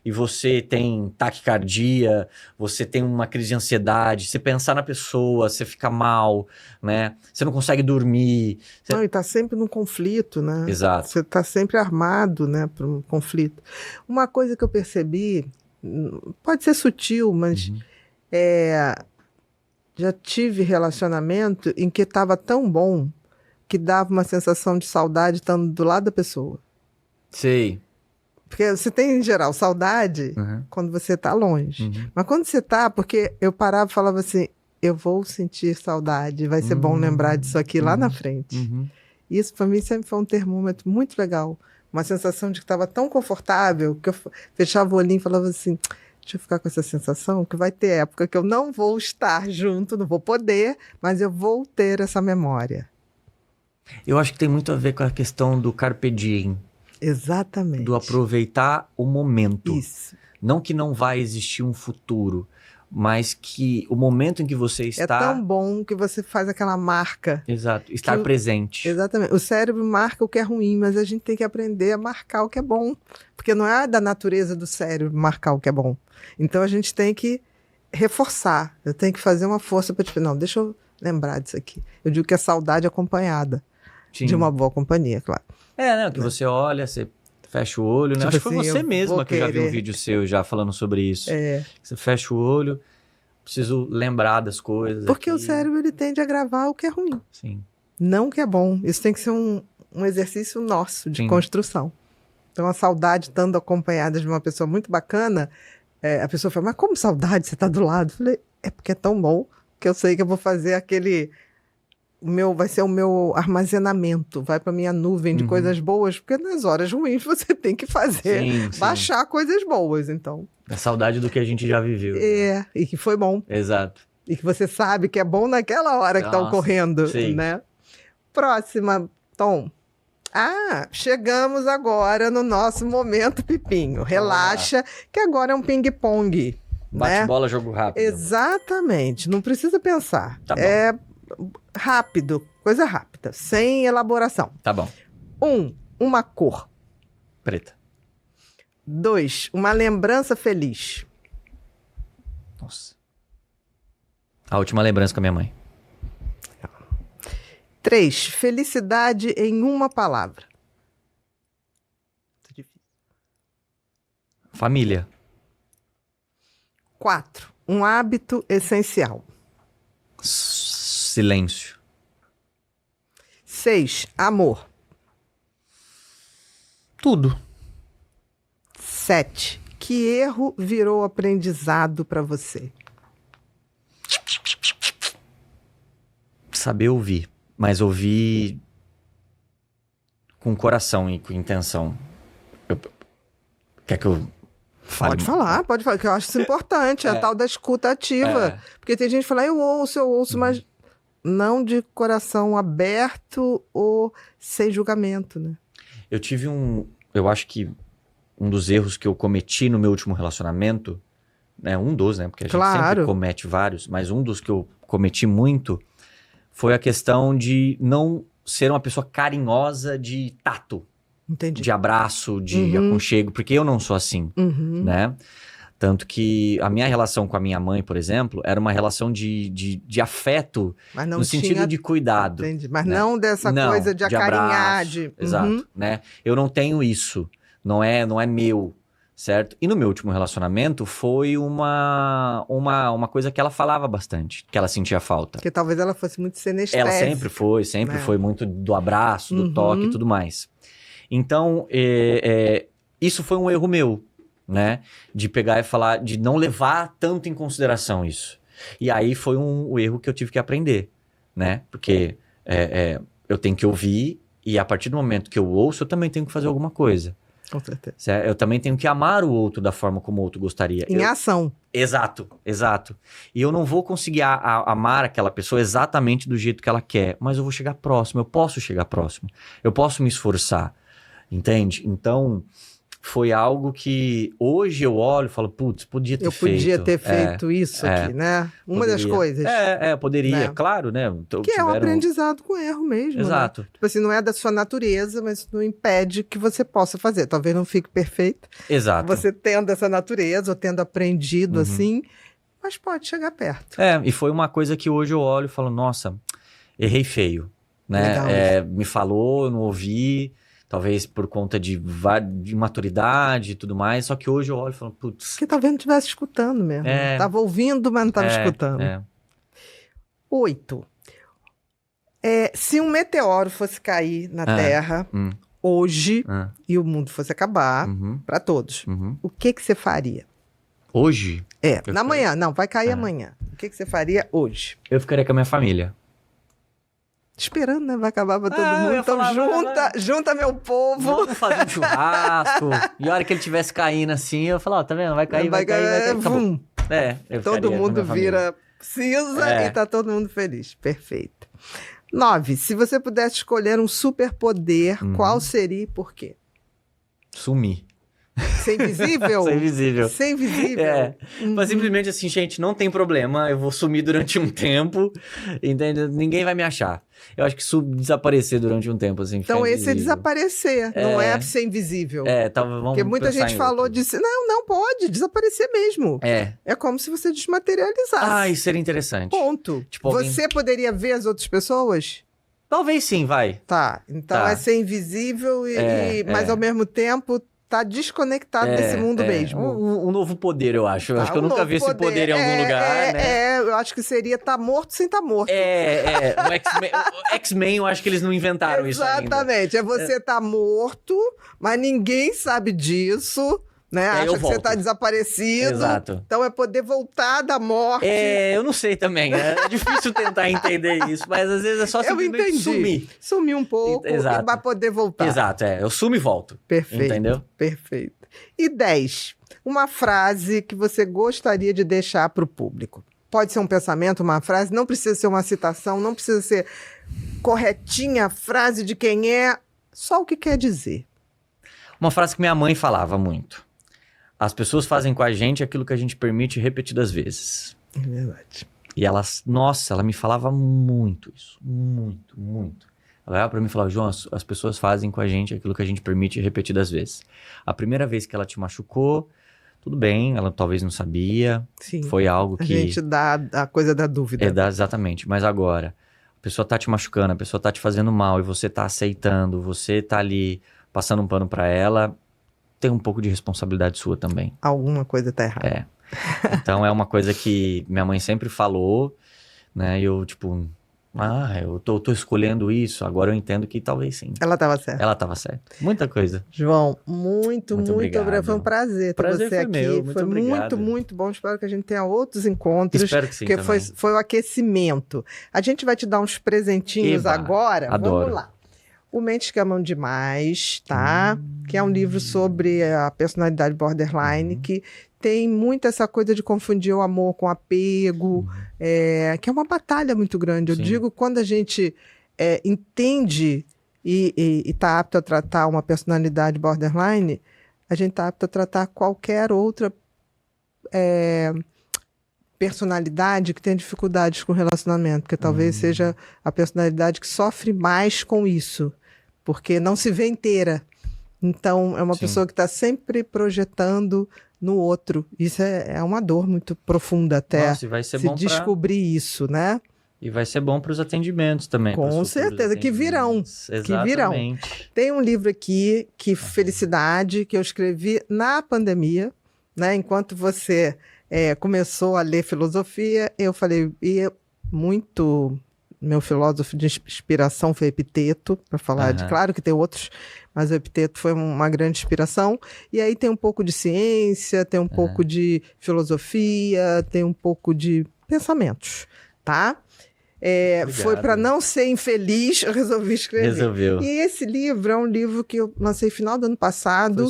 e você tem taquicardia, você tem uma crise de ansiedade, você pensar na pessoa, você fica mal, né? Você não consegue dormir. E tá sempre num conflito, né? Exato. Você tá sempre armado, né, para um conflito. Uma coisa que eu percebi, pode ser sutil, mas já tive relacionamento em que estava tão bom que dava uma sensação de saudade estando do lado da pessoa. Sei. Porque você tem, em geral, saudade quando você tá longe. Mas quando você tá, porque eu parava e falava assim, eu vou sentir saudade, vai ser bom lembrar disso aqui lá na frente. Isso, para mim, sempre foi um termômetro muito legal. Uma sensação de que estava tão confortável que eu fechava o olhinho e falava assim, deixa eu ficar com essa sensação, que vai ter época que eu não vou estar junto, não vou poder, mas eu vou ter essa memória. Eu acho que tem muito a ver com a questão do carpe diem. Exatamente. Do aproveitar o momento. Isso. Não que não vai existir um futuro, mas que o momento em que você está... É tão bom que você faz aquela marca. Exato, estar presente. Exatamente. O cérebro marca o que é ruim, mas a gente tem que aprender a marcar o que é bom. Porque não é da natureza do cérebro marcar o que é bom. Então a gente tem que reforçar. Eu tenho que fazer uma força para tipo, não, deixa eu lembrar disso aqui. Eu digo que é saudade acompanhada. De uma boa companhia, claro. Que você olha, você fecha o olho, né? Tipo Acho que foi assim, você mesma que eu já vi um querer. vídeo seu já falando sobre isso. Você fecha o olho, preciso lembrar das coisas. Porque aqui. o cérebro ele tende a gravar o que é ruim. Sim. Não o que é bom. Isso tem que ser um exercício nosso de construção. Então, a saudade estando acompanhada de uma pessoa muito bacana, a pessoa fala, mas como saudade? Você está do lado? Eu falei, é porque é tão bom que eu sei que eu vou fazer aquele... vai ser o meu armazenamento, vai para minha nuvem de coisas boas, porque nas horas ruins você tem que fazer, baixar coisas boas, então. É saudade do que a gente já viveu. E que foi bom. Exato. E que você sabe que é bom naquela hora que está ocorrendo, né? Próxima, Tom. Chegamos agora no nosso momento Pipinho. Relaxa, que agora é um ping-pong. Bate-bola, jogo rápido. Exatamente, não precisa pensar. Tá bom. É rápido, coisa rápida, sem elaboração. Tá bom. 1, uma cor. Preta. 2, uma lembrança feliz. Nossa. A última lembrança com a minha mãe. 3, felicidade em uma palavra. Família. 4, um hábito essencial. Silêncio. 6, amor. Tudo. 7. Que erro virou aprendizado para você? Saber ouvir, mas ouvir com coração e com intenção. Quer que eu fale? Pode falar, que eu acho isso importante, a tal da escuta ativa. Porque tem gente que fala, eu ouço, mas não de coração aberto ou sem julgamento, né? Eu acho que um dos erros que eu cometi no meu último relacionamento, né, porque a gente sempre comete vários, mas um dos que eu cometi muito foi a questão de não ser uma pessoa carinhosa de tato. Entendi. De abraço, de aconchego, porque eu não sou assim, né? Tanto que a minha relação com a minha mãe, por exemplo, era uma relação de afeto, mas não no sentido de cuidado. Entendi. Mas né? não dessa coisa de acarinhar, abraço, exato, né? Eu não tenho isso, não é meu, certo? E no meu último relacionamento foi uma coisa que ela falava bastante, que ela sentia falta. Porque talvez ela fosse muito senestésica. Ela sempre foi muito do abraço, do toque e tudo mais. Então, isso foi um erro meu, né? De pegar e falar, de não levar tanto em consideração isso. E aí foi o erro que eu tive que aprender, né? Porque eu tenho que ouvir e a partir do momento que eu ouço, eu também tenho que fazer alguma coisa. Com certeza. Certo? Eu também tenho que amar o outro da forma como o outro gostaria. Em ação. Exato. E eu não vou conseguir amar aquela pessoa exatamente do jeito que ela quer, mas eu vou chegar próximo, eu posso chegar próximo, eu posso me esforçar. Entende? Então, foi algo que hoje eu olho e falo, putz, podia ter feito. Eu podia ter feito isso aqui, né? Uma das coisas. Poderia, né? claro, né? Que é um aprendizado com erro mesmo. Exato. Né? Tipo assim, não é da sua natureza, mas não impede que você possa fazer. Talvez não fique perfeito. Exato. Você tendo essa natureza, ou tendo aprendido assim, mas pode chegar perto. E foi uma coisa que hoje eu olho e falo, nossa, errei feio. Né? Me falou, eu não ouvi. Talvez por conta de maturidade e tudo mais. Só que hoje eu olho e falo, putz... Que talvez não estivesse escutando mesmo. Tava ouvindo, mas não estava escutando. 8. Se um meteoro fosse cair na Terra hoje e o mundo fosse acabar para todos, o que você faria? Hoje? Manhã. Não, vai cair amanhã. O que você faria hoje? Eu ficaria com a minha família. Esperando, né? Vai acabar pra todo mundo. Então junta meu povo. Vamos fazer um churrasco. E a hora que ele tivesse caindo assim, eu falo, tá vendo? Vai cair. Vum. Todo mundo vira cinza É. e tá todo mundo feliz. Perfeito. 9. Se você pudesse escolher um superpoder, qual seria e por quê? Sumir. Ser invisível? Ser invisível. Ser invisível. É. Mas simplesmente assim, gente, não tem problema. Eu vou sumir durante um tempo. Entende? Ninguém vai me achar. Eu acho que desaparecer durante um tempo, assim. Então ficar esse é invisível. desaparecer, não é ser invisível. Vamos Porque muita pensar gente em falou outro. disso. Não pode, desaparecer mesmo. É como se você desmaterializasse. Isso seria interessante. Ponto. Tipo, alguém- Você poderia ver as outras pessoas? Talvez sim, vai. Tá, então Tá. é ser invisível, mas ao mesmo tempo tá desconectado desse mundo mesmo. Um novo poder, eu acho. Eu acho que eu um nunca vi novo esse poder em algum lugar, né? Eu acho que seria estar morto sem estar morto. O X-Men, eu acho que eles não inventaram isso ainda. Exatamente. Você tá morto, mas ninguém sabe disso, né? Aí Acha eu que você volto. tá desaparecido. Exato. Então é poder voltar da morte. Eu não sei também. É difícil tentar entender isso, mas às vezes é só Eu simplesmente entendi. sumir. Sumir um pouco Exato. e vai poder voltar. Exato, eu sumo e volto. Perfeito. Entendeu? Perfeito. E 10. Uma frase que você gostaria de deixar para o público. Pode ser um pensamento, uma frase, não precisa ser uma citação, não precisa ser corretinha a frase de quem é, só o que quer dizer. Uma frase que minha mãe falava muito. As pessoas fazem com a gente aquilo que a gente permite repetidas vezes. É verdade. E ela me falava muito isso. Muito, muito. Ela olhava pra mim e falava, João, as pessoas fazem com a gente aquilo que a gente permite repetidas vezes. A primeira vez que ela te machucou, tudo bem, ela talvez não sabia. Sim. Foi algo que... A gente dá a coisa da dúvida. Exatamente. Mas agora, a pessoa tá te machucando, a pessoa tá te fazendo mal e você tá aceitando, você tá ali passando um pano pra ela, tem um pouco de responsabilidade sua também. Alguma coisa tá errada. Então é uma coisa que minha mãe sempre falou, né? E eu, eu tô escolhendo isso, agora eu entendo que talvez sim. Ela estava certa. Ela estava certa. Muita coisa. João, muito obrigado. obrigado. Foi um prazer ter Prazer você foi aqui. meu, muito Foi obrigado. muito bom. Espero que a gente tenha outros encontros. Espero que sim Porque também. foi o aquecimento. A gente vai te dar uns presentinhos Eba, agora. adoro. Vamos lá. O Mentes que Amam Demais, tá? Que é um livro sobre a personalidade borderline, que tem muito essa coisa de confundir o amor com apego, que é uma batalha muito grande. Eu Sim. digo, quando a gente entende e está apto a tratar uma personalidade borderline, a gente está apto a tratar qualquer outra personalidade que tem dificuldades com relacionamento, porque talvez seja a personalidade que sofre mais com isso, porque não se vê inteira. Então, é uma Sim. pessoa que está sempre projetando no outro. Isso é uma dor muito profunda até Nossa, e vai ser se bom descobrir isso, né? E vai ser bom para os atendimentos também. Com pros futuros certeza, que virão, atendimentos. que virão. Exatamente. Tem um livro aqui, que Felicidade, que eu escrevi na pandemia, né? Enquanto você começou a ler filosofia, eu falei, meu filósofo de inspiração foi Epiteto, para falar de, claro que tem outros, mas o Epiteto foi uma grande inspiração. E aí tem um pouco de ciência, tem um pouco de filosofia, tem um pouco de pensamentos, tá? Foi para não ser infeliz, eu resolvi escrever. Resolveu. E esse livro é um livro que eu lancei no final do ano passado,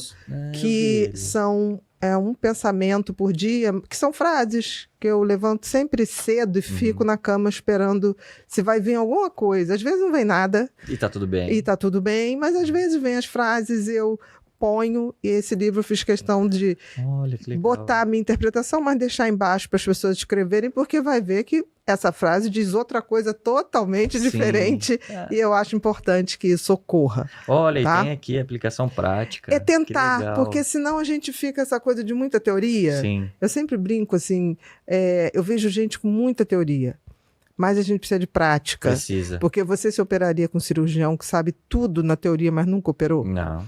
que são um pensamento por dia, que são frases que eu levanto sempre cedo e fico na cama esperando se vai vir alguma coisa. Às vezes não vem nada. E tá tudo bem. E tá tudo bem, mas às vezes vem as frases, eu ponho, e esse livro eu fiz questão de Olha, que legal. botar a minha interpretação, mas deixar embaixo para as pessoas escreverem, porque vai ver que essa frase diz outra coisa totalmente diferente, e eu acho importante que isso ocorra. Olha, tá? E tem aqui a aplicação prática. É tentar, Que legal. porque senão a gente fica essa coisa de muita teoria. Sim. Eu sempre brinco assim, eu vejo gente com muita teoria, mas a gente precisa de prática. Precisa. Porque você se operaria com um cirurgião que sabe tudo na teoria, mas nunca operou? Não.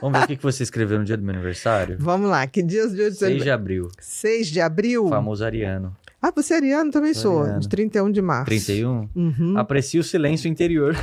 Vamos ver o que você escreveu no dia do meu aniversário? Vamos lá, que dias de hoje? 6 de abril. 6 de abril? Famoso ariano. Ah, você é ariano? Também sou, Ariano. de 31 de março. 31? Uhum. Aprecia o silêncio interior.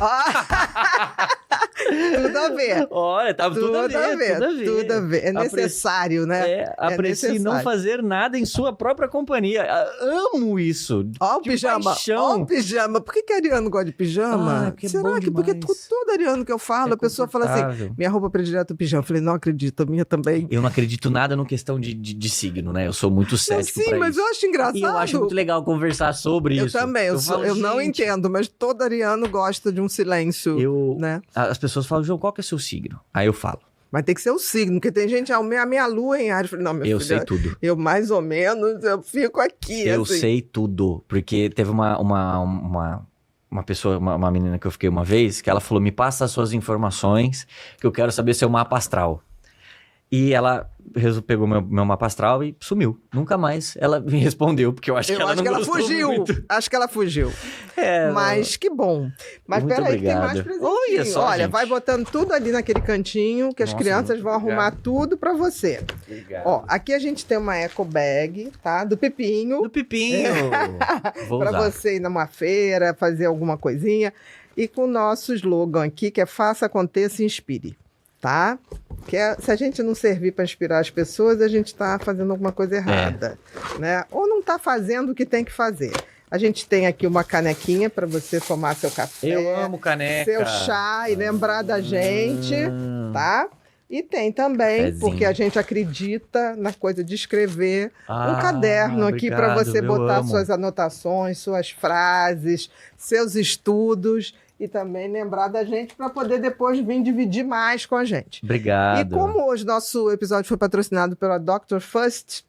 Tudo a ver. Olha, tá tudo a ver. Tudo a ver. É necessário, né? Aprecie não necessário. fazer nada em sua própria companhia. Amo isso. Ó o Que pijama, paixão. ó o pijama. Por que ariano gosta de pijama? Porque é Será bom que porque demais. todo ariano que eu falo, É a pessoa fala assim, confortável. minha roupa predileta é o pijama. Eu falei, não acredito, a minha também. Eu não acredito nada no questão de signo, né? Eu sou muito Não, cético sim, pra mas isso. eu acho engraçado. E eu acho muito legal conversar sobre Eu isso. também, eu falo, não gente, entendo, mas todo ariano gosta de um silêncio, né? As pessoas falam, João, qual que é o seu signo? Aí eu falo, Mas tem que ser o signo, porque tem gente, a minha lua é em Áries. Eu falei, não, minha eu filha, sei tudo. eu mais ou menos, eu fico aqui, Eu assim. sei tudo. Porque teve uma pessoa, uma menina que eu fiquei uma vez, que ela falou, me passa as suas informações, que eu quero saber seu mapa astral. E ela pegou meu mapa astral e sumiu. Nunca mais ela me respondeu, porque eu acho que ela não gostou fugiu. muito. Acho que ela fugiu. É, Mas que bom. Mas Muito peraí, que tem mais obrigado. presentinho. Olha só, Olha, gente. vai botando tudo ali naquele cantinho, que as Nossa, crianças muito vão arrumar tudo pra você. Obrigado. Ó, aqui a gente tem uma eco bag, tá? Do Pepinho. Do Pipinho. Vou Pra usar. você ir numa feira, fazer alguma coisinha. E com o nosso slogan aqui, que é Faça Aconteça e Inspire, tá? Se a gente não servir para inspirar as pessoas, a gente está fazendo alguma coisa errada, né? Ou não está fazendo o que tem que fazer. A gente tem aqui uma canequinha para você tomar seu café, Eu amo caneca. seu chá e lembrar da gente, tá? E tem também, Pezinho. porque a gente acredita na coisa de escrever, um Ah, caderno aqui para obrigado, você eu botar amo. suas anotações, suas frases, seus estudos e também lembrar da gente para poder depois vir dividir mais com a gente. Obrigado. E como hoje nosso episódio foi patrocinado pela Dr. First,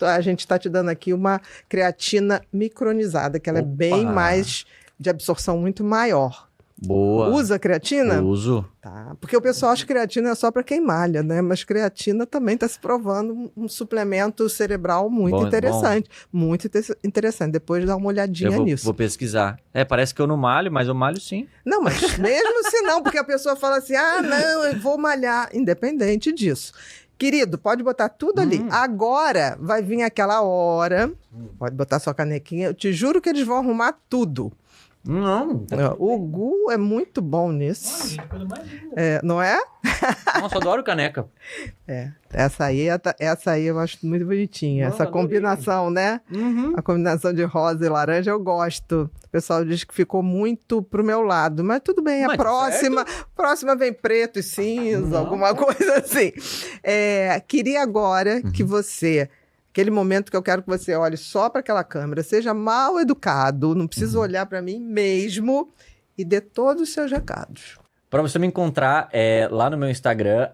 a gente está te dando aqui uma creatina micronizada, que ela é Opa! bem mais de absorção muito maior. Boa. Usa creatina? Eu uso. Tá. Porque o pessoal acha que creatina é só para quem malha, né? Mas creatina também está se provando um suplemento cerebral muito Bom, interessante. Muito interessante. Depois dá uma olhadinha Eu nisso. vou pesquisar. Parece que eu não malho, mas eu malho sim. Não, mas mesmo se não, porque a pessoa fala assim, ah, não, eu vou malhar, independente disso. Querido, pode botar tudo ali. Agora vai vir aquela hora. Pode botar sua canequinha. Eu te juro que eles vão arrumar tudo. Não. O Gu é muito bom nisso. Não é? Nossa, eu adoro caneca. Essa aí eu acho muito bonitinha. Essa combinação, né? A combinação de rosa e laranja eu gosto. O pessoal diz que ficou muito pro meu lado. Mas tudo bem, a próxima vem preto e cinza, alguma coisa assim. Queria agora que você... Aquele momento que eu quero que você olhe só para aquela câmera, seja mal educado, não precisa olhar para mim mesmo e dê todos os seus recados. Para você me encontrar lá no meu Instagram,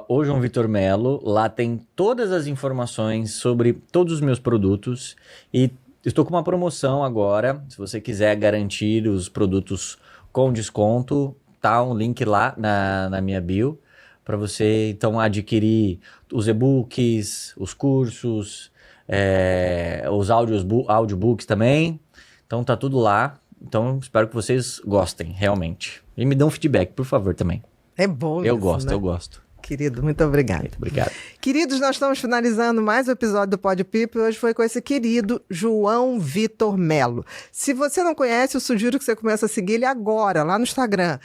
@ojoãovitormelo. Lá tem todas as informações sobre todos os meus produtos. E estou com uma promoção agora. Se você quiser garantir os produtos com desconto, tá um link lá na minha bio. Para você, então, adquirir os e-books, os cursos, os audiobooks também. Então, tá tudo lá. Então, espero que vocês gostem, realmente. E me dão feedback, por favor, também. É bom eu isso, gosto, né? eu gosto. Querido, muito obrigado. Muito obrigado. Queridos, nós estamos finalizando mais um episódio do Pod People e hoje foi com esse querido João Vitor Melo. Se você não conhece, eu sugiro que você comece a seguir ele agora, lá no Instagram,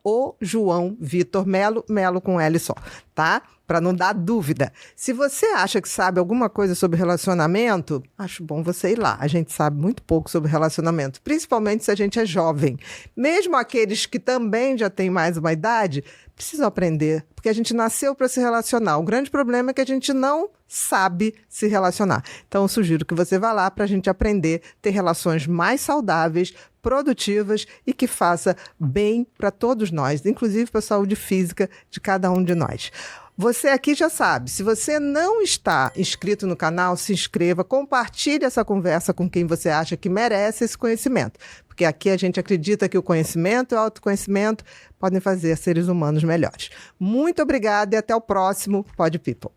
@oJoãoVitorMelo, Melo com L só, tá? Para não dar dúvida. Se você acha que sabe alguma coisa sobre relacionamento, acho bom você ir lá. A gente sabe muito pouco sobre relacionamento, principalmente se a gente é jovem. Mesmo aqueles que também já têm mais uma idade, precisam aprender, porque a gente nasceu para se relacionar. O grande problema é que a gente não sabe se relacionar. Então, eu sugiro que você vá lá para a gente aprender a ter relações mais saudáveis, produtivas e que faça bem para todos nós, inclusive para a saúde física de cada um de nós. Você aqui já sabe, se você não está inscrito no canal, se inscreva, compartilhe essa conversa com quem você acha que merece esse conhecimento. Porque aqui a gente acredita que o conhecimento e o autoconhecimento podem fazer seres humanos melhores. Muito obrigada e até o próximo Pod People.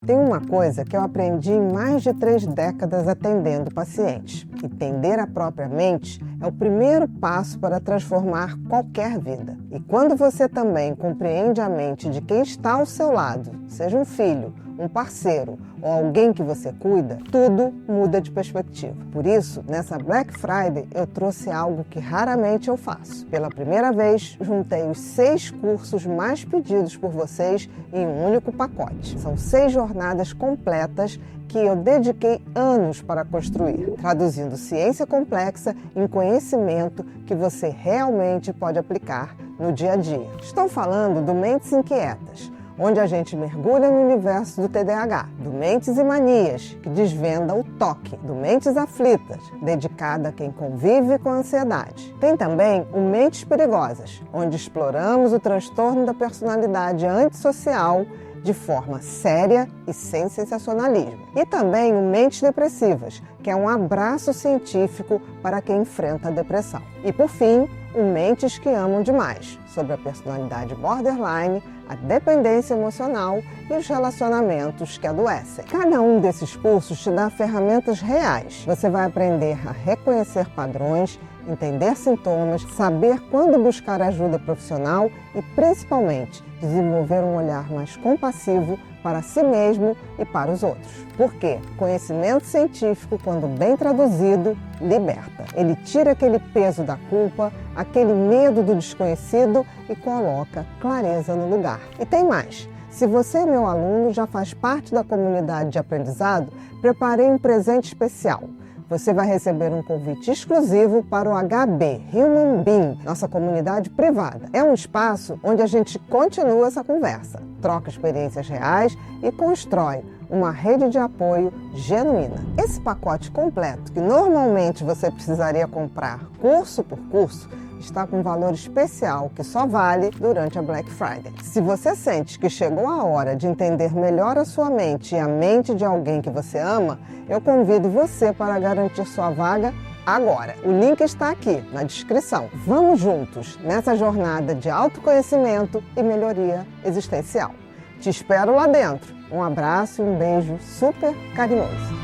Tem uma coisa que eu aprendi em mais de 3 décadas atendendo pacientes. Entender a própria mente é o primeiro passo para transformar qualquer vida. E quando você também compreende a mente de quem está ao seu lado, seja um filho, um parceiro ou alguém que você cuida, tudo muda de perspectiva. Por isso, nessa Black Friday, eu trouxe algo que raramente eu faço. Pela primeira vez, juntei os 6 cursos mais pedidos por vocês em um único pacote. São 6 jornadas completas que eu dediquei anos para construir, traduzindo ciência complexa em conhecimento que você realmente pode aplicar no dia a dia. Estou falando do Mentes Inquietas, onde a gente mergulha no universo do TDAH, do Mentes e Manias, que desvenda o toque, do Mentes Aflitas, dedicada a quem convive com a ansiedade. Tem também o Mentes Perigosas, onde exploramos o transtorno da personalidade antissocial de forma séria e sem sensacionalismo. E também o Mentes Depressivas, que é um abraço científico para quem enfrenta a depressão. E por fim, o Mentes que Amam Demais, sobre a personalidade borderline, a dependência emocional e os relacionamentos que adoecem. Cada um desses cursos te dá ferramentas reais. Você vai aprender a reconhecer padrões, entender sintomas, saber quando buscar ajuda profissional e, principalmente, desenvolver um olhar mais compassivo para si mesmo e para os outros. Porque conhecimento científico, quando bem traduzido, liberta. Ele tira aquele peso da culpa, aquele medo do desconhecido e coloca clareza no lugar. E tem mais. Se você é meu aluno, já faz parte da comunidade de aprendizado, preparei um presente especial. Você vai receber um convite exclusivo para o HB, Human Being, nossa comunidade privada. É um espaço onde a gente continua essa conversa, troca experiências reais e constrói uma rede de apoio genuína. Esse pacote completo, que normalmente você precisaria comprar curso por curso, está com um valor especial que só vale durante a Black Friday. Se você sente que chegou a hora de entender melhor a sua mente e a mente de alguém que você ama, eu convido você para garantir sua vaga agora. O link está aqui na descrição. Vamos juntos nessa jornada de autoconhecimento e melhoria existencial. Te espero lá dentro. Um abraço e um beijo super carinhoso.